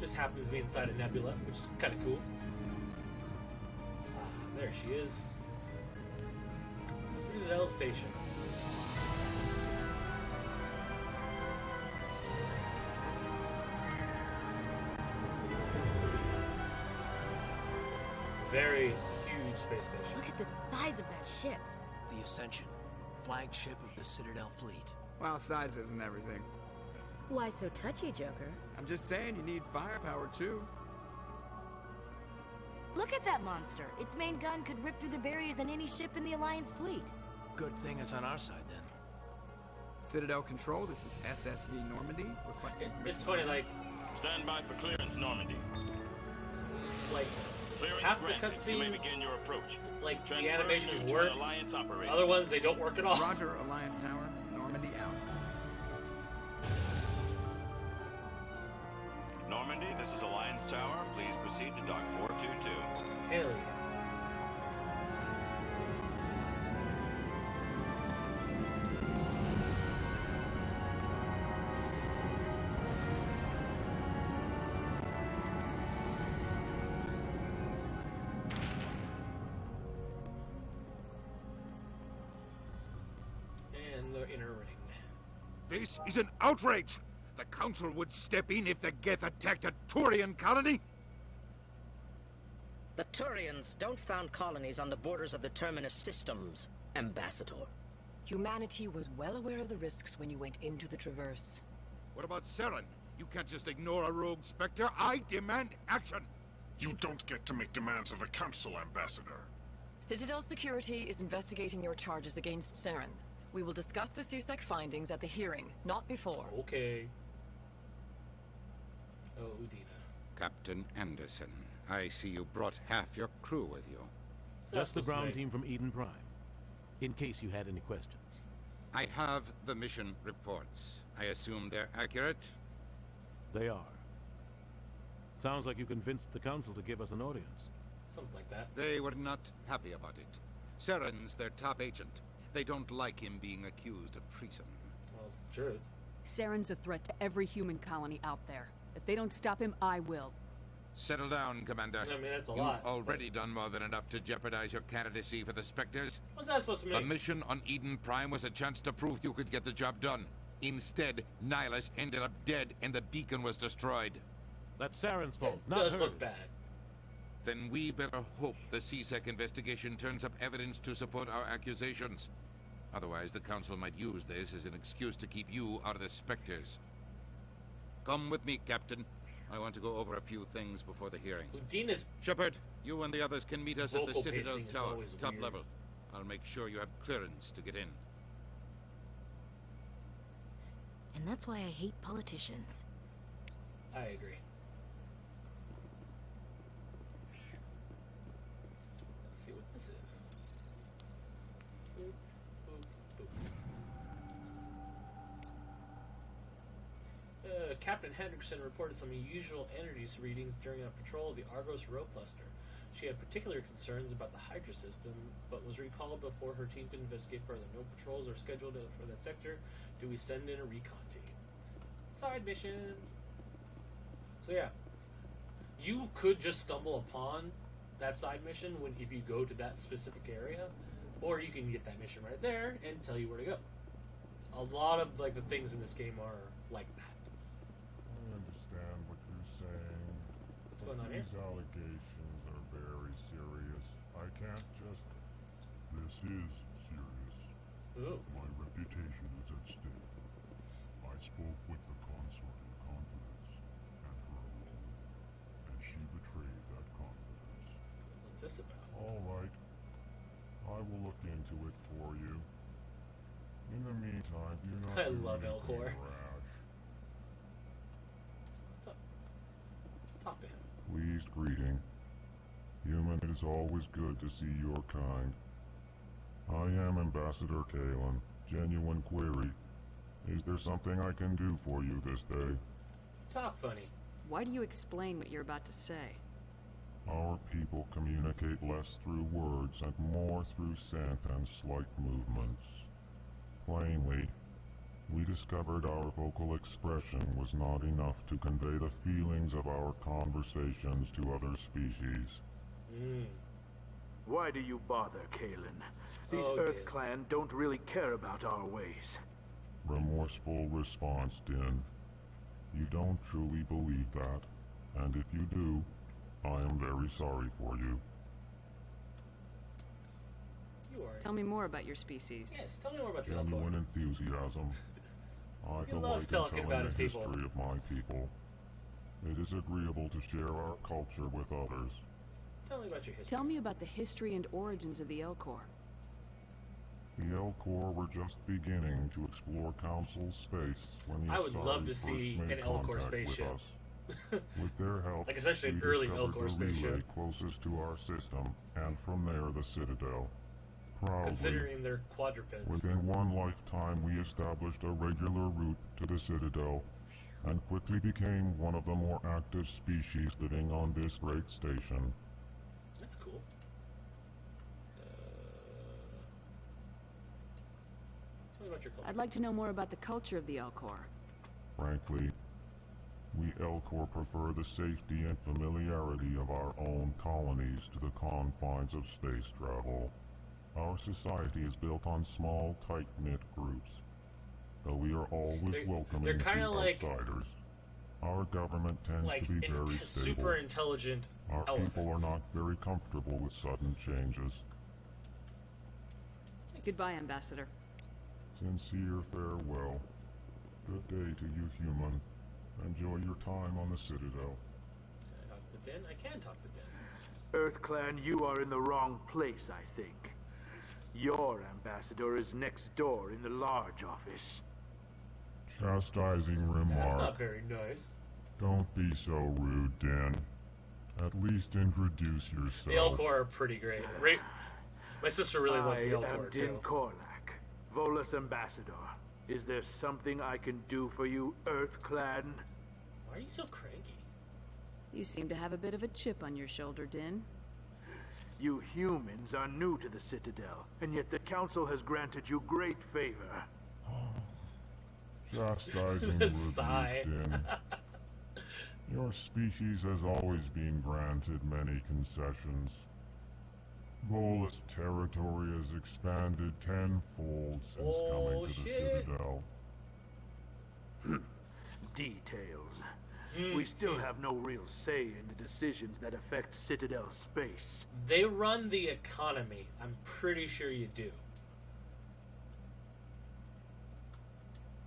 just happens to be inside a nebula, which is kind of cool. Ah, there she is. Citadel Station. Very huge space station. Look at the size of that ship. The Ascension, flagship of the Citadel fleet. Well, size isn't everything. Why so touchy, Joker? I'm just saying you need firepower, too. Look at that monster. Its main gun could rip through the barriers in any ship in the Alliance fleet. Good thing it's on our side, then. Citadel Control, this is SSV Normandy, requesting permission. It's funny, like, Stand by for clearance, Normandy. like Clearance half the granted. You may cutscenes, begin your approach. it's like the Transferring animations you to work. an Alliance operator. Other ones, they don't work at all. Roger, Alliance Tower, Normandy out. Normandy, this is Alliance Tower. Please proceed to Dock 422. Hell yeah. And the inner ring. This is an outrage! The Council would step in if the Geth attacked a Turian colony? The Turians don't found colonies on the borders of the Terminus systems, Ambassador. Humanity was well aware of the risks when you went into the Traverse. What about Saren? You can't just ignore a rogue Spectre. I demand action! You don't get to make demands of the Council, Ambassador. Citadel Security is investigating your charges against Saren. We will discuss the CSEC findings at the hearing, not before. Okay. Oh, Udina. Captain Anderson, I see you brought half your crew with you. Just the ground team from Eden Prime, in case you had any questions. I have the mission reports. I assume they're accurate? They are. Sounds like you convinced the Council to give us an audience. Something like that. They were not happy about it. Saren's their top agent. They don't like him being accused of treason. Well, it's the truth. Saren's a threat to every human colony out there. If they don't stop him, I will. Settle down, Commander. I mean, that's a You've lot. already done more than enough to jeopardize your candidacy for the Spectres. What's that supposed to mean? The mission on Eden Prime was a chance to prove you could get the job done. Instead, Nihilus ended up dead and the beacon was destroyed. That's Saren's fault, It not does hers. look bad. Then we better hope the CSEC investigation turns up evidence to support our accusations. Otherwise, the Council might use this as an excuse to keep you out of the Spectres. Come with me, Captain. I want to go over a few things before the hearing. Udina's Shepard, you and the others can meet us at the vocal Citadel pacing is Tower, always top weird. level. I'll make sure you have clearance to get in. And that's why I hate politicians. I agree. Let's see what this is. Boop, boop, boop. Captain Hendrickson reported some unusual energies readings during a patrol of the Argos Row cluster. She had particular concerns about the Hydra system, but was recalled before her team could investigate further. No patrols are scheduled for that sector. Do we send in a recon team? Side mission. So yeah, you could just stumble upon that side mission if you go to that specific area, or you can get that mission right there and tell you where to go. A lot of like the things in this game are like that. I understand what you're saying. What's going on here? These allegations are very serious. I can't just... This is serious. Ooh. My reputation is at stake. I spoke with the consort in confidence, and her alone, and she betrayed that confidence. What's this about? All right. I will look into it for you. In the meantime, do not I do love anything Elcor. rash. Talk to him. Pleased greeting. Human, it is always good to see your kind. I am Ambassador Kalen. Genuine query. Is there something I can do for you this day? Talk funny. Why do you explain what you're about to say? Our people communicate less through words and more through scent and slight movements. Plainly, we discovered our vocal expression was not enough to convey the feelings of our conversations to other species. Why do you bother, Kalen? These Earth Clan don't really care about our ways. Remorseful response, Din. You don't truly believe that, and if you do, I am very sorry for you. You are. Tell me more about your species. Yes, tell me more about the Elcor. Genuine enthusiasm. I He loves delight in talking telling about the his people. history of my people. It is agreeable to share our culture with others. Tell me about your history. Tell me about the history and origins of the Elcor. The Elcor were just beginning to explore Council space when the I would love to Asari see first made an Elcor contact spaceship. with us. With their help, Like, especially an we early discovered Elcor the relay spaceship. closest to our system, and from there the Citadel. Proudly, Considering they're quadrupeds. within one lifetime we established a regular route to the Citadel, and quickly became one of the more active species living on this great station. That's cool. Tell me about your culture. I'd like to know more about the culture of the Elcor. Frankly, we Elcor prefer the safety and familiarity of our own colonies to the confines of space travel. Our society is built on small, tight-knit groups, though we are always welcoming they're to kinda like- outsiders. Our government tends like to be very stable. super intelligent Our elephants. people are not very comfortable with sudden changes. Goodbye, Ambassador. Sincere farewell. Good day to you, human. Enjoy your time on the Citadel. Can I talk to Den? I can talk to Den. EarthClan, you are in the wrong place, I think. Your ambassador is next door in the large office. Chastising remark. That's not very nice. Don't be so rude, Den. At least introduce yourself. The Elcor are pretty great. My sister really loves the Elcor, I am too. Din Korlak, Volus ambassador. Is there something I can do for you, EarthClan? Why are you so cranky? You seem to have a bit of a chip on your shoulder, Din. You humans are new to the Citadel, and yet the Council has granted you great favor. Chastising The rebuke, sigh. Din. Your species has always been granted many concessions. Bolus territory has expanded tenfold since coming to the Citadel. Details. We still have no real say in the decisions that affect Citadel space. They run the economy. I'm pretty sure you do.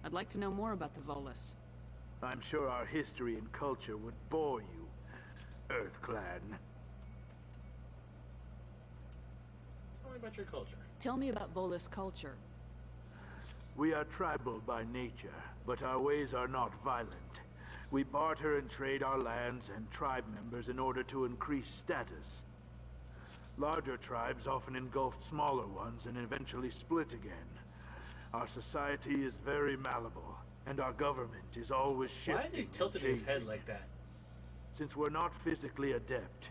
I'd like to know more about the Volus. I'm sure our history and culture would bore you, EarthClan. Tell me about your culture. Tell me about Volus culture. We are tribal by nature, but our ways are not violent. We barter and trade our lands and tribe members in order to increase status. Larger tribes often engulf smaller ones and eventually split again. Our society is very malleable, and our government is always shifting. Why is he tilting his head like that? Since we're not physically adept,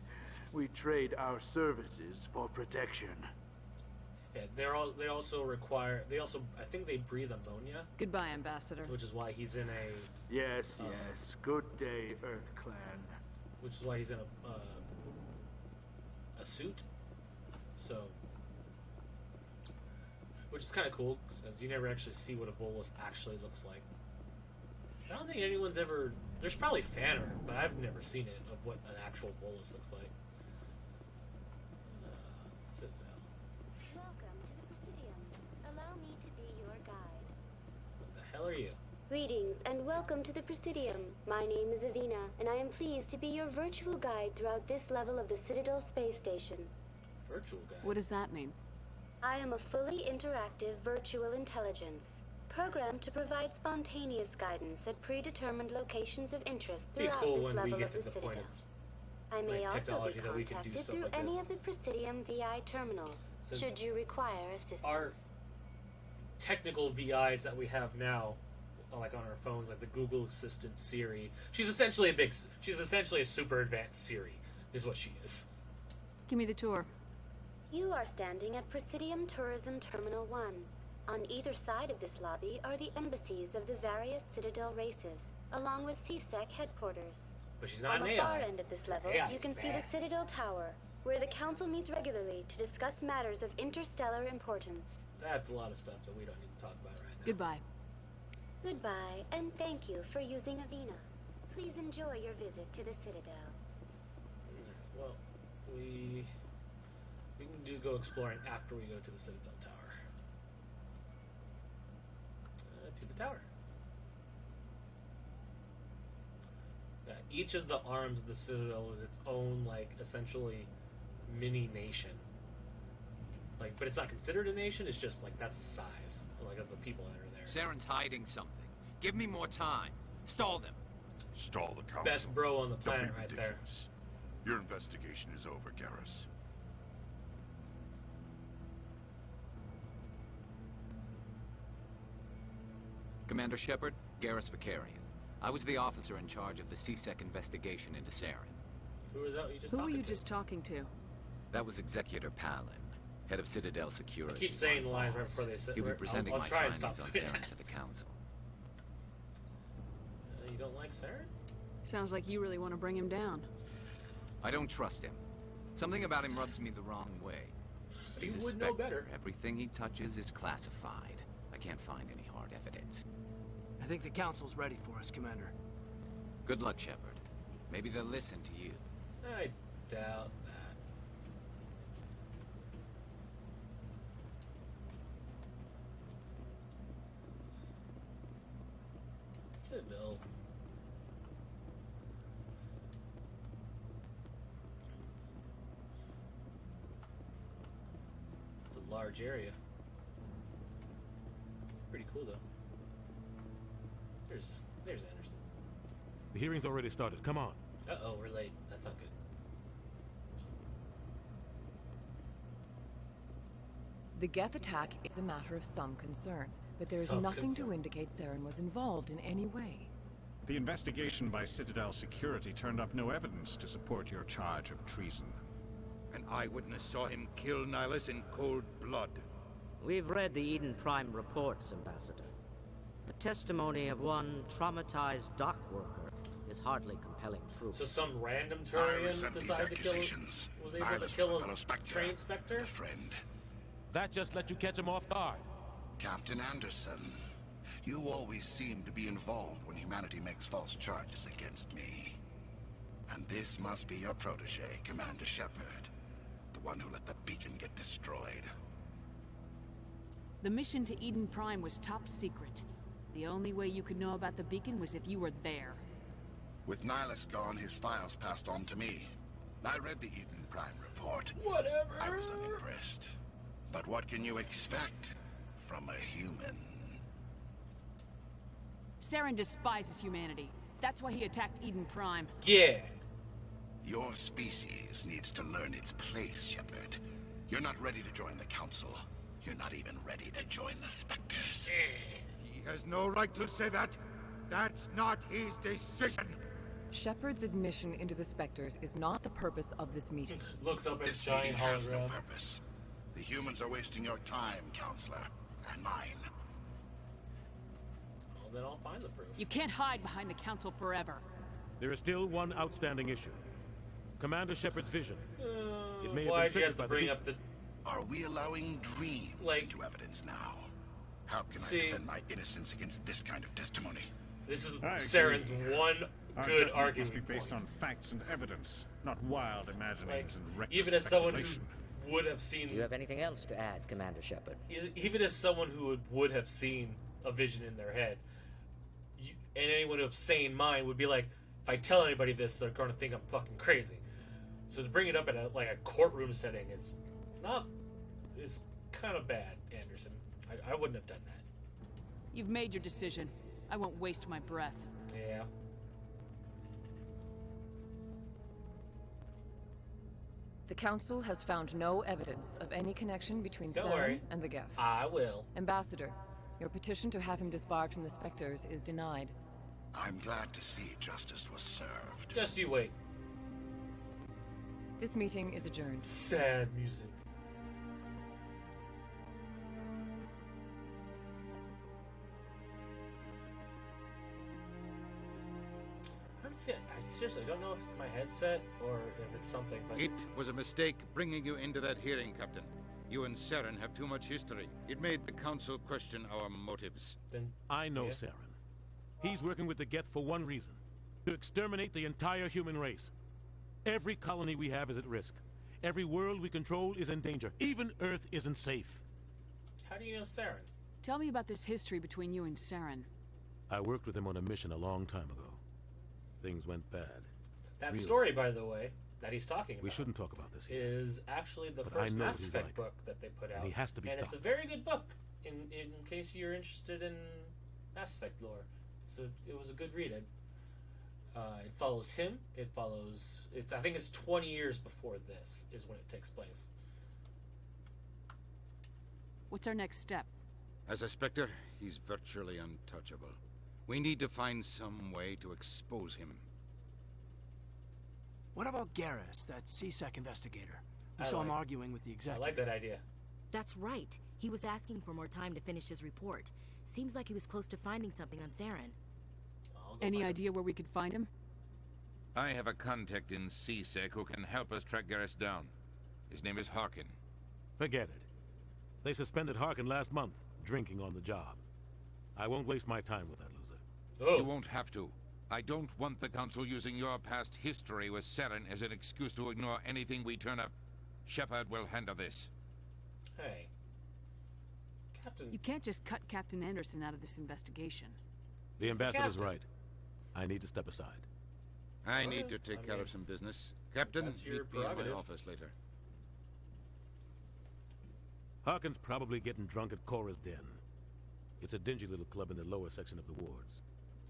we trade our services for protection. Yeah, they also I think they breathe ammonia. Goodbye, Ambassador. Which is why he's in a Yes. Good day, EarthClan. which is why he's in a suit. So, which is kind of cool because you never actually see what a Volus actually looks like. I don't think anyone's ever. There's probably fan art, but I've never seen it of what an actual Volus looks like. Citadel. Welcome to the Presidium. Allow me to be your guide. What the hell are you? Greetings and welcome to the Presidium. My name is Avina, and I am pleased to be your virtual guide throughout this level of the Citadel space station. Virtual guide? What does that mean? I am a fully interactive virtual intelligence, programmed to provide spontaneous guidance at predetermined locations of interest Be throughout cool this when we level get of to the the Citadel. point it's I may like also be technology that we can do contacted stuff through like any this. of the Presidium VI terminals, Since should you require assistance. Our technical VIs that we have now, like on our phones, like the Google Assistant Siri, she's essentially a super advanced Siri, is what she is. Give me the tour. You are standing at Presidium Tourism Terminal 1. On either side of this lobby are the embassies of the various Citadel races, along with CSEC headquarters. But she's not On an the AI. far end of this level, AI you is can see the bad. Citadel Tower, where the Council meets regularly to discuss matters of interstellar importance. That's a lot of stuff that we don't need to talk about right now. Goodbye. Goodbye, and thank you for using Avina. Please enjoy your visit to the Citadel. Well, we can go exploring after we go to the Citadel Tower. To the tower. Each of the arms of the Citadel is its own, like, essentially mini nation. Like, but it's not considered a nation. It's just like that's the size, like, of the people that are there. Saren's hiding something. Give me more time. Stall them. Stall the council. Best bro on the Don't planet be right there. ridiculous. Your investigation is over, Garrus. Commander Shepard, Garrus Vicarian. I was the officer in charge of the CSEC investigation into Saren. Who was that you just Who were talking you to? just talking to? That was Executor Palin, head of Citadel Security. I keep saying my the lines right boss. before they say. He'll be presenting I'll my try and findings stop on doing Saren that. to the Council. You don't like Saren? Sounds like you really want to bring him down. I don't trust him. Something about him rubs me the wrong way. But You he's a would know Spectre. better. Everything he touches is classified. I can't find any hard evidence. I think the Council's ready for us, Commander. Good luck, Shepard. Maybe they'll listen to you. I doubt that. Citadel. It's a large area. Pretty cool though. There's Anderson. The hearing's already started. Come on. Uh-oh, we're late. That's not good. The Geth attack is a matter of some concern, but there is Some nothing concern. to indicate Saren was involved in any way. The investigation by Citadel Security turned up no evidence to support your charge of treason. An eyewitness saw him kill Nihilus in cold blood. We've read the Eden Prime reports, Ambassador. The testimony of one traumatized dock worker is hardly compelling proof. So some random I Turian resent these decided to kill, accusations. was able to Nihilus kill was a a fellow Spectre, train Spectre? a friend. That just let you catch him off guard. Captain Anderson, you always seem to be involved when humanity makes false charges against me. And this must be your protege, Commander Shepard. The one who let the beacon get destroyed. The mission to Eden Prime was top secret. The only way you could know about the beacon was if you were there. With Nihilus gone, his files passed on to me. I read the Eden Prime report. Whatever. I was unimpressed. But what can you expect from a human? Saren despises humanity. That's why he attacked Eden Prime. Yeah. Your species needs to learn its place, Shepard. You're not ready to join the Council. You're not even ready to join the Spectres. He has no right to say that. That's not his decision. Shepard's admission into the Spectres is not the purpose of this meeting. Looks up at This giant meeting has no hologram. purpose. The humans are wasting your time, Counselor, and mine. Well, then I'll find the proof. You can't hide behind the Council forever. There is still one outstanding issue. Commander Shepard's vision. It may have been Why'd you have triggered to by bring the up the... Are we allowing dreams into evidence now? How can I defend my innocence against this kind of testimony? This is I Saren's agree. one Our good judgment argument must be based point. on facts and evidence, not wild imaginings and reckless Even as someone speculation. who would have seen... Do you have anything else to add, Commander Shepard? Even if someone who would have seen a vision in their head, and anyone of sane mind would be like, if I tell anybody this, they're going to think I'm fucking crazy. So to bring it up in a courtroom setting is kind of bad, Anderson. I wouldn't have done that. You've made your decision. I won't waste my breath. Yeah. The Council has found no evidence of any connection between Don't Saren worry. and the Geth. I will. Ambassador, your petition to have him disbarred from the Spectres is denied. I'm glad to see justice was served. Just you wait. This meeting is adjourned. Sad music. I seriously don't know if it's my headset or if it's something, but It was a mistake bringing you into that hearing, Captain. You and Saren have too much history. It made the Council question our motives. Then I know Saren. He's working with the Geth for one reason. To exterminate the entire human race. Every colony we have is at risk. Every world we control is in danger. Even Earth isn't safe. How do you know Saren? Tell me about this history between you and Saren. I worked with him on a mission a long time ago. Things went bad. That Really. story, by the way, that he's talking about. We shouldn't talk about this here. Is actually the But I first know Mass what he's Effect like. book that they put out. And he has to be And it's a stopped. very good book, in case you're interested in Mass Effect lore. So it was a good read. It follows him. It follows... I think it's 20 years before this is when it takes place. What's our next step? As a Spectre, he's virtually untouchable. We need to find some way to expose him. What about Garrus, that CSEC investigator? We I saw him like- arguing with the I executive. like that idea. That's right. He was asking for more time to finish his report. Seems like he was close to finding something on Saren. Any idea where we could find him? I have a contact in CSEC who can help us track Garrus down. His name is Harkin. Forget it. They suspended Harkin last month, drinking on the job. I won't waste my time with that loser. Oh. You won't have to. I don't want the Council using your past history with Saren as an excuse to ignore anything we turn up. Shepard will handle this. Hey. Captain... You can't just cut Captain Anderson out of this investigation. The ambassador's right. I need to step aside. I need to take care of some business. Captain, meet me in my office later. Harkin's probably getting drunk at Cora's Den. It's a dingy little club in the lower section of the wards.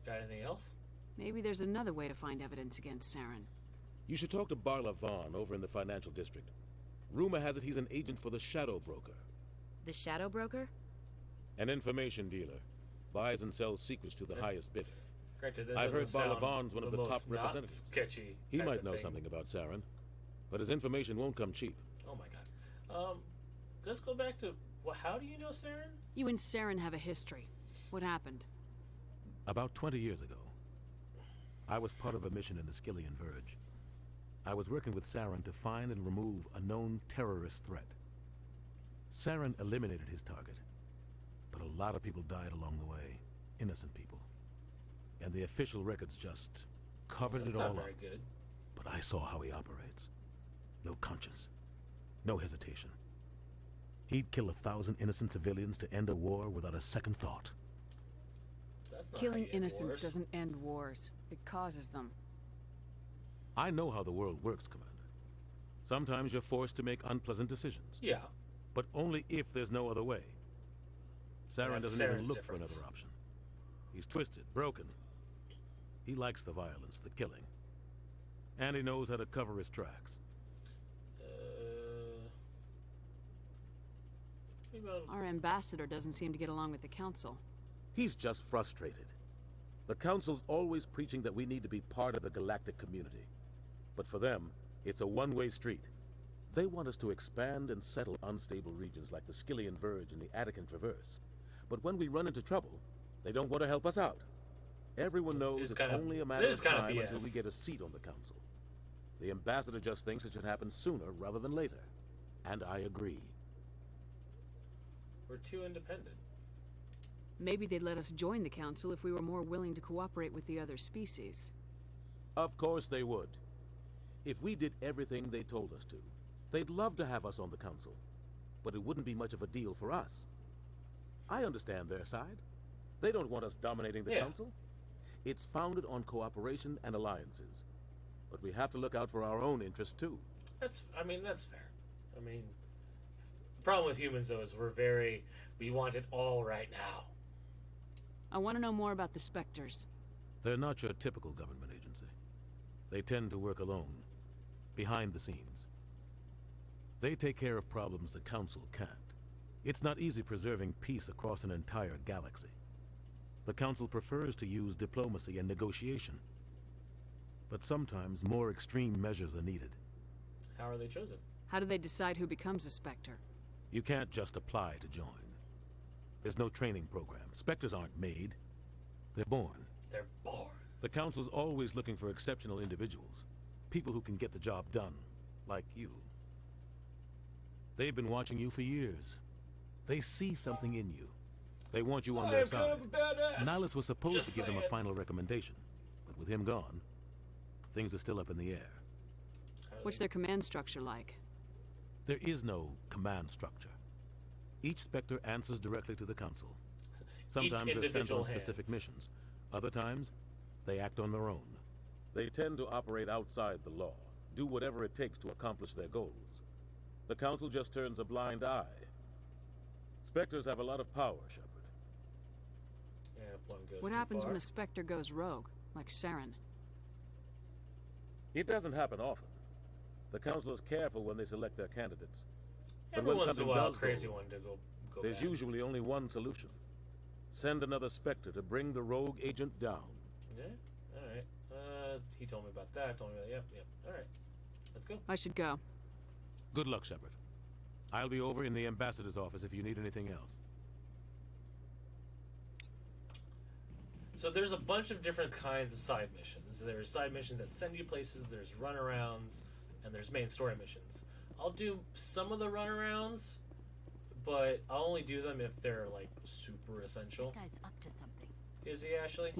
Got anything else? Maybe there's another way to find evidence against Saren. You should talk to Barla Vaughn over in the financial district. Rumor has it he's an agent for the Shadow Broker. The Shadow Broker? An information dealer. Buys and sells secrets to the highest bidder. Granted, that I've heard doesn't Barla sound Vaughn's one of the top most not representatives. sketchy He type might of know thing. something about Saren, but his information won't come cheap. Oh my god. Let's go back to... Well, how do you know Saren? You and Saren have a history. What happened? About 20 years ago, I was part of a mission in the Skillian Verge. I was working with Saren to find and remove a known terrorist threat. Saren eliminated his target, but a lot of people died along the way. Innocent people. And the official records just covered it all up. Very good. But I saw how he operates. No conscience. No hesitation. He'd kill 1,000 innocent civilians to end a war without a second thought. That's not Killing how you end innocents wars. doesn't end wars. It causes them. I know how the world works, Commander. Sometimes you're forced to make unpleasant decisions. Yeah. But only if there's no other way. Saren That's doesn't even Saren's look difference. for another option. He's twisted, broken. He likes the violence, the killing. And he knows how to cover his tracks. Our ambassador doesn't seem to get along with the council. He's just frustrated. The Council's always preaching that we need to be part of the galactic community. But for them, it's a one-way street. They want us to expand and settle unstable regions like the Skillian Verge and the Attican Traverse. But when we run into trouble, they don't want to help us out. Everyone knows it's only a matter of time until we get a seat on the Council. The ambassador just thinks it should happen sooner rather than later. And I agree. We're too independent. Maybe they'd let us join the council if we were more willing to cooperate with the other species. Of course they would. If we did everything they told us to, they'd love to have us on the Council. But it wouldn't be much of a deal for us. I understand their side. They don't want us dominating the Council. It's founded on cooperation and alliances. But we have to look out for our own interests, too. That's fair. I mean, the problem with humans, though, is we want it all right now. I want to know more about the Spectres. They're not your typical government agency. They tend to work alone, behind the scenes. They take care of problems the Council can't. It's not easy preserving peace across an entire galaxy. The Council prefers to use diplomacy and negotiation. But sometimes more extreme measures are needed. How are they chosen? How do they decide who becomes a Spectre? You can't just apply to join. There's no training program. Spectres aren't made. They're born. They're born. The Council's always looking for exceptional individuals. People who can get the job done. Like you. They've been watching you for years. They see something in you. They want you on their side. Nihilus was supposed to give them a final recommendation. But with him gone, things are still up in the air. What's their command structure like? There is no command structure. Each Spectre answers directly to the Council. Sometimes they're sent on specific missions. Other times, they act on their own. They tend to operate outside the law, do whatever it takes to accomplish their goals. The Council just turns a blind eye. Spectres have a lot of power, Shepard. Yeah, if one goes What too happens far. when a Spectre goes rogue, like Saren? It doesn't happen often. The Council is careful when they select their candidates. But Every when once in a something while, does crazy go one to go there's bad. usually only one solution. Send another Spectre to bring the rogue agent down. Yeah, alright. He told me about that, told me about yep. Alright. Let's go. I should go. Good luck, Shepard. I'll be over in the ambassador's office if you need anything else. So there's a bunch of different kinds of side missions. There's side missions that send you places, there's runarounds, and there's main story missions. I'll do some of the runarounds, but I'll only do them if they're, like, super essential. That guy's up to something. Is he, Ashley?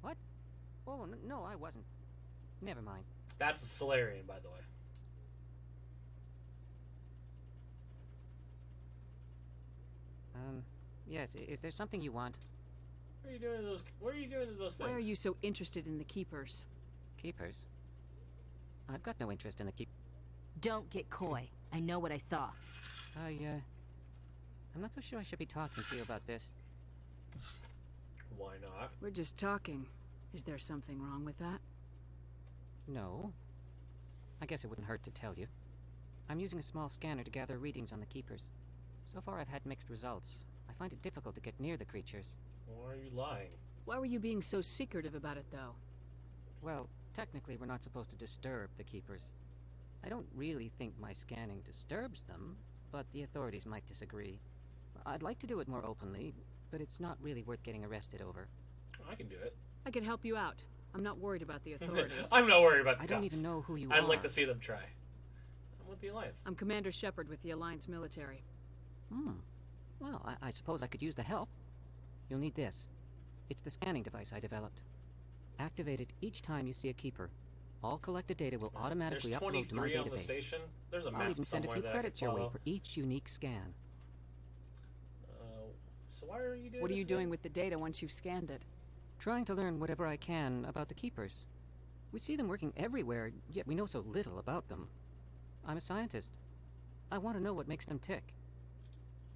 What? Oh, no, I wasn't. Never mind. That's a Solarian, by the way. Yes, is there something you want? What are you doing to those? What are you doing to those things? Why are you so interested in the Keepers? Keepers? I've got no interest in the Don't get coy. I know what I saw. I'm not so sure I should be talking to you about this. Why not? We're just talking. Is there something wrong with that? No. I guess it wouldn't hurt to tell you. I'm using a small scanner to gather readings on the Keepers. So far I've had mixed results. I find it difficult to get near the creatures. Why are you lying? Why were you being so secretive about it, though? Well, technically we're not supposed to disturb the Keepers. I don't really think my scanning disturbs them, but the authorities might disagree. I'd like to do it more openly, but it's not really worth getting arrested over. I can do it. I can help you out. I'm not worried about the authorities. I'm not worried about the I cops. don't even know who you are. I'd like to see them try. I'm with the Alliance. I'm Commander Shepard with the Alliance military. Well, I suppose I could use the help. You'll need this. It's the scanning device I developed. Activate it each time you see a Keeper. All collected data will automatically There's upload to my 23 on the database. station. There's a map I'll even send a somewhere few that credits I your can way follow. for each unique scan. So why are you doing What are this you doing again? with the data once you've scanned it? Trying to learn whatever I can about the Keepers. We see them working everywhere, yet we know so little about them. I'm a scientist. I want to know what makes them tick.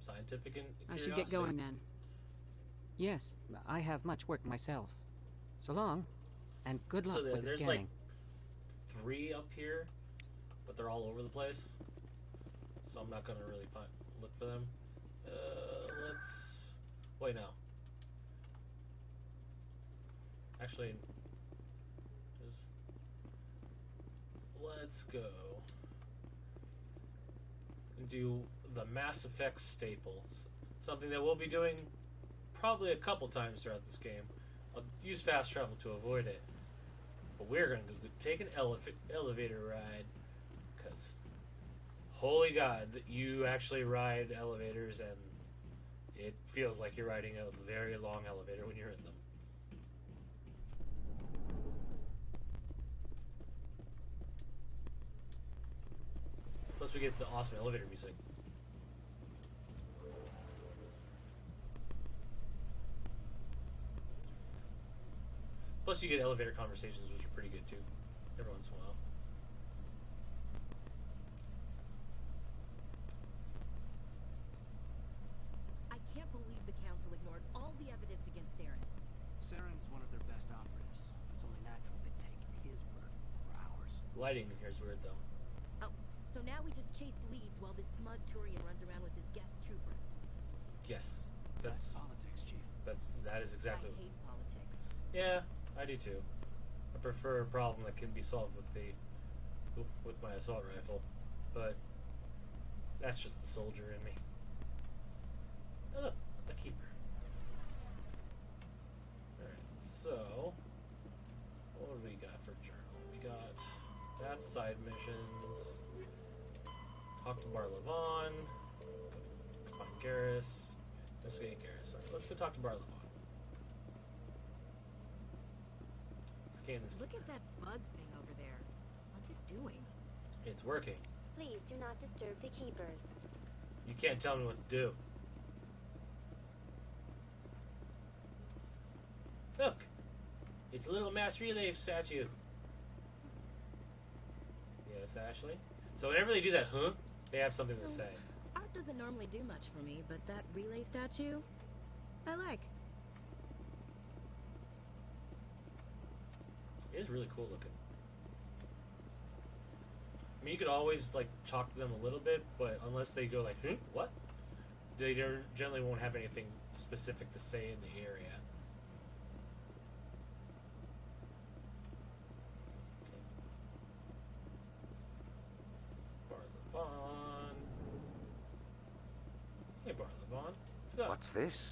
Scientific and I should get going then. Yes, I have much work myself. So long, and good luck So with the there's scanning. like 3 up here, but they're all over the place. So I'm not gonna really look for them. Let's wait now. Actually, just let's go and do the Mass Effect staples. Something that we'll be doing probably a couple times throughout this game. I'll use fast travel to avoid it. But we're going to go take an elevator ride. Because, holy God, that you actually ride elevators and it feels like you're riding a very long elevator when you're in them. Plus we get the awesome elevator music. Plus, you get elevator conversations, which are pretty good too, every once in a while. I can't believe the Council ignored all the evidence against Saren. Saren's one of their best operatives. It's only natural they'd take his word over ours. Lighting in here is weird, though. Oh, so now we just chase leads while this smug Turian runs around with his Geth troopers. Yes, That's politics, Chief. that is exactly. I hate politics. Yeah, I do too. I prefer a problem that can be solved with my assault rifle, but that's just the soldier in me. Oh, look, a keeper. Alright, so what do we got for journal? We got that side missions. Talk to Barlavon. Find Garrus. Let's get Garrus. Alright, let's go talk to Barlavon. Scan this. Look at that bug thing over there. What's it doing? It's working. Please do not disturb the Keepers. You can't tell me what to do. Look! It's a little mass relay statue. Yes, Ashley? So whenever they do that, they have something to say. Art doesn't normally do much for me, but that relay statue, I like. It is really cool looking. I mean, you could always, like, talk to them a little bit, but unless they go like, what? They generally won't have anything specific to say in the area. Barlavon. Hey, Barlavon. What's up? What's this?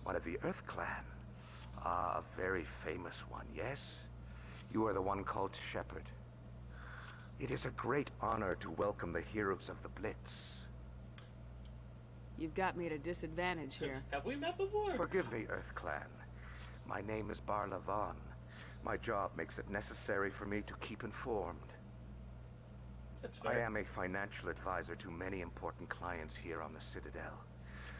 One of the Earth Clan. Ah, a very famous one, yes? You are the one called Shepard. It is a great honor to welcome the heroes of the Blitz. You've got me at a disadvantage here. Have we met before? Forgive me, Earth Clan. My name is Barlavon, My job makes it necessary for me to keep informed. That's I fair. am a financial advisor to many important clients here on the Citadel.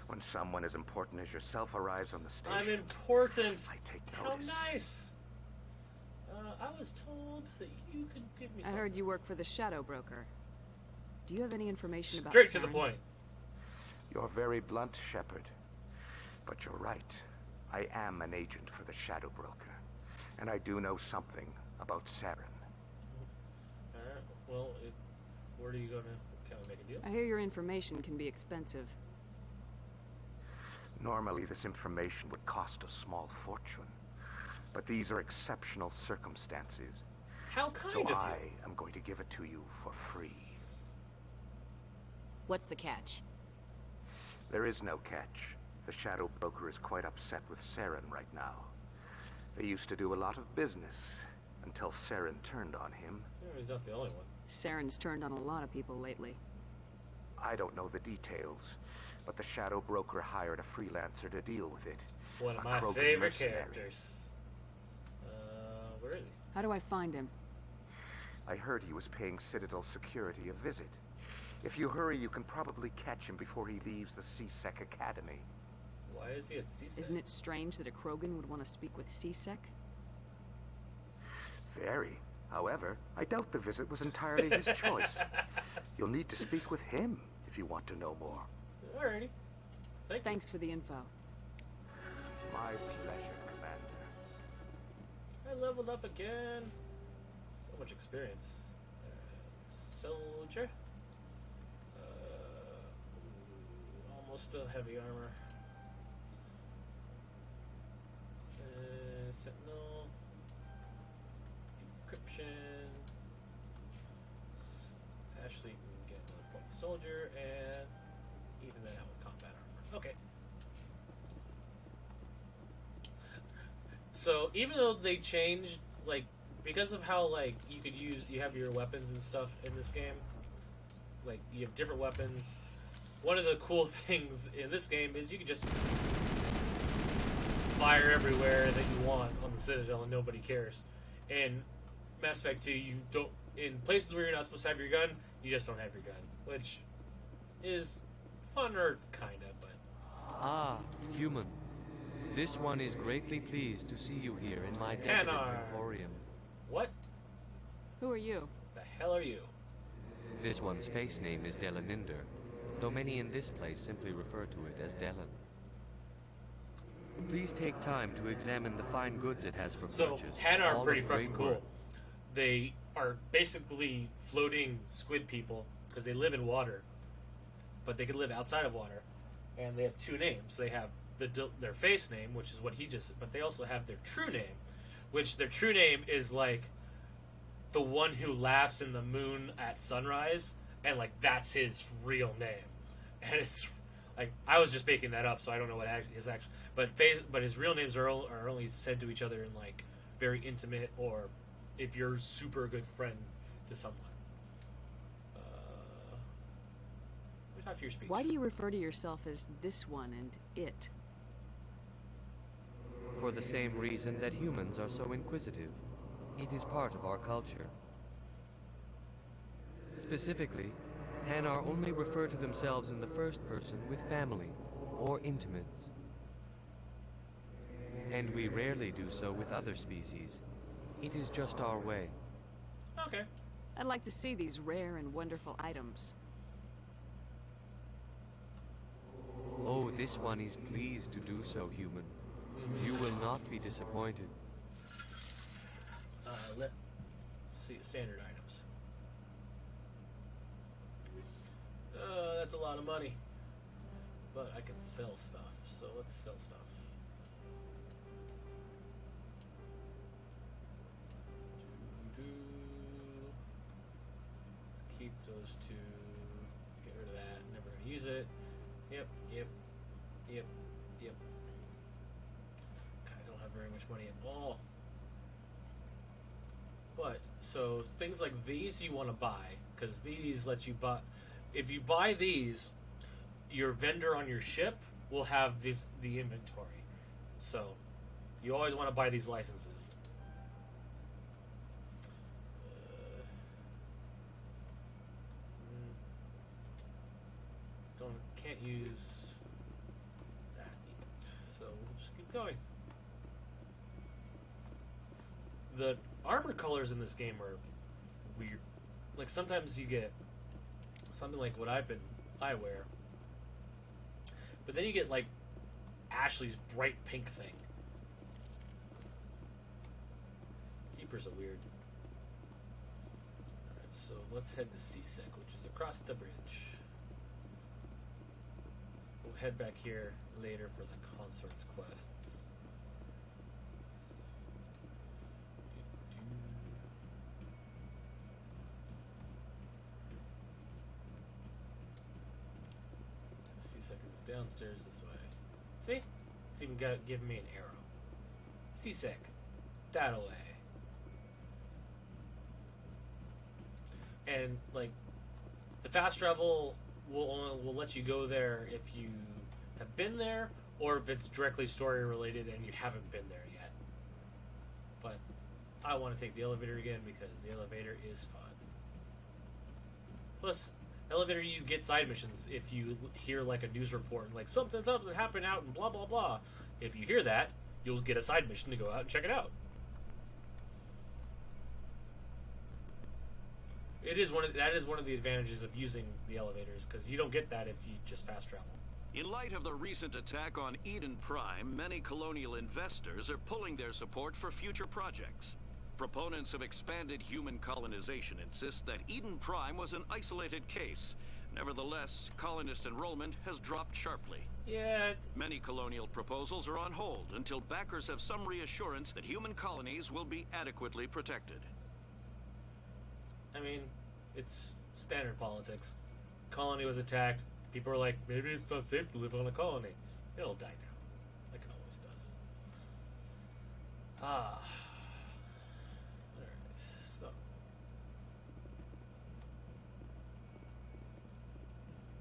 When someone as important as yourself arrives on the station, I'm important. I take How notice. nice. I was told that you could give me I something. heard you work for the Shadow Broker. Do you have any information about Straight to the Saren? point. You're very blunt, Shepard. But you're right. I am an agent for the Shadow Broker. And I do know something about Saren. Alright, well, where are you gonna... Can we make a deal? I hear your information can be expensive. Normally, this information would cost a small fortune. But these are exceptional circumstances. How kind so of you. I am going to give it to you for free. What's the catch? There is no catch. The Shadow Broker is quite upset with Saren right now. They used to do a lot of business until Saren turned on him. Yeah, he's not the only one. Saren's turned on a lot of people lately. I don't know the details, but the Shadow Broker hired a freelancer to deal with it. One of A my Krogan favorite mercenary. characters. Where is he? How do I find him? I heard he was paying Citadel security a visit. If you hurry, you can probably catch him before he leaves the C-Sec Academy. Why is he at CSEC? Isn't it strange that a Krogan would want to speak with C-Sec? Very. However, I doubt the visit was entirely his choice. You'll need to speak with him if you want to know more. Alrighty. Thanks for the info. My pleasure, Commander. I leveled up again. So much experience. Soldier. Almost still heavy armor. Sentinel. Encryption. Ashley can get another point soldier and even that out with combat armor. Okay. So even though they changed, like, because of how, like, you have your weapons and stuff in this game, like, you have different weapons. One of the cool things in this game is you can just fire everywhere that you want on the Citadel and nobody cares. In Mass Effect 2, you don't, in places where you're not supposed to have your gun, you just don't have your gun, which is funner, kinda, but... Ah, human. This one is greatly pleased to see you here in my decadent Hanar. emporium. What Who are you? the hell are you? This one's face name is Delaninder, though many in this place simply refer to it as Delan. Please take time to examine the fine goods it has for So, purchase. Hanar are All pretty of fucking great cool. worth. They are basically floating squid people, because they live in water, but they can live outside of water. And they have two names. They have their face name, which is what he just... But they also have their true name, which their true name is, like, the one who laughs in the moon at sunrise, and, like, that's his real name. And it's... Like, I was just making that up, so I don't know what his actual... But his real names are only said to each other in, like, very intimate, or if you're super good friend to someone. Let me talk to your speech. Why do you refer to yourself as this one and it? For the same reason that humans are so inquisitive. It is part of our culture. Specifically, Hanar only refer to themselves in the first person with family or intimates. And we rarely do so with other species. It is just our way. Okay. I'd like to see these rare and wonderful items. Oh, this one is pleased to do so, human. You will not be disappointed. Let's see standard items. That's a lot of money. But I can sell stuff, so let's sell stuff. Keep those two. Get rid of that. Never gonna use it. Yep. I don't have very much money at all. But, so, things like these you want to buy, because these let you buy... If you buy these, your vendor on your ship will have the inventory. So, you always want to buy these licenses. use that yet. So we'll just keep going. The armor colors in this game are weird. Like sometimes you get something like what I wear, but then you get like Ashley's bright pink thing. Keepers are weird. Alright, so let's head to CSEC, which is across the bridge. We'll head back here later for the consort's quests. CSEC is downstairs this way. See? It's even giving me an arrow. CSEC. That away. And, like, the fast travel will let you go there if you have been there, or if it's directly story related and you haven't been there yet. But I want to take the elevator again because the elevator is fun. Plus, elevator, you get side missions if you hear like a news report and like something happened out and blah blah blah. If you hear that, you'll get a side mission to go out and check it out. That is one of the advantages of using the elevators, because you don't get that if you just fast travel. In light of the recent attack on Eden Prime, many colonial investors are pulling their support for future projects. Proponents of expanded human colonization insist that Eden Prime was an isolated case. Nevertheless, colonist enrollment has dropped sharply. Yeah. Many colonial proposals are on hold until backers have some reassurance that human colonies will be adequately protected. I mean, it's standard politics. Colony was attacked. People are like, maybe it's not safe to live on a colony. It'll die down, like it always does. Ah. Alright, so.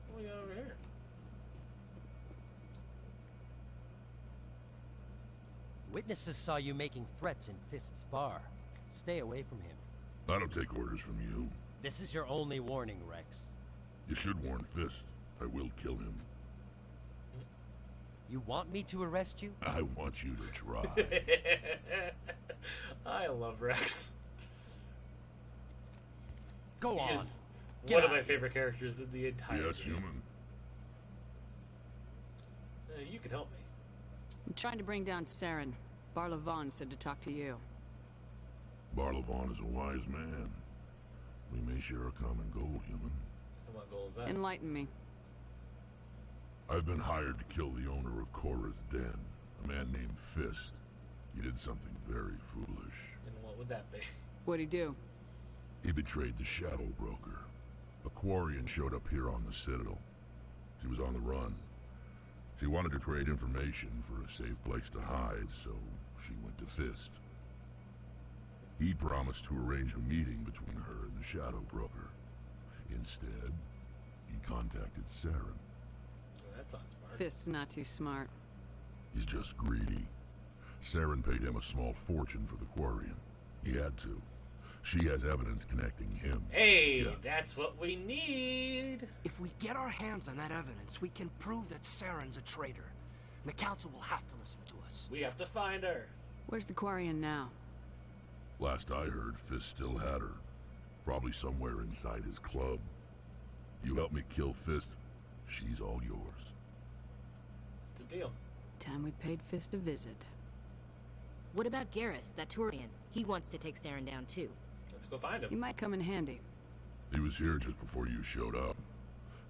What do we got over here? Witnesses saw you making threats in Fist's bar. Stay away from him. I don't take orders from you. This is your only warning, Rex. You should warn Fist. I will kill him. You want me to arrest you? I want you to try. I love Rex. Go on. He is one of my favorite characters in the entire Yes, game. human. You can help me. I'm trying to bring down Saren. Barlavon said to talk to you. Barlavon is a wise man. We may share a common goal, human. And what goal is that? Enlighten me. I've been hired to kill the owner of Cora's Den, a man named Fist. He did something very foolish. And what would that be? What'd he do? He betrayed the Shadow Broker. A Quarian showed up here on the Citadel. She was on the run. She wanted to trade information for a safe place to hide, so she went to Fist. He promised to arrange a meeting between her and the Shadow Broker. Instead, he contacted Saren. Well, that's not smart. Fist's not too smart. He's just greedy. Saren paid him a small fortune for the Quarian. He had to. She has evidence connecting him. Hey, that's what we need. If we get our hands on that evidence, we can prove that Saren's a traitor. And the Council will have to listen to us. We have to find her. Where's the Quarian now? Last I heard, Fist still had her. Probably somewhere inside his club. You help me kill Fist, she's all yours. The deal. Time we paid Fist a visit. What about Garrus, that Turian? He wants to take Saren down too. Let's go find him. He might come in handy. He was here just before you showed up.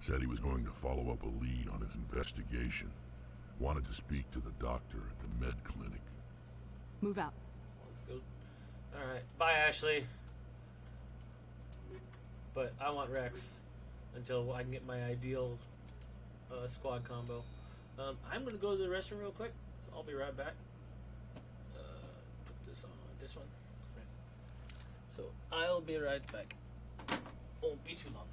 Said he was going to follow up a lead on his investigation. Wanted to speak to the doctor at the med clinic. Move out. Let's go. Alright, bye Ashley. But I want Rex until I can get my ideal squad combo. I'm gonna go to the restroom real quick, so I'll be right back. Put this on this one. Right. So I'll be right back. Won't be too long.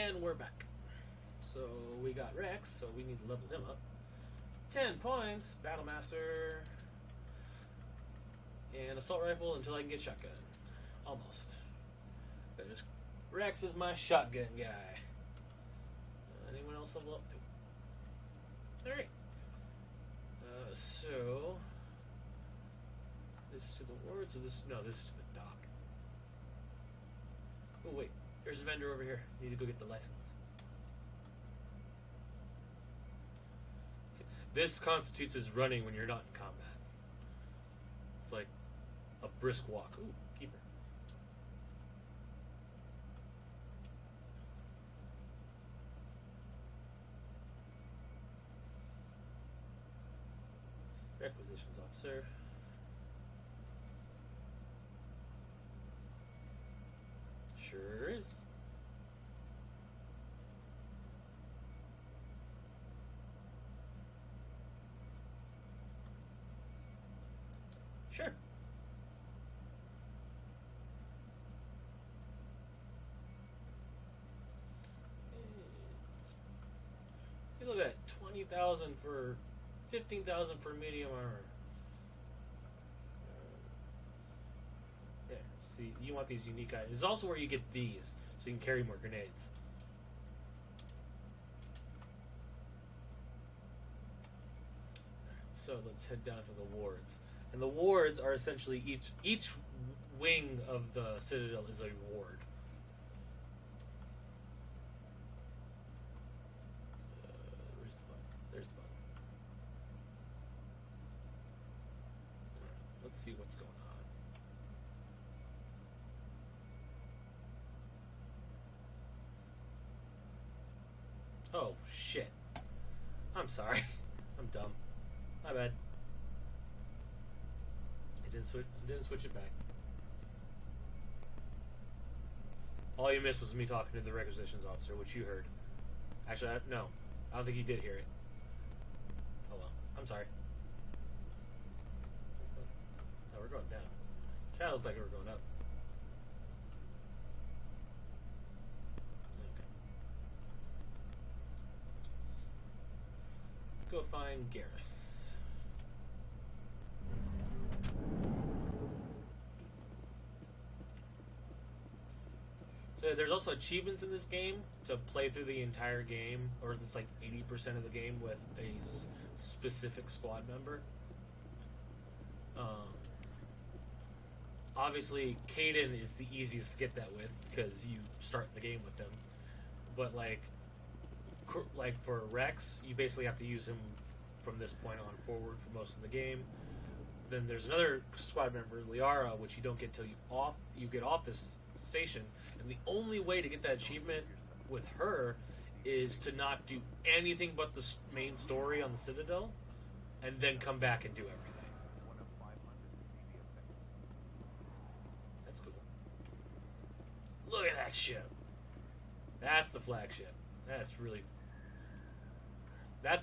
And we're back. So we got Rex, so we need to level him up. 10 points, Battlemaster, and Assault Rifle until I can get Shotgun. Almost. Rex is my shotgun guy. Anyone else level up? Nope. Alright. So... This to the wards or this? No, this is to the dock. Oh wait, there's a vendor over here. Need to go get the license. This constitutes as running when you're not in combat. It's like a brisk walk. Ooh, keeper. Requisitions officer. Sure is. Sure. You look at 20,000 for 15,000 for medium armor. There. See, you want these unique items. This is also where you get these, so you can carry more grenades. Alright, so let's head down to the wards. And the wards are essentially each wing of the Citadel is a ward. Where's the button? There's the button. Alright, let's see what's going on. Oh, shit. I'm sorry. I'm dumb. My bad. I didn't switch it back. All you missed was me talking to the requisitions officer, which you heard. Actually, no. I don't think he did hear it. Oh well. I'm sorry. Oh, we're going down. That looked like we were going up. Okay. Let's go find Garrus. So there's also achievements in this game to play through the entire game, or it's like 80% of the game with a specific squad member. Obviously, Caden is the easiest to get that with because you start the game with him. But like for Rex, you basically have to use him from this point on forward for most of the game. Then there's another squad member, Liara, which you don't get till you get off this station. And the only way to get that achievement with her is to not do anything but the main story on the Citadel, and then come back and do everything. That's cool. Look at that ship. That's the flagship. That's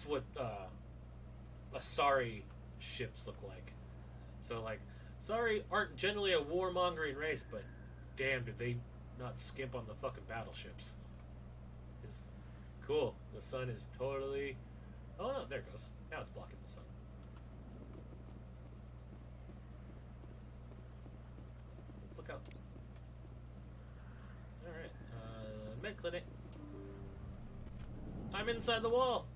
what Asari ships look like. So, like, Asari aren't generally a warmongering race, but damn, did they not skimp on the fucking battleships. It's cool. The sun is totally... Oh, no, there it goes. Now it's blocking the sun. Let's look out. Alright, med clinic. I'm inside the wall.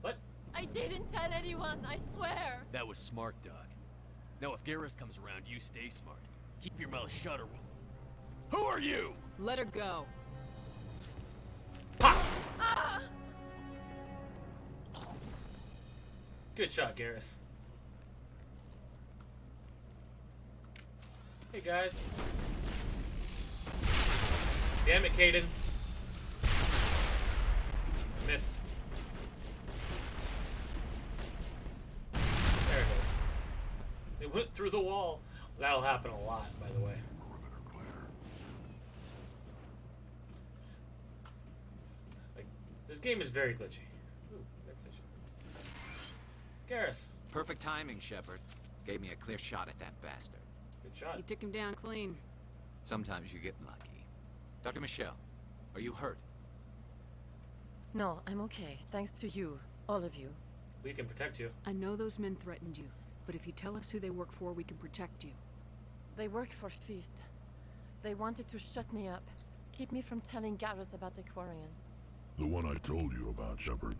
What? I didn't tell anyone, I swear. That was smart, Doug. Now, if Garrus comes around, you stay smart. Keep your mouth shut or we'll... Who are you? Let her go. Ah! Good shot, Garrus. Hey, guys. Damn it, Caden. Missed. There it goes. It went through the wall. That'll happen a lot, by the way. Like, this game is very glitchy. Ooh, next station. Garrus. Perfect timing, Shepard. Gave me a clear shot at that bastard. Good shot. You took him down clean. Sometimes you get lucky. Dr. Michelle, are you hurt? No, I'm okay. Thanks to you. All of you. We can protect you. I know those men threatened you, but if you tell us who they work for, we can protect you. They work for Feast. They wanted to shut me up. Keep me from telling Garrus about the Quarian. The one I told you about, Shepard.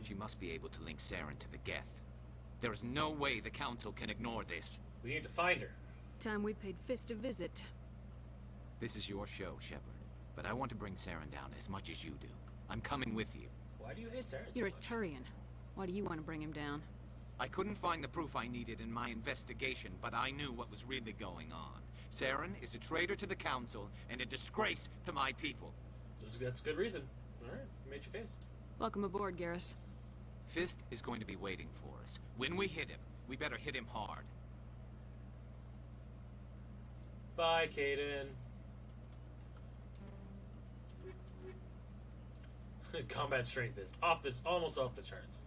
She must be able to link Saren to the Geth. There is no way the Council can ignore this. We need to find her. Time we paid Fist a visit. This is your show, Shepard. But I want to bring Saren down as much as you do. I'm coming with you. Why do you hate Saren You're so a much? Turian. Why do you want to bring him down? I couldn't find the proof I needed in my investigation, but I knew what was really going on. Saren is a traitor to the Council and a disgrace to my people. That's good reason. Alright, you made your case. Welcome aboard, Garrus. Fist is going to be waiting for us. When we hit him, we better hit him hard. Bye, Kaden. Combat strength is almost off the charts.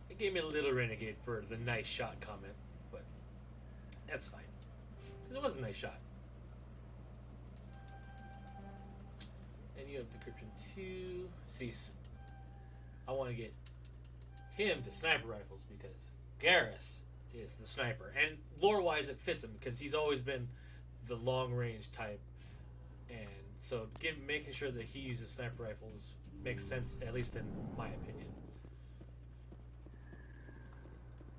It gave me a little renegade for the nice shot comment, but that's fine. Because it was a nice shot. And you have decryption 2. See, I want to get him to sniper rifles because Garrus is the sniper. And lore-wise, it fits him because he's always been the long-range type. And so making sure that he uses sniper rifles makes sense, at least in my opinion.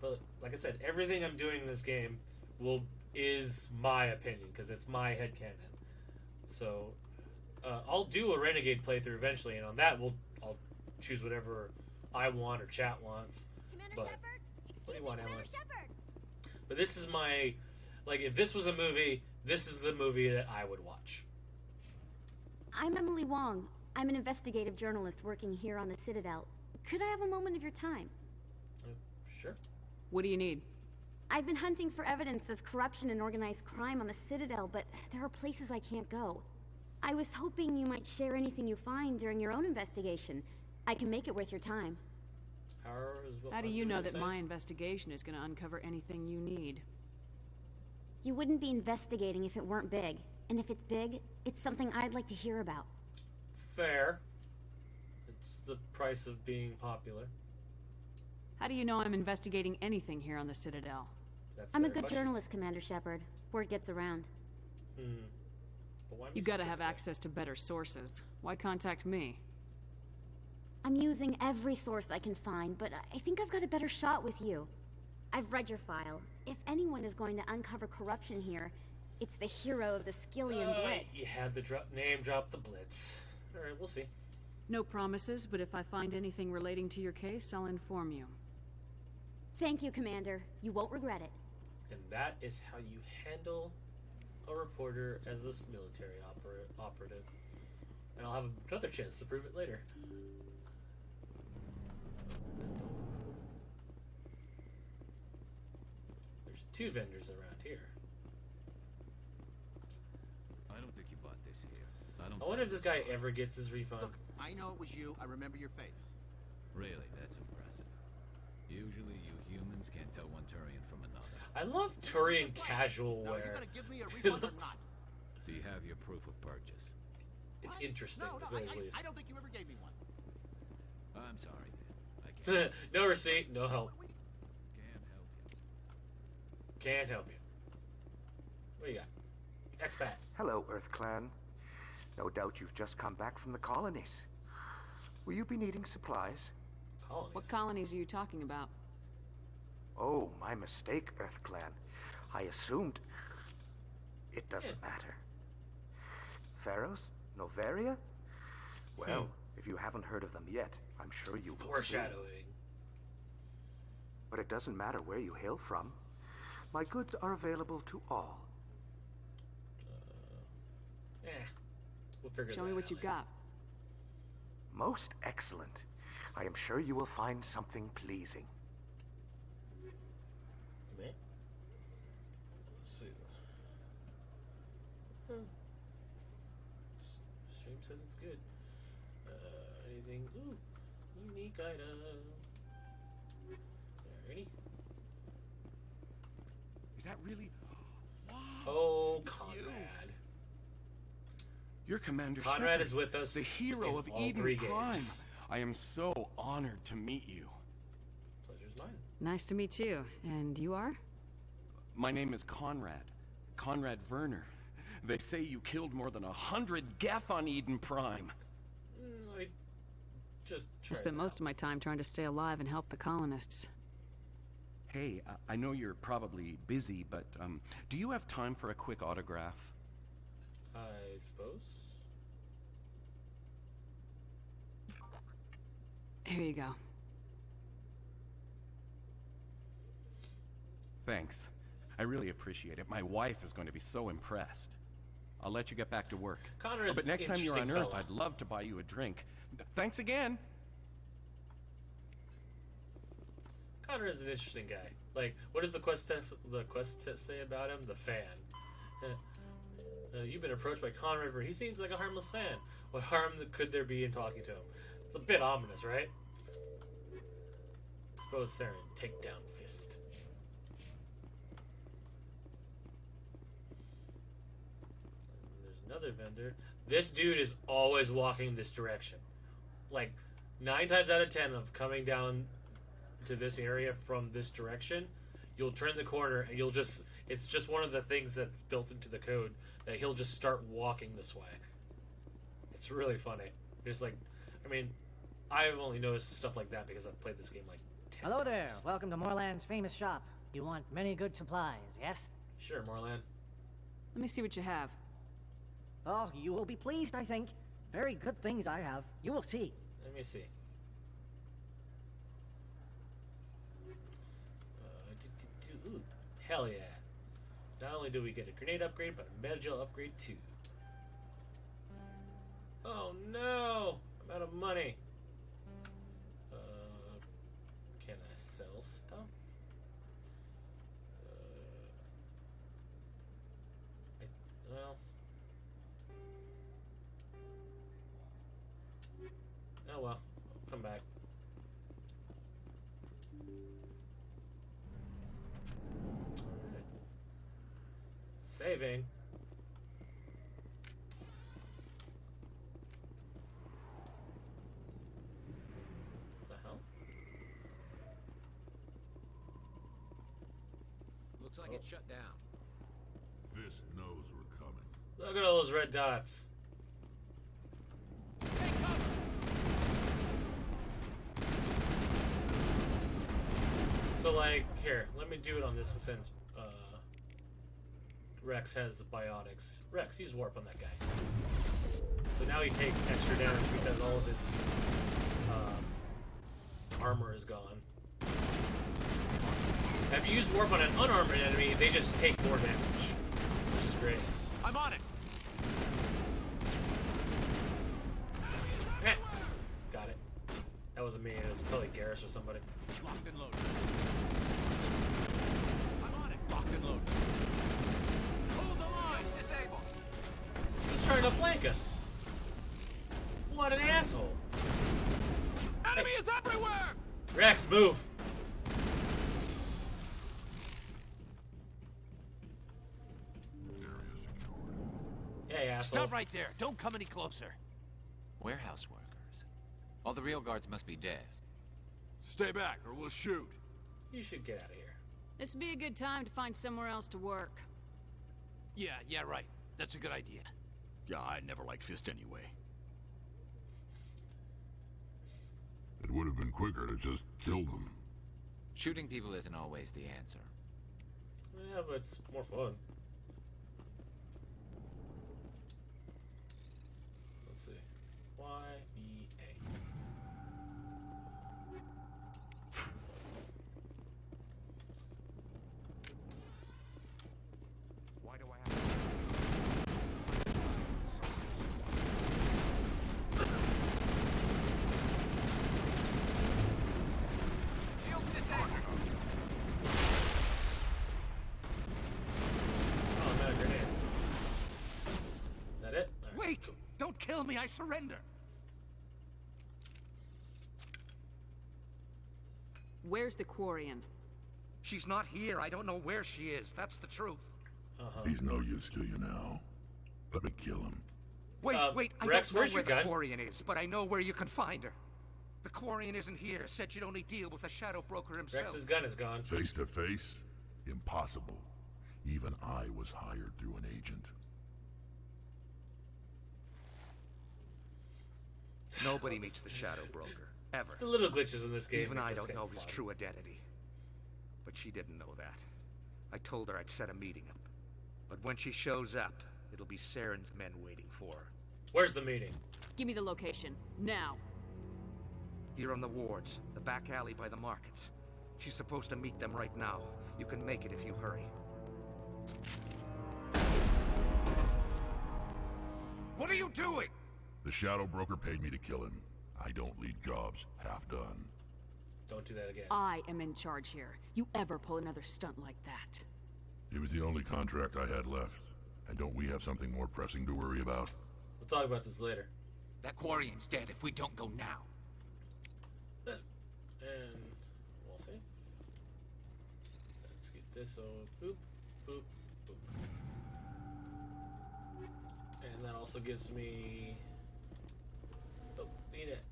But like I said, everything I'm doing in this game is my opinion because it's my headcanon. So I'll do a Renegade playthrough eventually, and on that I'll choose whatever I want or chat wants. Commander But Shepard? what do Excuse you me, want, Commander Emma? Shepard! But this is my, like, if this was a movie, this is the movie that I would watch. I'm Emily Wong. I'm an investigative journalist working here on the Citadel. Could I have a moment of your time? Sure. What do you need? I've been hunting for evidence of corruption and organized crime on the Citadel, but there are places I can't go. I was hoping you might share anything you find during your own investigation. I can make it worth your time. How do you know that my investigation is going to uncover anything you need? You wouldn't be investigating if it weren't big. And if it's big, it's something I'd like to hear about. Fair. It's the price of being popular. How do you know I'm investigating anything here on the Citadel? I'm a good journalist, Commander Shepard. Word gets around. But why You gotta have access to better sources. Why contact me? I'm using every source I can find, but I think I've got a better shot with you. I've read your file. If anyone is going to uncover corruption here, it's the hero of the Skillian Blitz. You had the name drop the Blitz. Alright, we'll see. No promises, but if I find anything relating to your case, I'll inform you. Thank you, Commander. You won't regret it. And that is how you handle a reporter as a military operative. And I'll have another chance to prove it later. There's 2 vendors around here. I don't think you bought this here. I wonder if this guy ever gets his refund. Look, I know it was you. I remember your face. Really, that's impressive. Usually you humans can't tell one Turian from another. I love Turian casual wear. Are you gonna give me a refund or not? Do you have your proof of purchase? It's interesting, No, to say the least. I don't think you ever gave me one. I'm sorry, man. I can't. No receipt, no help. Can't help you. Can't help you. What do you got? Expat. Hello, Earth Clan. No doubt you've just come back from the colonies. Will you be needing supplies? Colonies? What colonies are you talking about? Oh, my mistake, Earth Clan. I assumed... It doesn't matter. Pharaohs? Novaria? Well, if you haven't heard of them yet, I'm sure you will. Foreshadowing. But it doesn't matter where you hail from. My goods are available to all. We'll figure Show me what you've got. Most excellent. I am sure you will find something pleasing. Me? Let's see. Stream says it's good. Anything? Ooh, unique item. Alrighty. Is that really? Oh, Conrad. You're Commander Conrad Shepard, is with us the hero in of all Eden 3 Prime. games. I am so honored to meet you. Pleasure's mine. Nice to meet you. And you are? My name is Conrad. Conrad Werner. They say you killed more than 100 Geth on Eden Prime. I just I spent most of my time trying to stay alive and help the colonists. Hey, I know you're probably busy, but do you have time for a quick autograph? I suppose. Here you go. Thanks. I really appreciate it. My wife is going to be so impressed. I'll let you get back to work. Conrad's But next time you're on interesting Earth, fella. I'd love to buy you a drink. Thanks again. Conrad's an interesting guy. Like, what does the quest test say about him? The fan. You've been approached by Conrad, where he seems like a harmless fan. What harm could there be in talking to him? It's a bit ominous, right? Suppose Saren, take down fist. And there's another vendor. This dude is always walking this direction. Like, 9 times out of 10 of coming down to this area from this direction, you'll turn the corner and you'll just, it's just one of the things that's built into the code that he'll just start walking this way. It's really funny. Just like, I mean, I've only noticed stuff like that because I've played this game like 10 Hello there. times. Welcome to Moorland's famous shop. You want many good supplies, yes? Sure, Morland. Let me see what you have. Oh, you will be pleased, I think. Very good things I have. You will see. Let me see. Ooh, hell yeah. Not only do we get a grenade upgrade, but a medical upgrade too. Oh no! I'm out of money. Can I sell stuff? Well. Oh well. I'll come back. Alright. Saving. The hell? Looks like it's shut down. Fist knows we're coming. Look at all those red dots. So, like, here, let me do it on this since Rex has the biotics. Rex, use warp on that guy. So now he takes extra damage because all of his armor is gone. Now, if you use warp on an unarmored enemy, they just take more damage, which is great. I'm on it. Eh, got it. That wasn't me. It was probably Garrus or somebody. Locked and loaded. I'm on it. Locked and loaded. Hold the line. Disable. He's trying to flank us. What an asshole. Enemy is everywhere. Rex, move. Hey, asshole. Stop right there. Don't come any closer. Warehouse workers. All the real guards must be dead. Stay back, or we'll shoot. You should get out of here. This would be a good time to find somewhere else to work. Yeah, right. That's a good idea. Yeah, I never liked Fist anyway. It would have been quicker to just kill them. Shooting people isn't always the answer. Yeah, but it's more fun. Let's see. YBA. Why do I have Shields disabled. Oh, I'm out of grenades. Is that it? All right. Wait! Don't kill me, I surrender! Where's the Quarian? She's not here. I don't know where she is. That's the truth. He's no use to you now. Let me kill him. Wait, I Rex, don't know where's where your the gun? Quarian is, but I know where you can find her. The Quarian isn't here. Said she'd only deal with the Shadow Broker himself. Rex's gun is gone. Face to face? Impossible. Even I was hired through an agent. Nobody meets the Shadow Broker, ever. The little glitches in this game. Even make I this don't game know his fun. true identity. But she didn't know that. I told her I'd set a meeting up. But when she shows up, it'll be Saren's men waiting for her. Where's the meeting? Give me the location. Now. Here on the wards, the back alley by the markets. She's supposed to meet them right now. You can make it if you hurry. What are you doing? The Shadow Broker paid me to kill him. I don't leave jobs half done. Don't do that again. I am in charge here. You ever pull another stunt like that? It was the only contract I had left. And don't we have something more pressing to worry about? We'll talk about this later. That Quarian's dead if we don't go now. And we'll see. Let's get this over. Boop, boop, boop. And that also gives me... Oh, need it.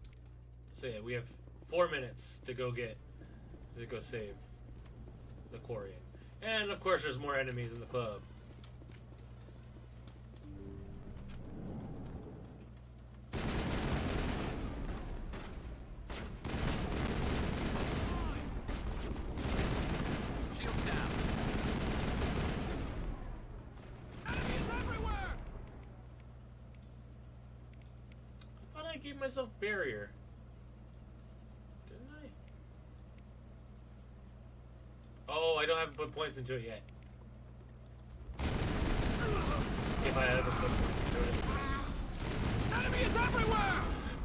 So yeah, we have 4 minutes to go save the Quarian. And of course there's more enemies in the club. Shields down. Enemies everywhere! I thought I gave myself barrier. Didn't I? Oh, I don't have to put points into it yet. If I ever put points into it. Enemy is everywhere!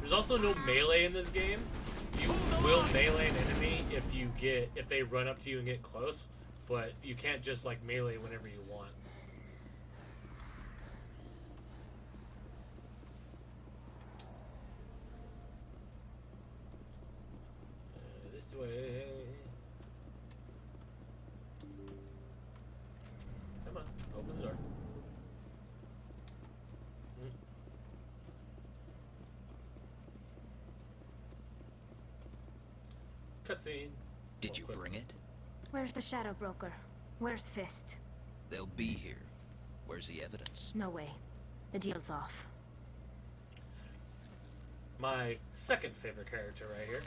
There's also no melee in this game. You will melee an enemy if they run up to you and get close, but you can't just like melee whenever you want. This way. Come on, open the door. Cutscene. Did you bring it? Where's the Shadow Broker? Where's Fist? They'll be here. Where's the evidence? No way. The deal's off. My second favorite character right here.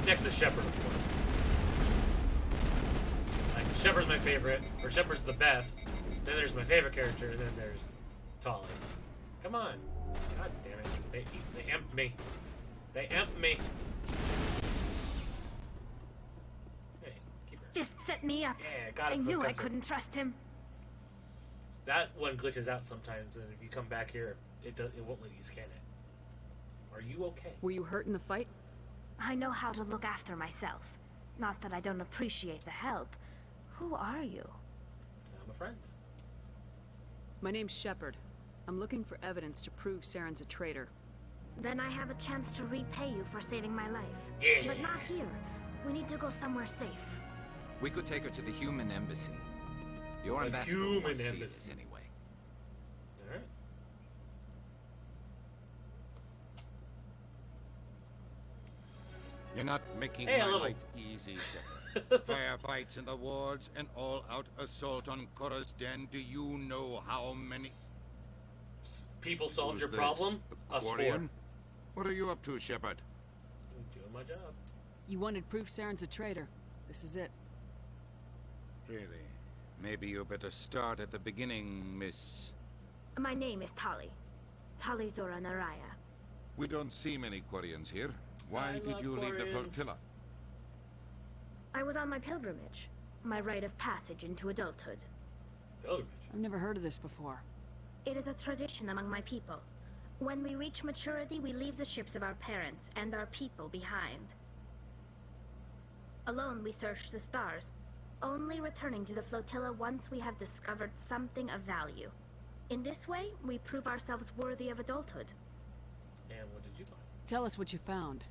Next is Shepard, of course. Like, Shepard's my favorite, or Shepard's the best. Then there's my favorite character, and then there's Tali. Come on. God damn it. They amped me. They amped me. Hey, keep her. Just set me up. Yeah, got it. I for the knew I cutscene. couldn't trust him. That one glitches out sometimes, and if you come back here, it won't let you scan it. Are you okay? Were you hurt in the fight? I know how to look after myself. Not that I don't appreciate the help. Who are you? I'm a friend. My name's Shepard. I'm looking for evidence to prove Saren's a traitor. Then I have a chance to repay you for saving my life. Yeah. But not here. We need to go somewhere safe. We could take her to the human embassy. Your The ambassador human won't see embassy. this anyway. Alright. You're not making Hey, a my little- life easy, Shepard. Firefights in the wards, an all-out assault on Korra's den. Do you know how many... People solved Who's your this? problem? A Us four. Quarian? What are you up to, Shepard? I'm doing my job. You wanted proof Saren's a traitor. This is it. Really? Maybe you better start at the beginning, Miss... My name is Tali. Tali Zora Naraya. We don't see many Quarians here. Why I did love you leave the Quarians. flotilla? I was on my pilgrimage. My rite of passage into adulthood. Pilgrimage? I've never heard of this before. It is a tradition among my people. When we reach maturity, we leave the ships of our parents and our people behind. Alone, we search the stars, only returning to the flotilla once we have discovered something of value. In this way, we prove ourselves worthy of adulthood. And what did you find? Tell us what you found.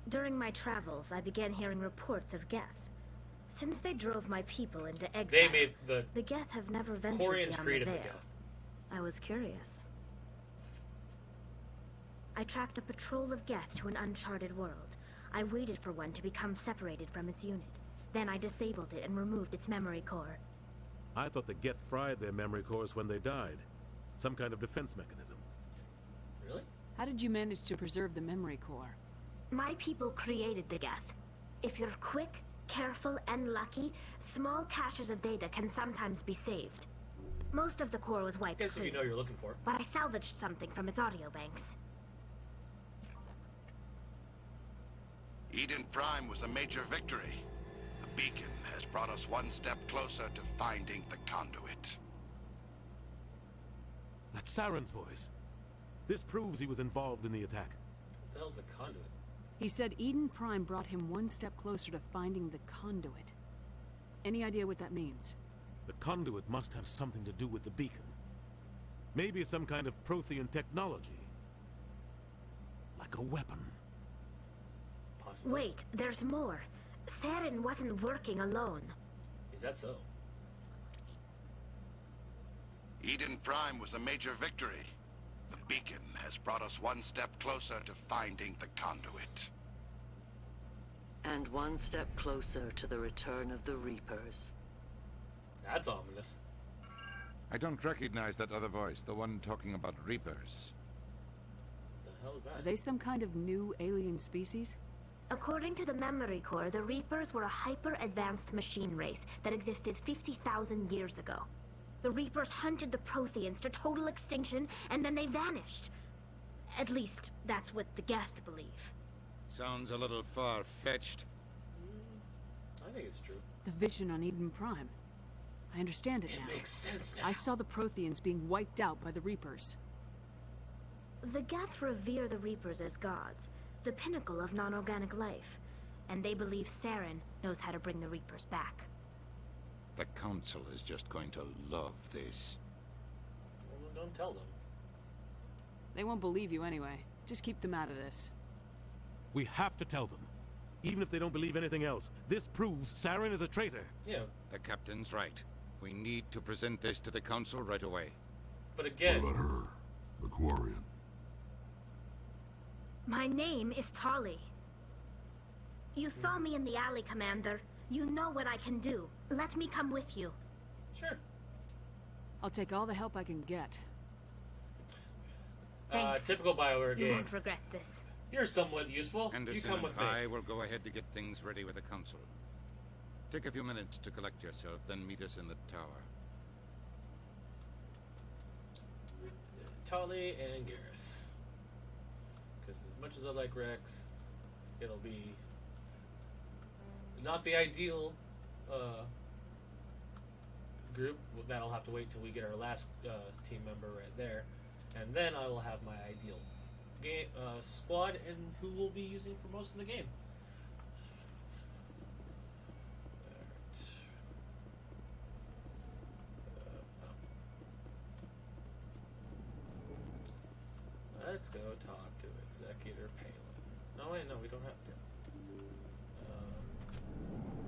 During my travels, I began hearing reports of Geth. Since they drove my people into exile, They made the Geth have never ventured Koreans beyond the created the veil. Geth. I was curious. I tracked a patrol of Geth to an uncharted world. I waited for one to become separated from its unit. Then I disabled it and removed its memory core. I thought the Geth fried their memory cores when they died. Some kind of defense mechanism. Really? How did you manage to preserve the memory core? My people created the Geth. If you're quick, careful, and lucky, small caches of data can sometimes be saved. Most of the core was wiped Guess if clean, you know you're looking for. but I salvaged something from its audio banks. Eden Prime was a major victory. The beacon has brought us one step closer to finding the conduit. That's Saren's voice. This proves he was involved in the attack. What the hell's the conduit? He said Eden Prime brought him one step closer to finding the conduit. Any idea what that means? The conduit must have something to do with the beacon. Maybe it's some kind of Prothean technology. Like a weapon. Possibly. Wait, there's more. Saren wasn't working alone. Is that so? Eden Prime was a major victory. The beacon has brought us one step closer to finding the conduit. And one step closer to the return of the Reapers. That's ominous. I don't recognize that other voice, the one talking about Reapers. What the hell is that? Are they some kind of new alien species? According to the memory core, the Reapers were a hyper-advanced machine race that existed 50,000 years ago. The Reapers hunted the Protheans to total extinction, and then they vanished. At least, that's what the Geth believe. Sounds a little far-fetched. I think it's true. The vision on Eden Prime. I understand it now. It makes sense now. I saw the Protheans being wiped out by the Reapers. The Geth revere the Reapers as gods, the pinnacle of non-organic life, and they believe Saren knows how to bring the Reapers back. The Council is just going to love this. Well, don't tell them. They won't believe you anyway. Just keep them out of this. We have to tell them. Even if they don't believe anything else, this proves Saren is a traitor. Yeah. The captain's right. We need to present this to the Council right away. But again... What about her? The Quarian. My name is Tali. You saw me in the alley, Commander. You know what I can do. Let me come with you. Sure. I'll take all the help I can get. Thanks. Typical BioWare You game. won't regret this. You're somewhat useful. Anderson you come with and me. I will go ahead to get things ready with the Council. Take a few minutes to collect yourself, then meet us in the tower. Tali and Garrus. Because as much as I like Rex, it'll be not the ideal group. That'll have to wait till we get our last team member right there. And then I will have my ideal game squad and who we'll be using for most of the game. Let's go talk to Executor Palin. No, wait, no, we don't have to.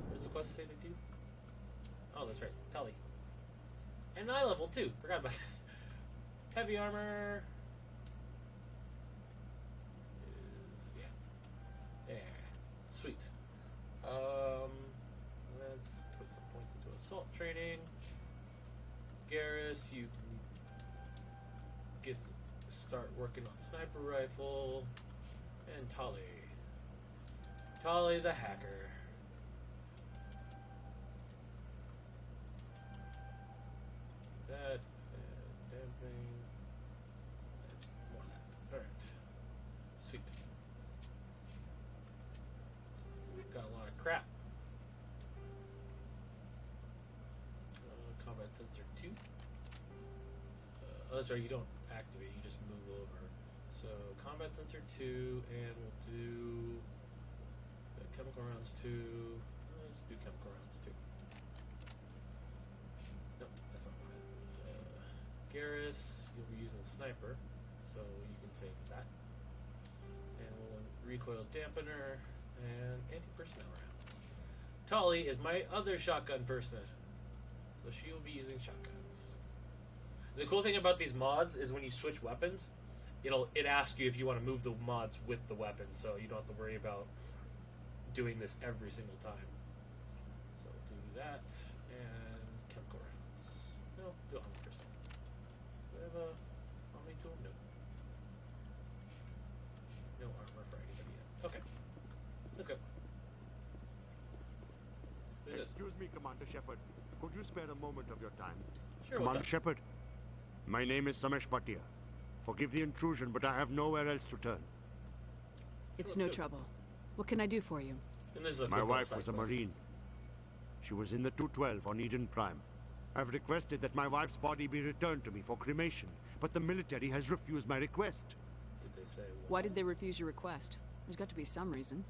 Where's the quest say to do? Oh, that's right, Tali. And eye level too. Forgot about that. Heavy armor is yeah. Sweet. Let's put some points into assault training. Garrus, you can start working on sniper rifle. And Tali the hacker. That and damping. And more that. Alright. Sweet. We've got a lot of crap. Combat sensor 2. Oh, sorry, you don't activate, you just move over. So, combat sensor 2, and we'll do chemical rounds 2. Let's do chemical rounds 2. No, that's not mine. Garrus, you'll be using sniper, so you can take that. And we'll recoil dampener and anti-personnel rounds. Tali is my other shotgun person. So she will be using shotguns. The cool thing about these mods is when you switch weapons, it asks you if you want to move the mods with the weapon, so you don't have to worry about doing this every single time. So do that and chemical rounds. No, do armor first. Do I have a armor tool? No. No armor for anybody yet. Okay. Let's go. Excuse me, Commander Shepard. Could you spare a moment of your time? Sure, Commander what's up? Shepard, my name is Samesh Bhatia. Forgive the intrusion, but I have nowhere else to turn. It's no trouble. What can I do for you? And this is a My quick wife little was a side quest. Marine. She was in the 212 on Eden Prime. I've requested that my wife's body be returned to me for cremation, but the military has refused my request. Did they say Why did they refuse your request? There's got to be some reason.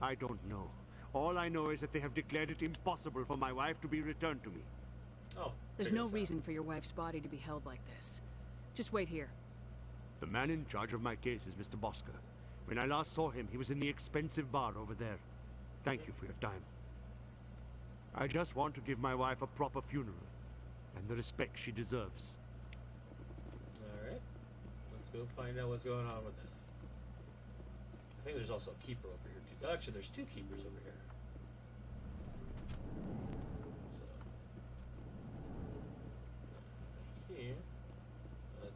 I don't know. All I know is that they have declared it impossible for my wife to be returned to me. Oh, There's no reason for your wife's body to be held like this. Just wait here. The man in charge of my case is Mr. Bosker. When I last saw him, he was in the expensive bar over there. Thank you for your time. I just want to give my wife a proper funeral and the respect she deserves. Alright. Let's go find out what's going on with this. I think there's also a keeper over here too. Actually, there's two keepers over here. So here, let's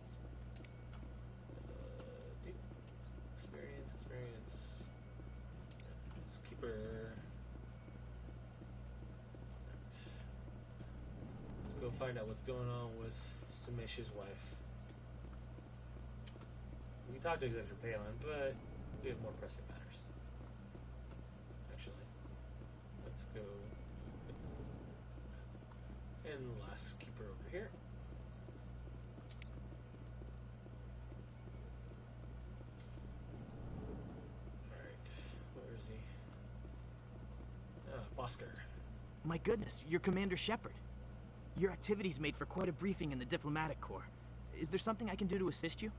do experience. This keeper. Let's go find out what's going on with Samesh's wife. We can talk to Executive Palin, but we have more pressing matters. Actually, let's go. And the last keeper over here. Alright, where is he? Bosker. My goodness, you're Commander Shepard. Your activities made for quite a briefing in the Diplomatic Corps. Is there something I can do to assist you?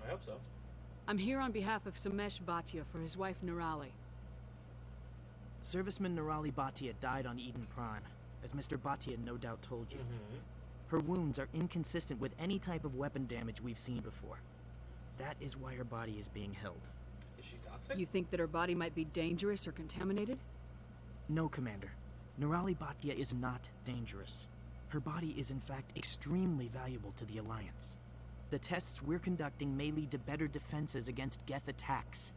I hope so. I'm here on behalf of Samesh Bhatia for his wife Nirali. Serviceman Nirali Bhatia died on Eden Prime, as Mr. Bhatia no doubt told you. Her wounds are inconsistent with any type of weapon damage we've seen before. That is why her body is being held. Is she toxic? You think that her body might be dangerous or contaminated? No, Commander. Nirali Bhatia is not dangerous. Her body is in fact extremely valuable to the Alliance. The tests we're conducting may lead to better defenses against Geth attacks.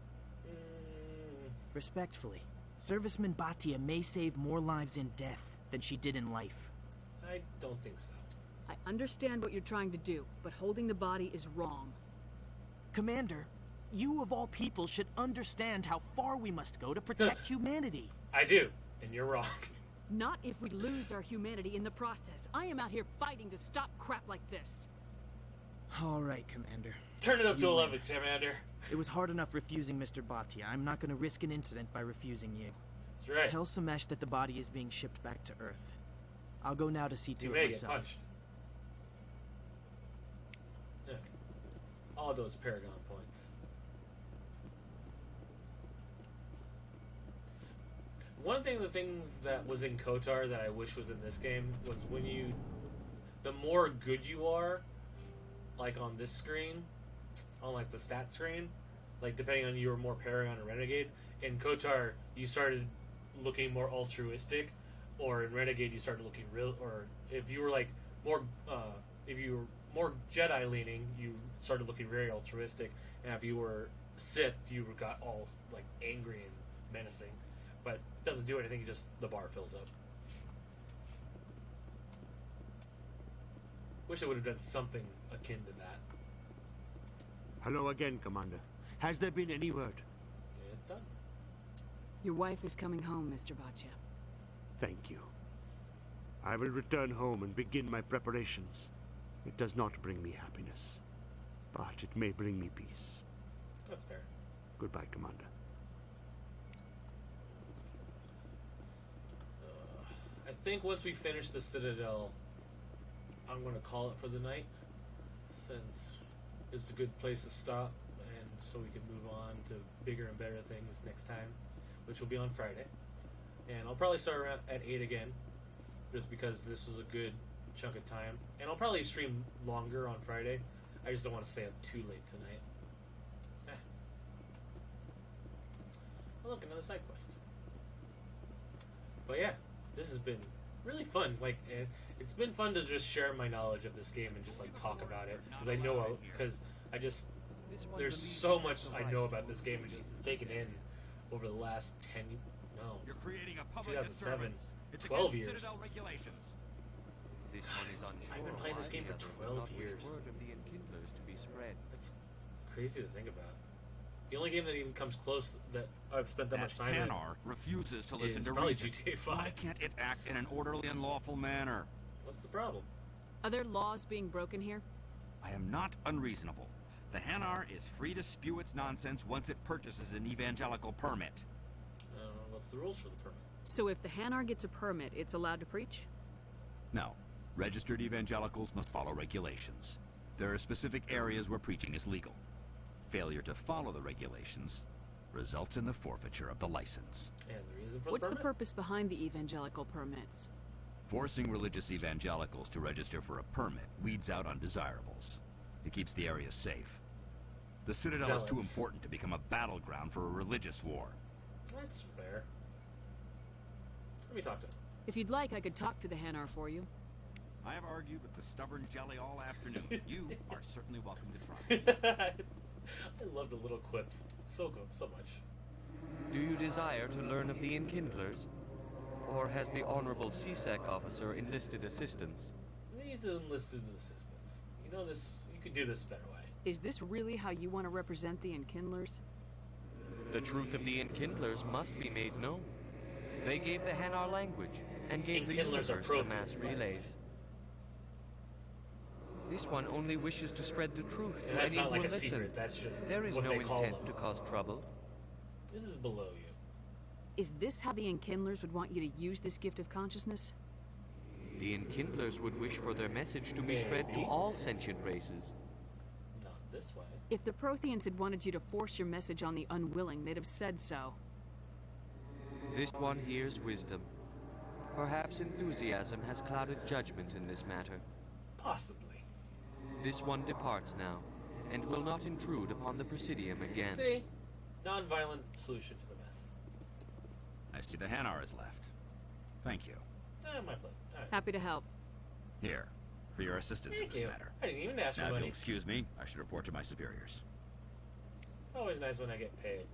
Respectfully, Serviceman Bhatia may save more lives in death than she did in life. I don't think so. I understand what you're trying to do, but holding the body is wrong. Commander, you of all people should understand how far we must go to protect humanity. I do, and you're wrong. Not if we lose our humanity in the process. I am out here fighting to stop crap like this. All right, Commander. Turn it up to You 11, win. Commander. It was hard enough refusing Mr. Bhatia. I'm not going to risk an incident by refusing you. That's right. Tell Samesh that the body is being shipped back to Earth. I'll go now to see to You it may get myself. punched. Okay. All those Paragon points. One thing, the things that was in KOTOR that I wish was in this game was when you, the more good you are, like on this screen, on like the stat screen, like depending on you were more Paragon or Renegade. In KOTOR, you started looking more altruistic, or in Renegade you started looking real. Or if you were like more, if you were more Jedi leaning, you started looking very altruistic, and if you were Sith, you got all like angry and menacing. But it doesn't do anything, just the bar fills up. Wish it would have done something akin to that. Hello again, Commander. Has there been any word? Yeah, it's done. Your wife is coming home, Mr. Bhatia. Thank you. I will return home and begin my preparations. It does not bring me happiness, but it may bring me peace. That's fair. Goodbye, Commander. I think once we finish the Citadel, I'm going to call it for the night, since it's a good place to stop, and so we can move on to bigger and better things next time, which will be on Friday. And I'll probably start around at 8 again, just because this was a good chunk of time. And I'll probably stream longer on Friday. I just don't want to stay up too late tonight. Oh, look, another side quest. But yeah, this has been really fun. Like, it's been fun to just share my knowledge of this game and just like talk about it, because I know, because I just there's so much I know about this game and just taken in over the last 10. No, You're creating a public 2007, disturbance. It's 12 against years. Citadel regulations. This one is unsure. I've been playing this why game for the other 12 will not wish years. Word of the enkindlers to be spread. It's crazy to think about. The only game that even comes close that I've spent that much time in Hanar refuses to listen is to probably reason. GTA 5. Why can't it act in an orderly and lawful manner? What's the problem? Are there laws being broken here? I am not unreasonable. The Hanar is free to spew its nonsense once it purchases an evangelical permit. What's the rules for the permit? So if the Hanar gets a permit, it's allowed to preach? No. Registered evangelicals must follow regulations. There are specific areas where preaching is legal. Failure to follow the regulations results in the forfeiture of the license. And the reason for What's the the permit? purpose behind the evangelical permits? Forcing religious evangelicals to register for a permit weeds out undesirables. It keeps the area safe. The Citadel is too Zealots. important to become a battleground for a religious war. That's fair. Let me talk to him. If you'd like, I could talk to the Hanar for you. I have argued with the stubborn jelly all afternoon. You are certainly welcome to try. I love the little quips. So good, so much. Do you desire to learn of the enkindlers? Or has the Honorable CSEC officer enlisted assistance? He's enlisted assistance. You know this. You could do this a better way. Is this really how you want to represent the Enkindlers? The truth of the enkindlers must be made known. They gave the Hanar language and gave the Enkindlers are universe the prophets, mass by the way. relays. This one only wishes to spread the truth And to that's any not who like will a listen. secret, that's just There is what no they call intent them. to cause trouble. This is below you. Is this how the Enkindlers would want you to use this gift of consciousness? The enkindlers would wish for their message to be spread to Maybe. all sentient races. Not this way. If the Protheans had wanted you to force your message on the unwilling, they'd have said so. This one hears wisdom. Perhaps enthusiasm has clouded judgment in this matter. Possibly. This one departs now, and will not intrude upon the Presidium again. See? Non-violent solution to the mess. I see the Hanar is left. Thank you. My plate. All right. Happy to help. Here, for your assistance in Thank this you. matter. I didn't even ask Now, for if money. you'll excuse me, I should report to my superiors. It's always nice when I get paid.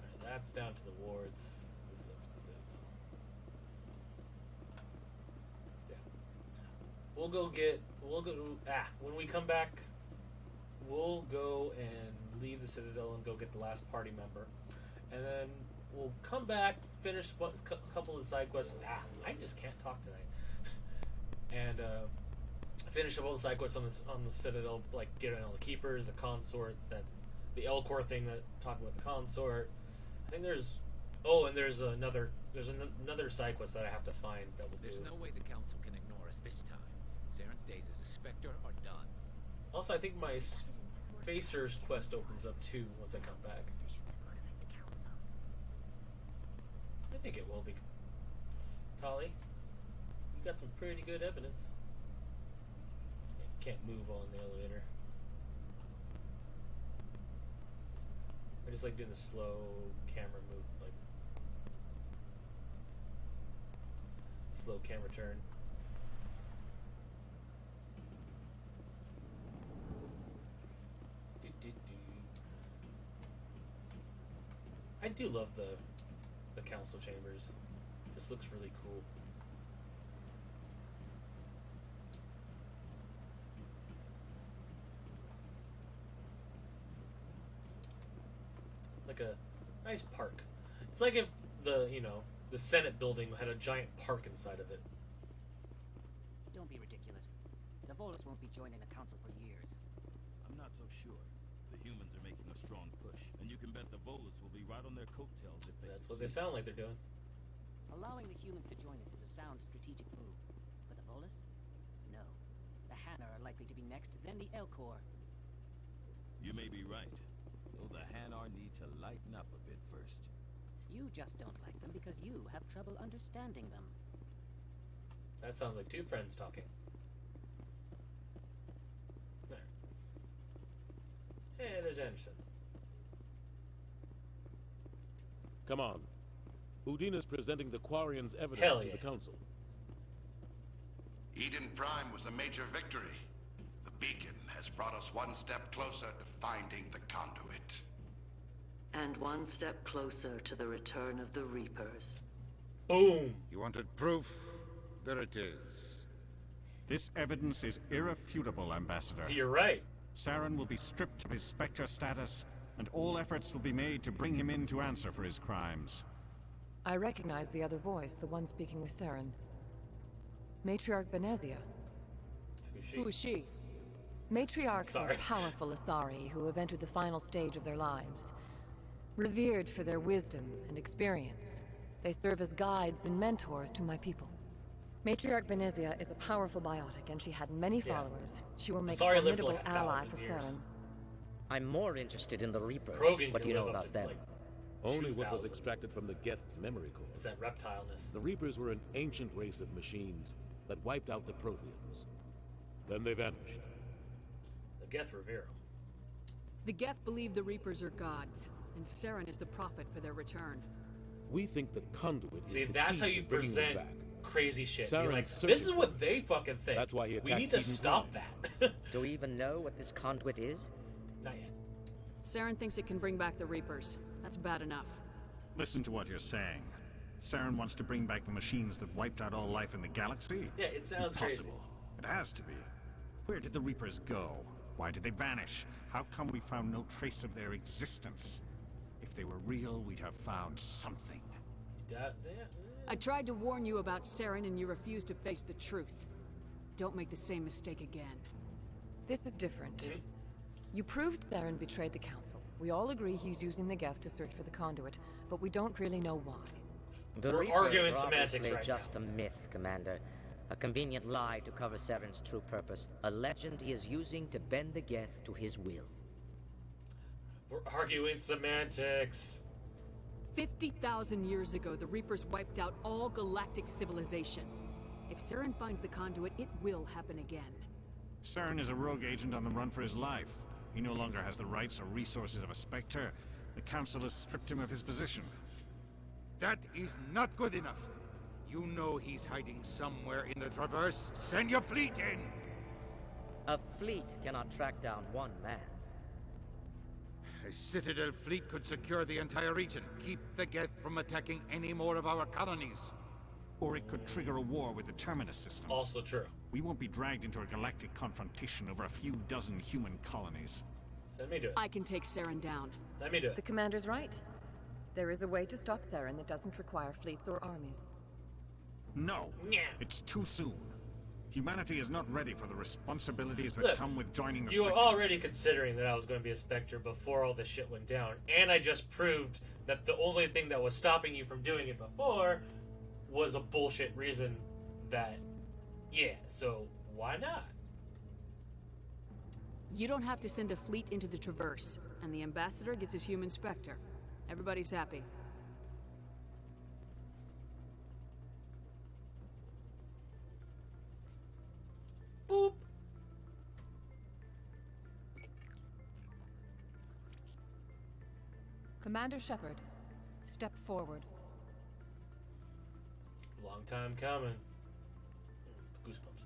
Alright, that's down to the wards. This is up to the Citadel. Yeah. We'll go, when we come back, we'll go and leave the Citadel and go get the last party member. And then we'll come back, finish a couple of side quests. I just can't talk tonight. And, finish up all the side quests on the Citadel, like getting all the keepers, the consort, the Elcor thing that talking with the consort. I think there's another side quest that I have to find that will There's do. no way the Council can ignore us this time. Saren's days as a Spectre are done. Also, I think my Spacer's quest opens up too once I come back. I think it will be. Tali, you got some pretty good evidence. Can't move on the elevator. I just like doing the slow camera move, like slow camera turn. I do love the council chambers. This looks really cool. Like a nice park. It's like if the Senate building had a giant park inside of it. Don't be ridiculous. The Volus won't be joining the Council for years. I'm not so sure. The humans are making a strong push, and you can bet the Volus will be right on their coattails if they That's succeed. what they sound like they're doing. Allowing the humans to join us is a sound strategic move. But the Volus? No. The Hanar are likely to be next, then the Elcor. You may be right, though the Hanar need to lighten up a bit first. You just don't like them because you have trouble understanding them. That sounds like two friends talking. There. Hey, there's Anderson. Come on. Udina's presenting the Quarian's evidence Hell to yeah. the Council. Eden Prime was a major victory. The beacon has brought us one step closer to finding the conduit. And one step closer to the return of the Reapers. Boom! You wanted proof? There it is. This evidence is irrefutable, Ambassador. You're right. Saren will be stripped of his Spectre status, and all efforts will be made to bring him in to answer for his crimes. I recognize the other voice, the one speaking with Saren. Matriarch Benezia. Who is she? Matriarchs are Sorry. powerful Asari who have entered the final stage of their lives. Revered for their wisdom and experience, they serve as guides and mentors to my people. Matriarch Benezia is a powerful biotic, and she had many followers. She will make Asari a lived for formidable like 1,000 ally for years. Saren. I'm more interested in the Reapers. Krogan What do can you know live up about to, them? like, Only what was 2,000. extracted from the Geth's memory core. It's that reptileness. The Reapers were an ancient race of machines that wiped out the Protheans. Then they vanished. The Geth revere 'em. The Geth believe the Reapers are gods, and Saren is the prophet for their return. We think the conduit See, is the that's key how to you bringing them present back. crazy shit. Be Saren's like, searching this is for what they fucking think. That's why he We attacked need to Eden stop Prime. that. Do we even know what this conduit is? Not yet. Saren thinks it can bring back the Reapers. That's bad enough. Listen to what you're saying. Saren wants to bring back the machines that wiped out all life in the galaxy? Yeah, it sounds crazy. Impossible. It has to be. Where did the Reapers go? Why did they vanish? How come we found no trace of their existence? If they were real, we'd have found something. I tried to warn you about Saren, and you refused to face the truth. Don't make the same mistake again. This is different. You proved Saren betrayed the Council. We all agree he's using the Geth to search for the conduit, but we don't really know why. The We're Reapers arguing are semantics obviously right just a myth, Commander. A convenient lie to cover Saren's true purpose. A legend he is using to bend the Geth to his will. We're arguing semantics. 50,000 years ago, the Reapers wiped out all galactic civilization. If Saren finds the conduit, it will happen again. Saren is a rogue agent on the run for his life. He no longer has the rights or resources of a Spectre. The Council has stripped him of his position. That is not good enough. You know he's hiding somewhere in the Traverse. Send your fleet in! A fleet cannot track down one man. A Citadel fleet could secure the entire region. Keep the Geth from attacking any more of our colonies. Or it could trigger a war with the Terminus systems. Also true. We won't be dragged into a galactic confrontation over a few dozen human colonies. Let me do it. I can take Saren down. Let me do it. The Commander's right. There is a way to stop Saren that doesn't require fleets or armies. No! Yeah. It's too soon. Humanity is not ready for the responsibilities that Look, come with joining the you were Spectres. already considering that I was going to be a Spectre before all this shit went down, and I just proved that the only thing that was stopping you from doing it before was a bullshit reason that, yeah, so why not? You don't have to send a fleet into the Traverse, and the Ambassador gets his human Spectre. Everybody's happy. Boop. Commander Shepard, step forward. Long time coming. Goosebumps.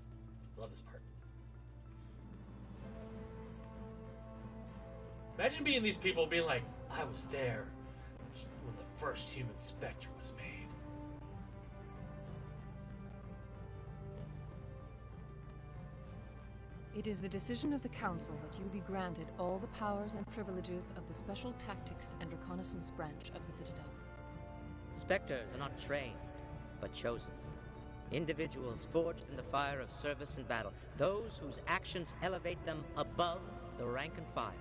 Love this part. Imagine being these people being like, I was there when the first human Spectre was made. It is the decision of the Council that you be granted all the powers and privileges of the Special Tactics and Reconnaissance branch of the Citadel. Spectres are not trained, but chosen. Individuals forged in the fire of service and battle. Those whose actions elevate them above the rank and file.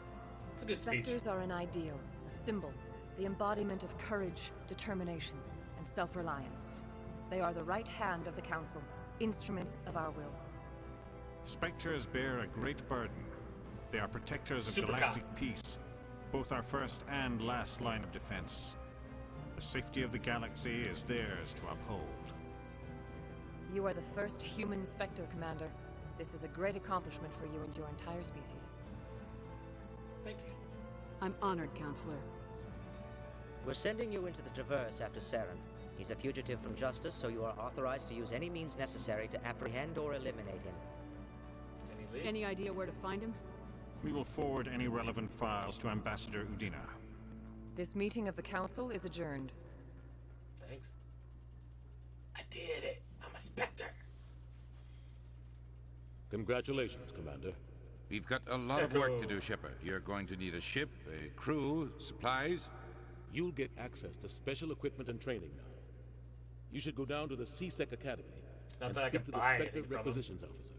It's a good speech. Spectres are an ideal, a symbol, the embodiment of courage, determination, and self-reliance. They are the right hand of the Council, instruments of our will. Spectres bear a great burden. They are protectors of Super galactic peace, both our first and last line of defense. The safety of the galaxy is theirs to uphold. You are the first human Spectre, Commander. This is a great accomplishment for you and your entire species. Thank you. I'm honored, Counselor. We're sending you into the Traverse after Saren. He's a fugitive from justice, so you are authorized to use any means necessary to apprehend or eliminate him. Any idea where to find him? We will forward any relevant files to Ambassador Udina. This meeting of the Council is adjourned. Thanks. I did it. I'm a Spectre. Congratulations, Commander. We've got a lot of work to do, Shepard. You're going to need a ship, a crew, supplies. You'll get access to special equipment and training now. You should go down to the C-Sec Academy Not and that I speak can to the buy Spectre anything from them. Requisitions Officer.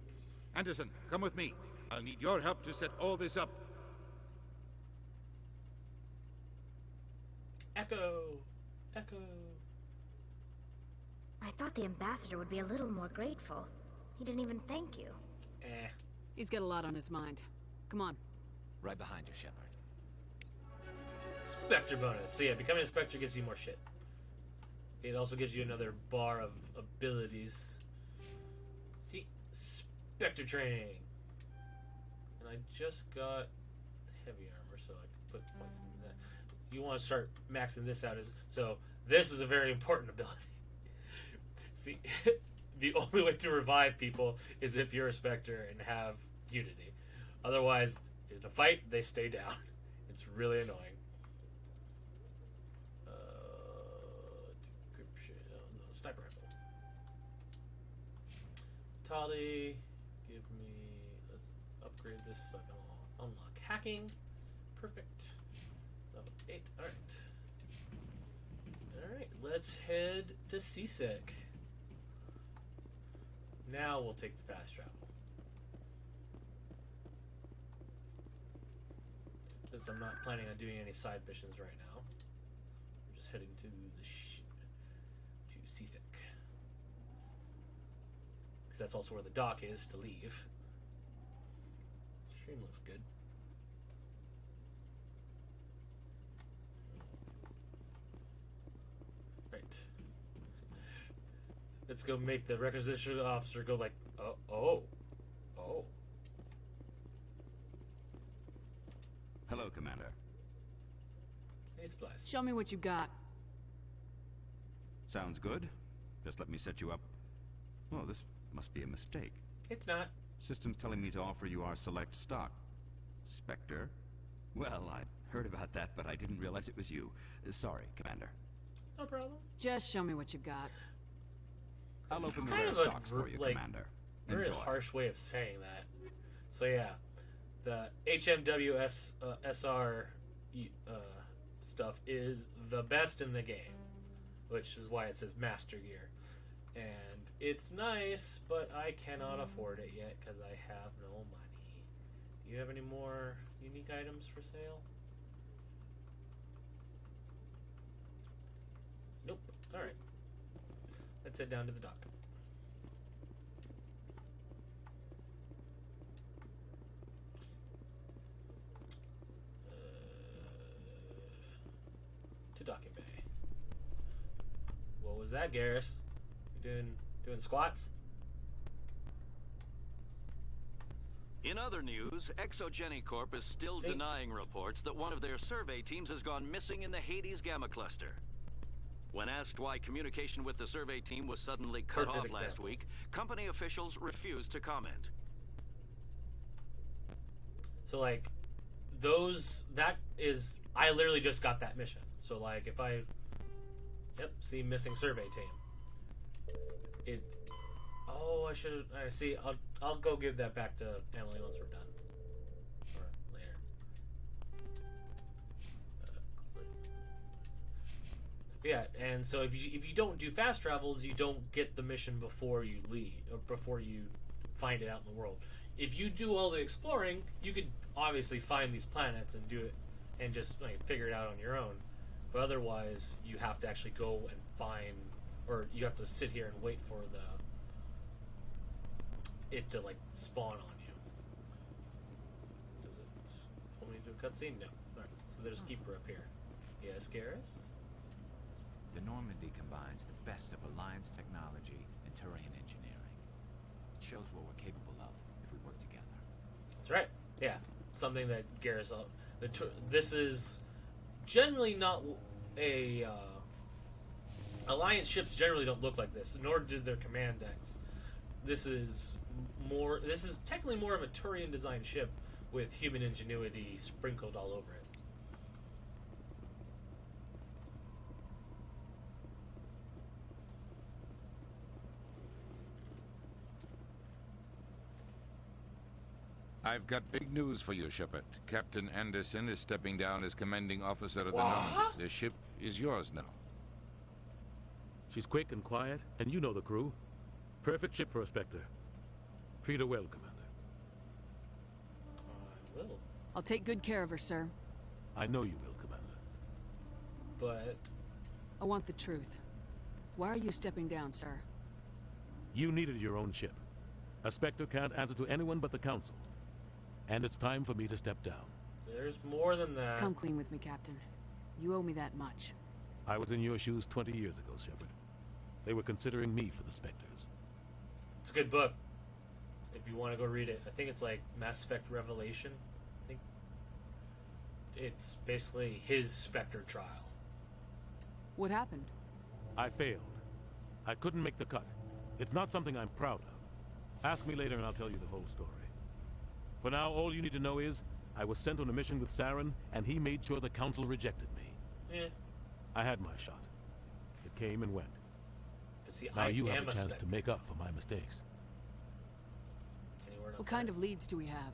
Anderson, come with me. I'll need your help to set all this up. Echo. Echo. I thought the ambassador would be a little more grateful. He didn't even thank you. He's got a lot on his mind. Come on. Right behind you, Shepard. Spectre bonus. So yeah, becoming a Spectre gives you more shit. It also gives you another bar of abilities. See? Spectre training. And I just got heavy armor, so I can put points in that. You want to start maxing this out. So this is a very important ability. See, the only way to revive people is if you're a Spectre and have Unity. Otherwise, in a fight, they stay down. It's really annoying. Decryption. Oh, no, sniper rifle. Tali, give me. Let's upgrade this so I can unlock hacking. Perfect. Level 8. Alright. Alright, let's head to C-Sec. Now we'll take the fast travel. Since I'm not planning on doing any side missions right now, we're just heading to the to C-Sec. Because that's also where the dock is to leave. Stream looks good. Right. Let's go make the requisition officer go like, oh. Hello, Commander. Hey, Splice. Show me what you got. Sounds good. Just let me set you up. Oh, this must be a mistake. It's not. System's telling me to offer you our select stock. Spectre? Well, I heard about that, but I didn't realize it was you. Sorry, Commander. No problem. Just show me what you got. I'll open the Kind rare of a stocks for you, Commander. Very Enjoy. harsh way of saying that. So yeah, the HMWS SR stuff is the best in the game, which is why it says Master Gear. And it's nice, but I cannot afford it yet because I have no money. Do you have any more unique items for sale? Nope. Alright. Let's head down to the dock. To docking bay. What was that, Garrus? You doing squats? In other news, Exogeny Corp is still denying reports that one of their survey teams has gone missing in the Hades Gamma Cluster. When asked why communication with the survey team was suddenly cut off last week, company officials refused to comment. So like, I literally just got that mission. So like, if I, see missing survey team. I should. I see. I'll go give that back to Emily once we're done, or later. Yeah, and so if you don't do fast travels, you don't get the mission before you leave or before you find it out in the world. If you do all the exploring, you could obviously find these planets and do it, and just like figure it out on your own. But otherwise, you have to actually go and find, or you have to sit here and wait for it to like spawn on you. Does it pull me into a cutscene? No. Alright, so there's a keeper up here. Yes, Garrus? The Normandy combines the best of Alliance technology and Turian engineering. It shows what we're capable of if we work together. That's right. Yeah, something that Garrus. This is generally not a Alliance ships. Generally don't look like this, nor do their command decks. This is more. This is technically more of a Turian designed ship with human ingenuity sprinkled all over it. I've got big news for you, Shepard. Captain Anderson is stepping down as commanding officer of the What? Normandy. The ship is yours now. She's quick and quiet, and you know the crew. Perfect ship for a Spectre. Treat her well, Commander. I will. I'll take good care of her, sir. I know you will, Commander. But I want the truth. Why are you stepping down, sir? You needed your own ship. A Spectre can't answer to anyone but the Council. And it's time for me to step down. there's more than that. Come clean with me, Captain. You owe me that much. I was in your shoes 20 years ago, Shepard. They were considering me for the Spectres. It's a good book. If you want to go read it, I think it's like Mass Effect Revelation. I think it's basically his Spectre trial. What happened? I failed. I couldn't make the cut. It's not something I'm proud of. Ask me later and I'll tell you the whole story. For now, all you need to know is, I was sent on a mission with Saren, and he made sure the Council rejected me. Yeah. I had my shot. It came and went. But see, Now I you have am a chance Spectre. to make up for my mistakes. Anywhere else What kind of leads do we have?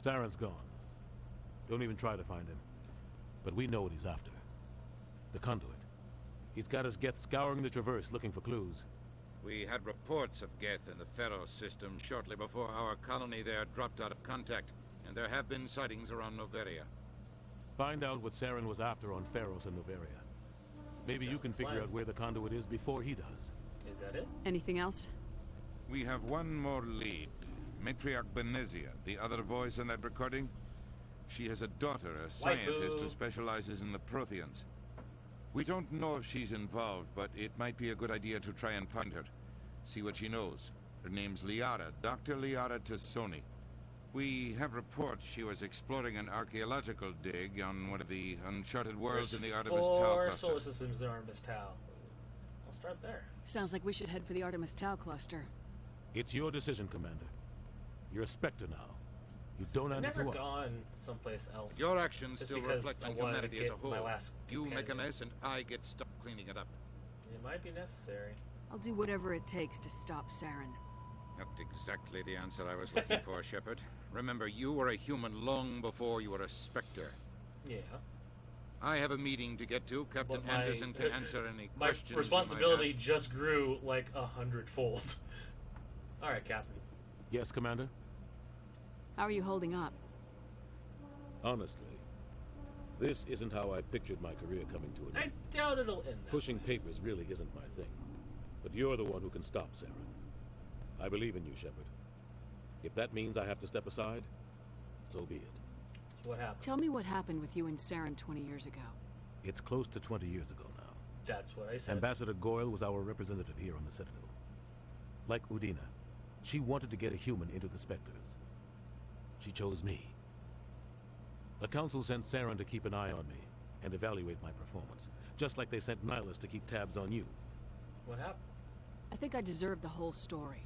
Saren's gone. Don't even try to find him. But we know what he's after. The conduit. He's got his Geth scouring the Traverse looking for clues. We had reports of Geth in the Pharaoh system shortly before our colony there dropped out of contact, and there have been sightings around Noveria. Find out what Saren was after on Pharos and Noveria. Maybe you can figure out where the conduit is before he does. Is that it? Anything else? We have one more lead. Matriarch Benezia, the other voice in that recording. She has a daughter, a scientist who specializes in the Protheans. We don't know if she's involved, but it might be a good idea to try and find her. See what she knows. Her name's Liara, Dr. Liara Tassoni. We have reports she was exploring an archaeological dig on one of the uncharted worlds in the Artemis Tau Four cluster. solar systems in Artemis Tau. I'll start there. Sounds like we should head for the Artemis Tau cluster. It's your decision, Commander. You're a Spectre now. You don't I've answer never to us. gone someplace else. Your actions just still because reflect I on wanted humanity to as a get whole. my last You make a companion. mess and I get stuck cleaning it up. It might be necessary. I'll do whatever it takes to stop Saren. Not exactly the answer I was looking for, Shepard. Remember, you were a human long before you were a Spectre. Yeah. I have a meeting to get to. Captain But Anderson can answer any my questions. responsibility just grew like 100-fold. All right, Captain. Yes, Commander? How are you holding up? Honestly, this isn't how I pictured my career coming to an I end. doubt it'll end that Pushing papers really isn't my thing. But you're the one who can stop Saren. I believe in you, Shepard. If that means I have to step aside, so be it. So what happened? Tell me what happened with you and Saren 20 years ago. It's close to 20 years ago now. That's what I said. Ambassador Goyle was our representative here on the Citadel. Like Udina, she wanted to get a human into the Spectres. She chose me. The Council sent Saren to keep an eye on me and evaluate my performance, just like they sent Nihilus to keep tabs on you. What happened? I think I deserve the whole story.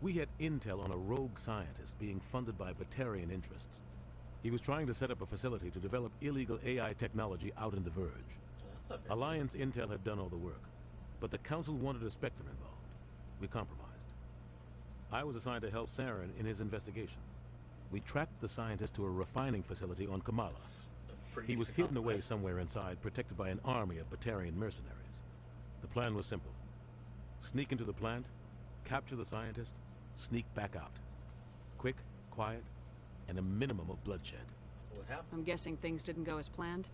We had intel on a rogue scientist being funded by Batarian interests. He was trying to set up a facility to develop illegal AI technology out in the Verge. That's not very Alliance intel had done all the work, but the Council wanted a Spectre involved. We compromised. I was assigned to help Saren in his investigation. We tracked the scientist to a refining facility on Kamala. He was hidden away somewhere inside, protected by an army of Batarian mercenaries. The plan was simple. Sneak into the plant, capture the scientist, sneak back out. Quick, quiet, and a minimum of bloodshed. What happened? I'm guessing things didn't go as planned.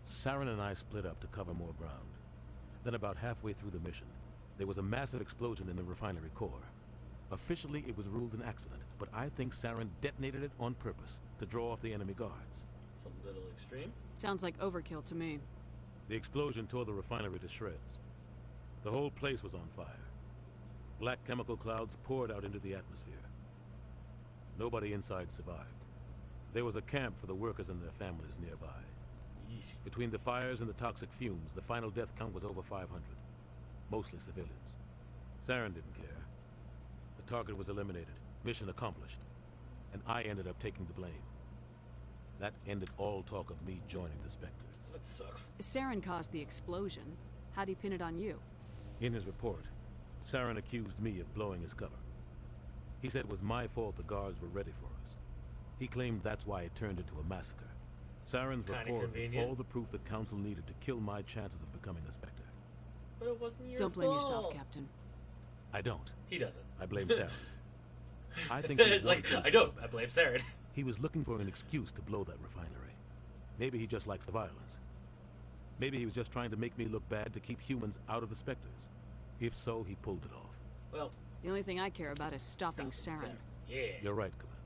Saren and I split up to cover more ground. Then about halfway through the mission, there was a massive explosion in the refinery core. Officially, it was ruled an accident, but I think Saren detonated it on purpose to draw off the enemy guards. It's a little extreme. Sounds like overkill to me. The explosion tore the refinery to shreds. The whole place was on fire. Black chemical clouds poured out into the atmosphere. Nobody inside survived. There was a camp for the workers and their families nearby. Yeesh. Between the fires and the toxic fumes, the final death count was over 500. Mostly civilians. Saren didn't care. The target was eliminated. Mission accomplished. And I ended up taking the blame. That ended all talk of me joining the Spectres. That sucks. Saren caused the explosion. How'd he pin it on you? In his report, Saren accused me of blowing his cover. He said it was my fault the guards were ready for us. He claimed that's why it turned into a massacre. Saren's report is all the proof the Council needed to kill my chances of becoming a Spectre. But it wasn't your Don't blame fault. yourself, Captain. I don't. He doesn't. I blame Saren. I think it's like, I don't. I blame Saren. He was looking for an excuse to blow that refinery. Maybe he just likes the violence. Maybe he was just trying to make me look bad to keep humans out of the Spectres. If so, he pulled it off. Well, the only thing I care about is stopping Saren. Yeah. You're right, Commander.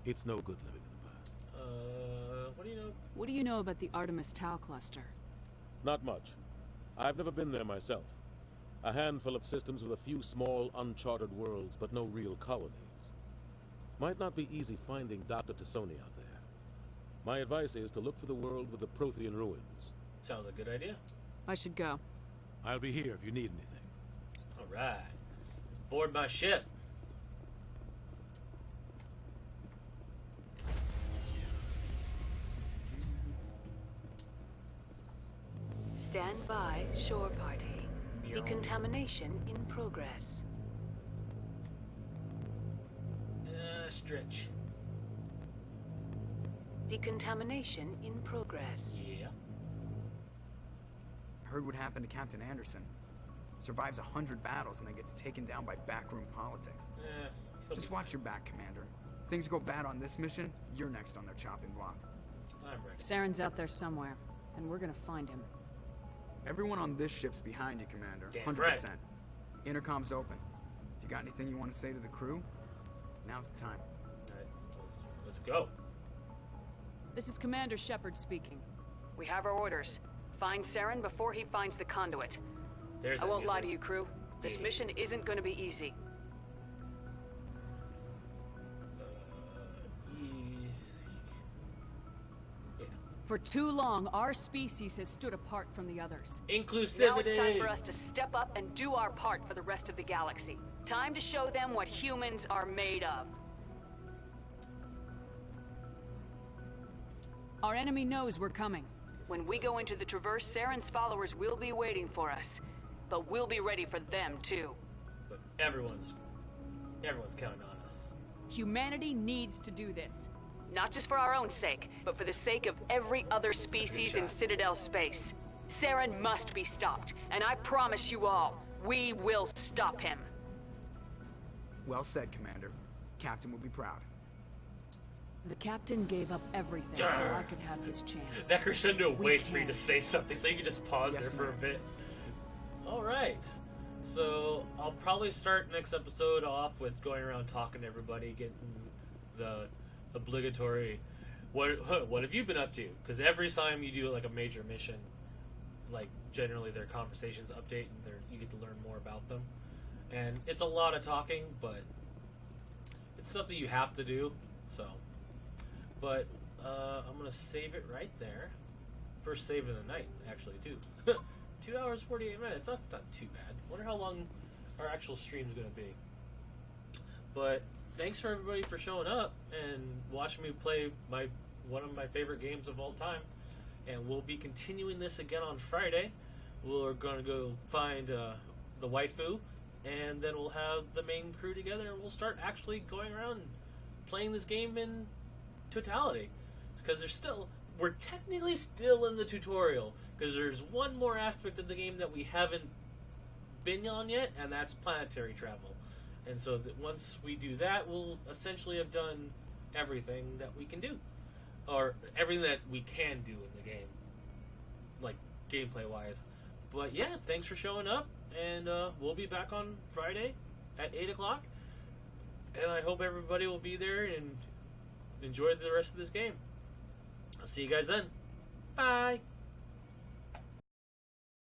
It's no good living in the past. What do you know? What do you know about the Artemis Tau cluster? Not much. I've never been there myself. A handful of systems with a few small, uncharted worlds, but no real colonies. Might not be easy finding Dr. Tassoni out there. My advice is to look for the world with the Prothean ruins. Sounds a good idea. I should go. I'll be here if you need anything. All right. Let's board my ship. Stand by, shore party. Decontamination in progress. Stretch. Decontamination in progress. Yeah. Heard what happened to Captain Anderson. Survives 100 battles and then gets taken down by backroom politics. Just watch your back, Commander. Things go bad on this mission, you're next on their chopping block. I'm ready. Saren's out there somewhere, and we're gonna find him. Everyone on this ship's behind you, Commander. Damn 100%. right. Intercom's open. If you got anything you want to say to the crew, now's the time. All right, let's go. This is Commander Shepard speaking. We have our orders. Find Saren before he finds the conduit. There's I won't lie to music. you, crew. This mission isn't going to be easy. For too long, our species has stood apart from the others. Inclusivity. Now it's time for us to step up and do our part for the rest of the galaxy. Time to show them what humans are made of. Our enemy knows we're coming. When we go into the Traverse, Saren's followers will be waiting for us. But we'll be ready for them, too. But everyone's counting on us. Humanity needs to do this. Not just for our own sake, but for the sake of every other species in Citadel space. Saren must be stopped, and I promise you all, we will stop him. Well said, Commander. Captain will be proud. The captain gave up everything so I could have this chance. That crescendo waits for you to say something, so you can just pause Yes, there for a ma'am. bit. All right. So I'll probably start next episode off with going around talking to everybody, getting the obligatory what have you been up to? Because every time you do like a major mission, like generally their conversations update and you get to learn more about them. And it's a lot of talking, but it's something you have to do. So, but I'm gonna save it right there. First save of the night, actually, too. 2 hours 48 minutes. That's not too bad. Wonder how long our actual stream's gonna be. But thanks for everybody for showing up and watching me play one of my favorite games of all time. And we'll be continuing this again on Friday. We're gonna go find the waifu, and then we'll have the main crew together, and we'll start actually going around playing this game in totality. Because we're technically still in the tutorial, because there's one more aspect of the game that we haven't been on yet, and that's planetary travel. And so that once we do that, we'll essentially have done everything that we can do. Or everything that we can do in the game. Like, gameplay-wise. But yeah, thanks for showing up, and we'll be back on Friday at 8 o'clock. And I hope everybody will be there and enjoy the rest of this game. I'll see you guys then. Bye!